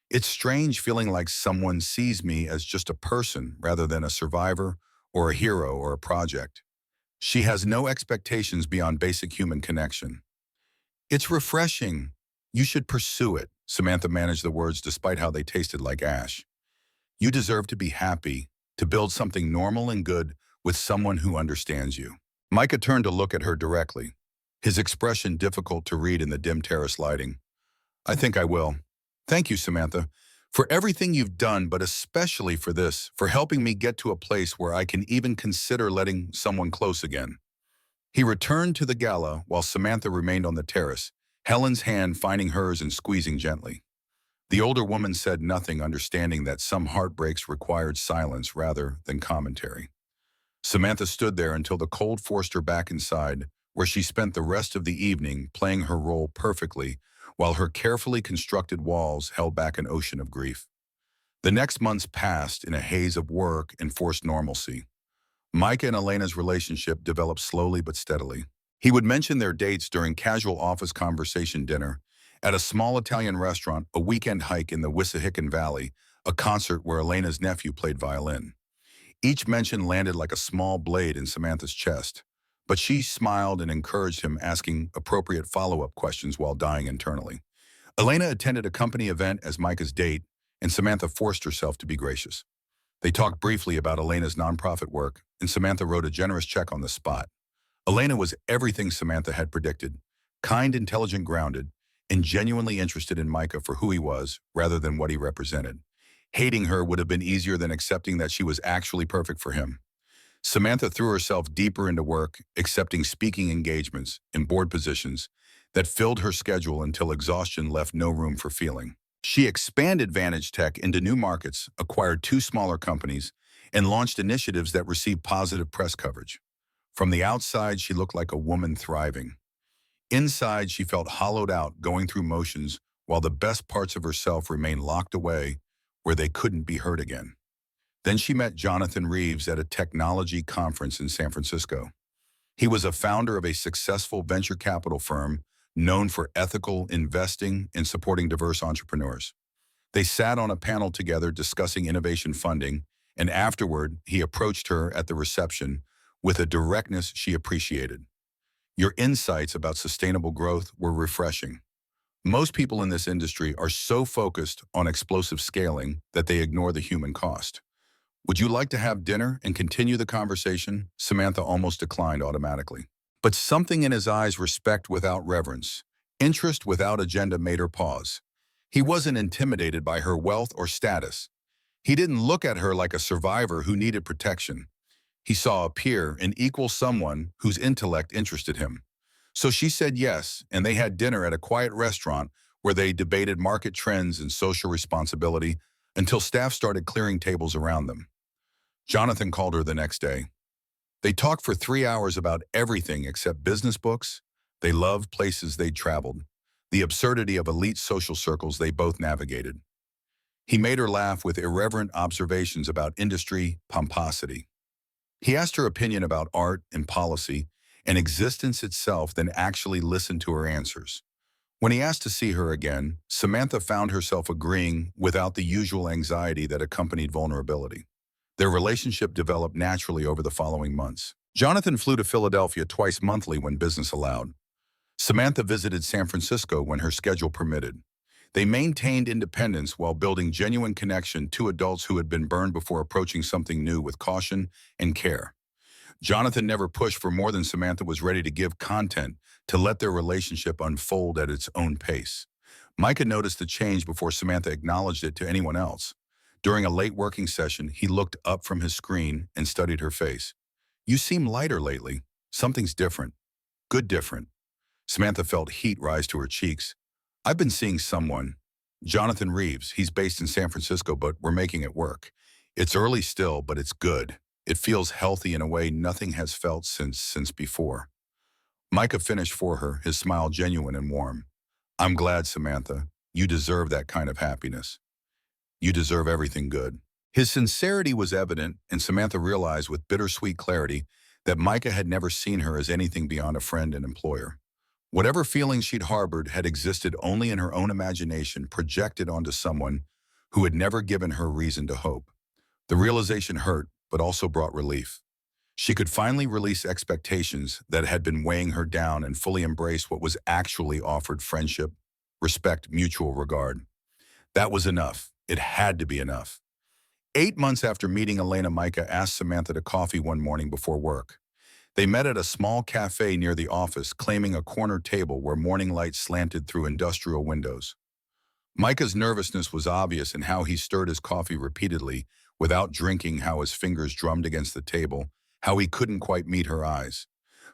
It's strange feeling like someone sees me as just a person rather than a survivor or a hero or a project. She has no expectations beyond basic human connection. It's refreshing. You should pursue it. Samantha managed the words despite how they tasted like ash. You deserve to be happy, to build something normal and good with someone who understands you. Micah turned to look at her directly, his expression difficult to read in the dim terrace lighting. I think I will. Thank you, Samantha, for everything you've done, but especially for this, for helping me get to a place where I can even consider letting someone close again. He returned to the gala while Samantha remained on the terrace, Helen's hand finding hers and squeezing gently. The older woman said nothing, understanding that some heartbreaks required silence rather than commentary. Samantha stood there until the cold forced her back inside, where she spent the rest of the evening playing her role perfectly, while her carefully constructed walls held back an ocean of grief. The next months passed in a haze of work and forced normalcy. Micah and Elena's relationship developed slowly but steadily. He would mention their dates during casual office conversation dinner, at a small Italian restaurant, a weekend hike in the Wissahickon Valley, a concert where Elena's nephew played violin. Each mention landed like a small blade in Samantha's chest, but she smiled and encouraged him, asking appropriate follow-up questions while dying internally. Elena attended a company event as Micah's date, and Samantha forced herself to be gracious. They talked briefly about Elena's nonprofit work, and Samantha wrote a generous check on the spot. Elena was everything Samantha had predicted: kind, intelligent, grounded, and genuinely interested in Micah for who he was rather than what he represented. Hating her would have been easier than accepting that she was actually perfect for him. Samantha threw herself deeper into work, accepting speaking engagements and board positions that filled her schedule until exhaustion left no room for feeling. She expanded Vantage Tech into new markets, acquired two smaller companies, and launched initiatives that received positive press coverage. From the outside, she looked like a woman thriving. Inside, she felt hollowed out, going through motions, while the best parts of herself remained locked away where they couldn't be hurt again. Then she met Jonathan Reeves at a technology conference in San Francisco. He was a founder of a successful venture capital firm known for ethical investing and supporting diverse entrepreneurs. They sat on a panel together discussing innovation funding, and afterward, he approached her at the reception with a directness she appreciated. Your insights about sustainable growth were refreshing. Most people in this industry are so focused on explosive scaling that they ignore the human cost. Would you like to have dinner and continue the conversation? Samantha almost declined automatically. But something in his eyes, respect without reverence, interest without agenda, made her pause. He wasn't intimidated by her wealth or status. He didn't look at her like a survivor who needed protection. He saw a peer, an equal, someone whose intellect interested him. So she said yes, and they had dinner at a quiet restaurant where they debated market trends and social responsibility until staff started clearing tables around them. Jonathan called her the next day. They talked for 3 hours about everything except business books. They loved places they'd traveled, the absurdity of elite social circles they both navigated. He made her laugh with irreverent observations about industry pomposity. He asked her opinion about art and policy and existence itself, then actually listened to her answers. When he asked to see her again, Samantha found herself agreeing without the usual anxiety that accompanied vulnerability. Their relationship developed naturally over the following months. Jonathan flew to Philadelphia twice monthly when business allowed. Samantha visited San Francisco when her schedule permitted. They maintained independence while building genuine connection, two adults who had been burned before approaching something new with caution and care. Jonathan never pushed for more than Samantha was ready to give content to let their relationship unfold at its own pace. Micah noticed the change before Samantha acknowledged it to anyone else. During a late working session, he looked up from his screen and studied her face. "You seem lighter lately. Something's different. Good different." Samantha felt heat rise to her cheeks. "I've been seeing someone. Jonathan Reeves. He's based in San Francisco, but we're making it work. It's early still, but it's good. It feels healthy in a way nothing has felt since before." Micah finished for her, his smile genuine and warm. "I'm glad, Samantha. You deserve that kind of happiness. You deserve everything good." His sincerity was evident, and Samantha realized with bittersweet clarity that Micah had never seen her as anything beyond a friend and employer. Whatever feelings she'd harbored had existed only in her own imagination, projected onto someone who had never given her reason to hope. The realization hurt, but also brought relief. She could finally release expectations that had been weighing her down and fully embrace what was actually offered: friendship, respect, mutual regard. That was enough. It had to be enough. 8 months after meeting Elena, Micah asked Samantha to coffee one morning before work. They met at a small cafe near the office, claiming a corner table where morning light slanted through industrial windows. Micah's nervousness was obvious in how he stirred his coffee repeatedly, without drinking, how his fingers drummed against the table, how he couldn't quite meet her eyes.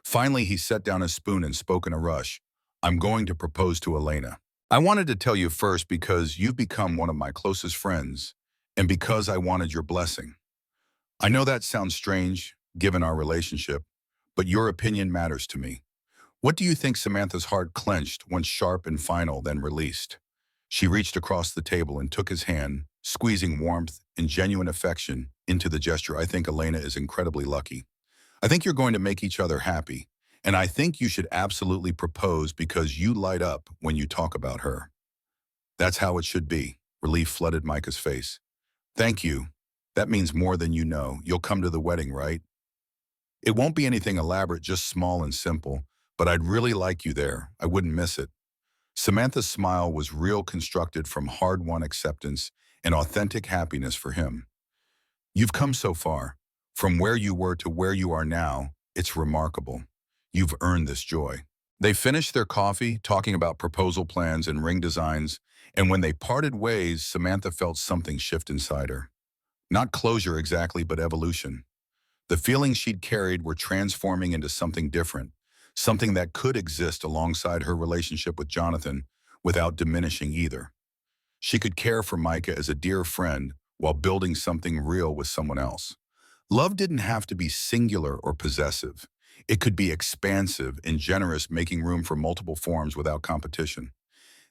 Finally, he set down his spoon and spoke in a rush. "I'm going to propose to Elena. I wanted to tell you first because you've become one of my closest friends, and because I wanted your blessing. I know that sounds strange, given our relationship, but your opinion matters to me." "What do you think?" Samantha's heart clenched, once sharp and final, then released. She reached across the table and took his hand, squeezing warmth and genuine affection into the gesture. "I think Elena is incredibly lucky. I think you're going to make each other happy, and I think you should absolutely propose because you light up when you talk about her." "That's how it should be." Relief flooded Micah's face. "Thank you. That means more than you know. You'll come to the wedding, right?" "It won't be anything elaborate, just small and simple, but I'd really like you there. I wouldn't miss it." Samantha's smile was real, constructed from hard-won acceptance and authentic happiness for him. "You've come so far. From where you were to where you are now, it's remarkable. You've earned this joy." They finished their coffee, talking about proposal plans and ring designs, and when they parted ways, Samantha felt something shift inside her. Not closure exactly, but evolution. The feelings she'd carried were transforming into something different, something that could exist alongside her relationship with Jonathan without diminishing either. She could care for Micah as a dear friend while building something real with someone else. Love didn't have to be singular or possessive. It could be expansive and generous, making room for multiple forms without competition.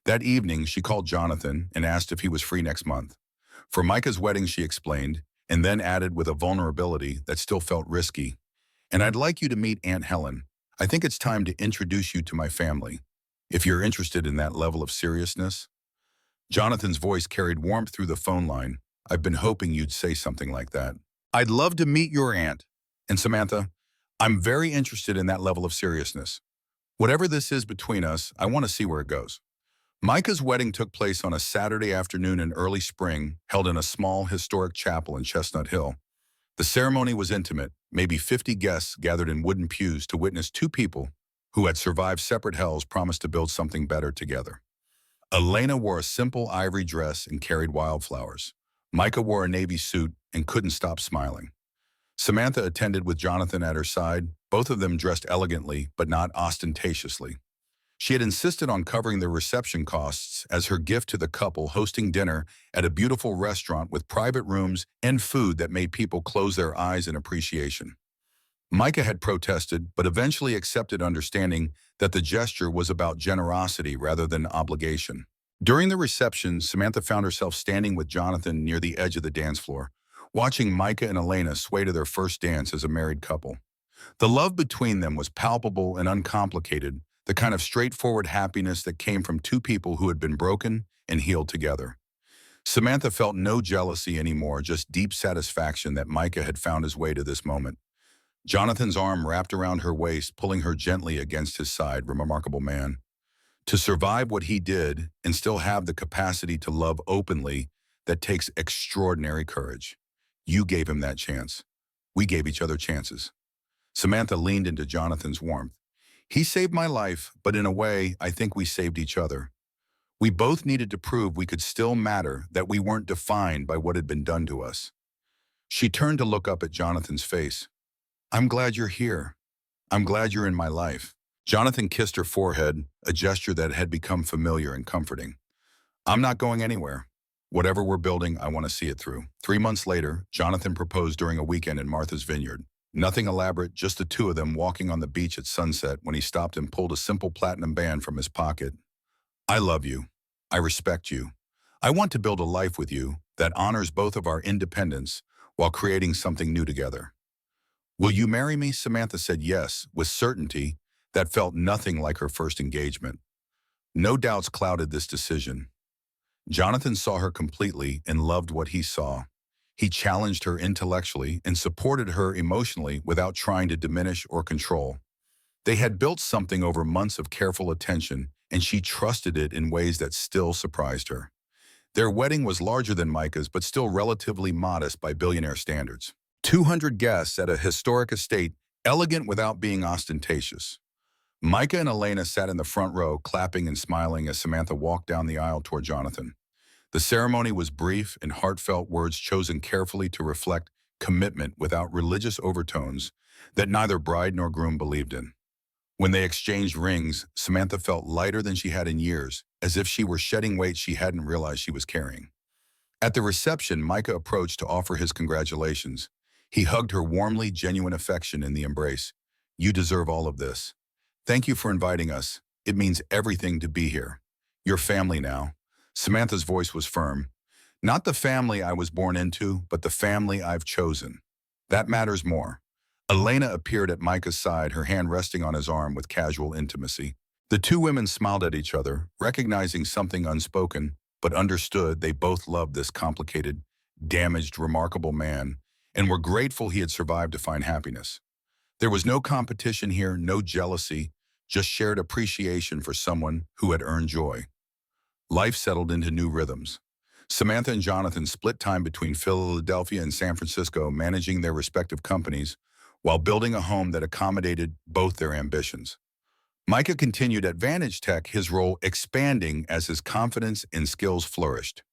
That evening, she called Jonathan and asked if he was free next month. For Micah's wedding, she explained, and then added with a vulnerability that still felt risky, "And I'd like you to meet Aunt Helen. I think it's time to introduce you to my family, if you're interested in that level of seriousness." Jonathan's voice carried warmth through the phone line. "I've been hoping you'd say something like that. I'd love to meet your aunt. And Samantha, I'm very interested in that level of seriousness. Whatever this is between us, I want to see where it goes." Micah's wedding took place on a Saturday afternoon in early spring, held in a small historic chapel in Chestnut Hill. The ceremony was intimate. Maybe 50 guests gathered in wooden pews to witness two people who had survived separate hells promise to build something better together. Elena wore a simple ivory dress and carried wildflowers. Micah wore a navy suit and couldn't stop smiling. Samantha attended with Jonathan at her side, both of them dressed elegantly but not ostentatiously. She had insisted on covering the reception costs as her gift to the couple, hosting dinner at a beautiful restaurant with private rooms and food that made people close their eyes in appreciation. Micah had protested, but eventually accepted, understanding that the gesture was about generosity rather than obligation. During the reception, Samantha found herself standing with Jonathan near the edge of the dance floor, watching Micah and Elena sway to their first dance as a married couple. The love between them was palpable and uncomplicated, the kind of straightforward happiness that came from two people who had been broken and healed together. Samantha felt no jealousy anymore, just deep satisfaction that Micah had found his way to this moment. Jonathan's arm wrapped around her waist, pulling her gently against his side. Remarkable man. To survive what he did and still have the capacity to love openly, that takes extraordinary courage. You gave him that chance. We gave each other chances. Samantha leaned into Jonathan's warmth. He saved my life, but in a way, I think we saved each other. We both needed to prove we could still matter, that we weren't defined by what had been done to us. She turned to look up at Jonathan's face. I'm glad you're here. I'm glad you're in my life. Jonathan kissed her forehead, a gesture that had become familiar and comforting. I'm not going anywhere. Whatever we're building, I want to see it through. 3 months later, Jonathan proposed during a weekend in Martha's vineyard. Nothing elaborate, just the two of them walking on the beach at sunset when he stopped and pulled a simple platinum band from his pocket. I love you. I respect you. I want to build a life with you that honors both of our independence while creating something new together. Will you marry me? Samantha said yes, with certainty that felt nothing like her first engagement. No doubts clouded this decision. Jonathan saw her completely and loved what he saw. He challenged her intellectually and supported her emotionally without trying to diminish or control. They had built something over months of careful attention, and she trusted it in ways that still surprised her. Their wedding was larger than Micah's, but still relatively modest by billionaire standards. 200 guests at a historic estate, elegant without being ostentatious. Micah and Elena sat in the front row, clapping and smiling as Samantha walked down the aisle toward Jonathan. The ceremony was brief and heartfelt, words chosen carefully to reflect commitment without religious overtones that neither bride nor groom believed in. When they exchanged rings, Samantha felt lighter than she had in years, as if she were shedding weight she hadn't realized she was carrying. At the reception, Micah approached to offer his congratulations. He hugged her warmly, genuine affection in the embrace. You deserve all of this. Thank you for inviting us. It means everything to be here. You're family now. Samantha's voice was firm. Not the family I was born into, but the family I've chosen. That matters more. Elena appeared at Micah's side, her hand resting on his arm with casual intimacy. The two women smiled at each other, recognizing something unspoken, but understood they both loved this complicated, damaged, remarkable man, and were grateful he had survived to find happiness. There was no competition here, no jealousy, just shared appreciation for someone who had earned joy. Life settled into new rhythms. Samantha and Jonathan split time between Philadelphia and San Francisco, managing their respective companies while building a home that accommodated both their ambitions. Micah continued at Vantage Tech, his role expanding as his confidence and skills flourished.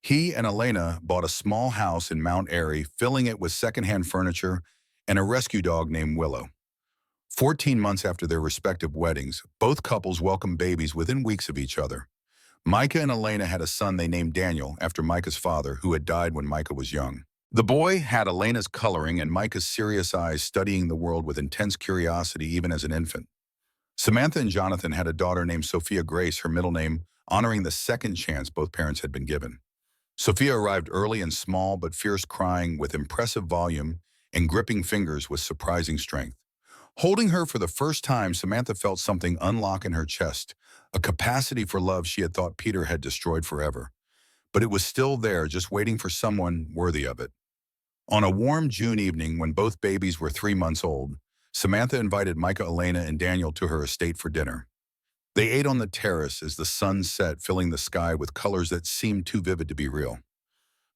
He and Elena bought a small house in Mount Airy, filling it with secondhand furniture and a rescue dog named Willow. 14 months after their respective weddings, both couples welcomed babies within weeks of each other. Micah and Elena had a son they named Daniel after Micah's father, who had died when Micah was young. The boy had Elena's coloring and Micah's serious eyes, studying the world with intense curiosity even as an infant. Samantha and Jonathan had a daughter named Sophia Grace, her middle name honoring the second chance both parents had been given. Sophia arrived early and small but fierce, crying with impressive volume and gripping fingers with surprising strength. Holding her for the first time, Samantha felt something unlock in her chest, a capacity for love she had thought Peter had destroyed forever. But it was still there, just waiting for someone worthy of it. On a warm June evening, when both babies were 3 months old, Samantha invited Micah, Elena, and Daniel to her estate for dinner. They ate on the terrace as the sun set, filling the sky with colors that seemed too vivid to be real.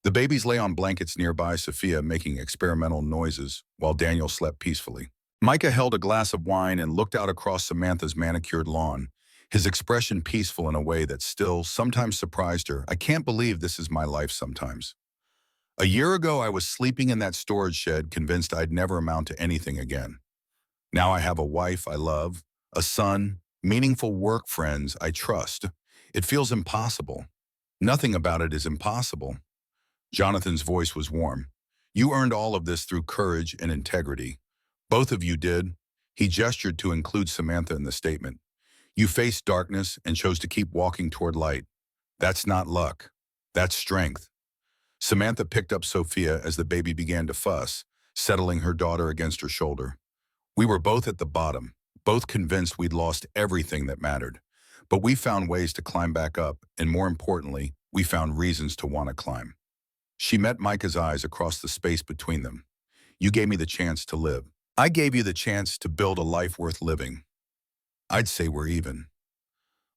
The babies lay on blankets nearby, Sophia making experimental noises, while Daniel slept peacefully. Micah held a glass of wine and looked out across Samantha's manicured lawn, his expression peaceful in a way that still sometimes surprised her. I can't believe this is my life sometimes. A year ago, I was sleeping in that storage shed, convinced I'd never amount to anything again. Now I have a wife I love, a son, meaningful work friends I trust. It feels impossible. Nothing about it is impossible. Jonathan's voice was warm. You earned all of this through courage and integrity. Both of you did. He gestured to include Samantha in the statement. You faced darkness and chose to keep walking toward light. That's not luck. That's strength. Samantha picked up Sophia as the baby began to fuss, settling her daughter against her shoulder. We were both at the bottom, both convinced we'd lost everything that mattered. But we found ways to climb back up, and more importantly, we found reasons to want to climb. She met Micah's eyes across the space between them. You gave me the chance to live. I gave you the chance to build a life worth living. I'd say we're even.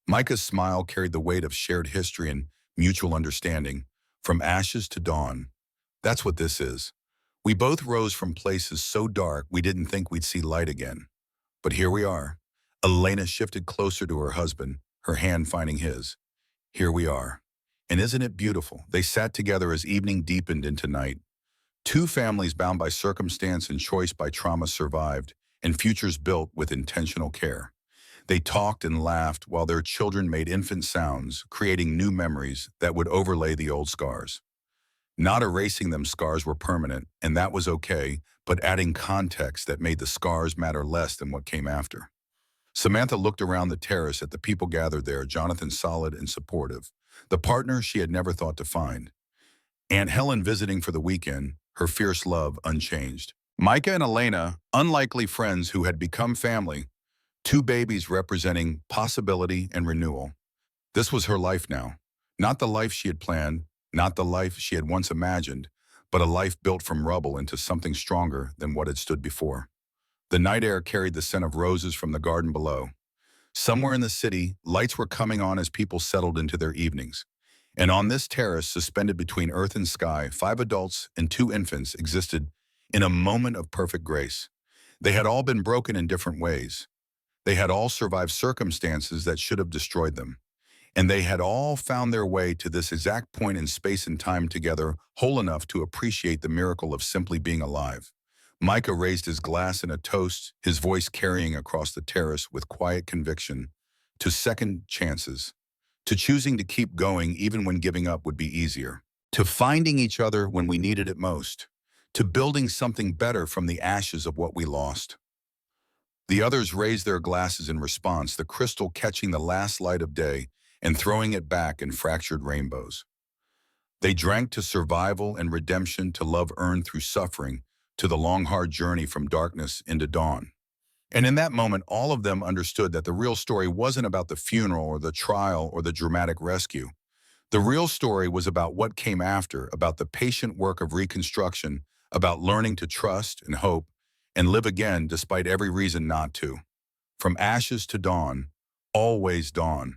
Micah's smile carried the weight of shared history and mutual understanding, from ashes to dawn. That's what this is. We both rose from places so dark we didn't think we'd see light again. But here we are. Elena shifted closer to her husband, her hand finding his. Here we are. And isn't it beautiful? They sat together as evening deepened into night. Two families bound by circumstance and choice by trauma survived, and futures built with intentional care. They talked and laughed while their children made infant sounds, creating new memories that would overlay the old scars. Not erasing them, scars were permanent, and that was okay, but adding context that made the scars matter less than what came after. Samantha looked around the terrace at the people gathered there, Jonathan solid and supportive, the partner she had never thought to find. Aunt Helen visiting for the weekend, her fierce love unchanged. Micah and Elena, unlikely friends who had become family, two babies representing possibility and renewal. This was her life now. Not the life she had planned, not the life she had once imagined, but a life built from rubble into something stronger than what had stood before. The night air carried the scent of roses from the garden below. Somewhere in the city, lights were coming on as people settled into their evenings. And on this terrace, suspended between earth and sky, 5 adults and 2 infants existed in a moment of perfect grace. They had all been broken in different ways. They had all survived circumstances that should have destroyed them. And they had all found their way to this exact point in space and time together, whole enough to appreciate the miracle of simply being alive. Micah raised his glass in a toast, his voice carrying across the terrace with quiet conviction, to second chances, to choosing to keep going even when giving up would be easier, to finding each other when we needed it most, to building something better from the ashes of what we lost. The others raised their glasses in response, the crystal catching the last light of day and throwing it back in fractured rainbows. They drank to survival and redemption, to love earned through suffering, to the long, hard journey from darkness into dawn. And in that moment, all of them understood that the real story wasn't about the funeral or the trial or the dramatic rescue. The real story was about what came after, about the patient work of reconstruction, about learning to trust and hope and live again despite every reason not to. From ashes to dawn, always dawn.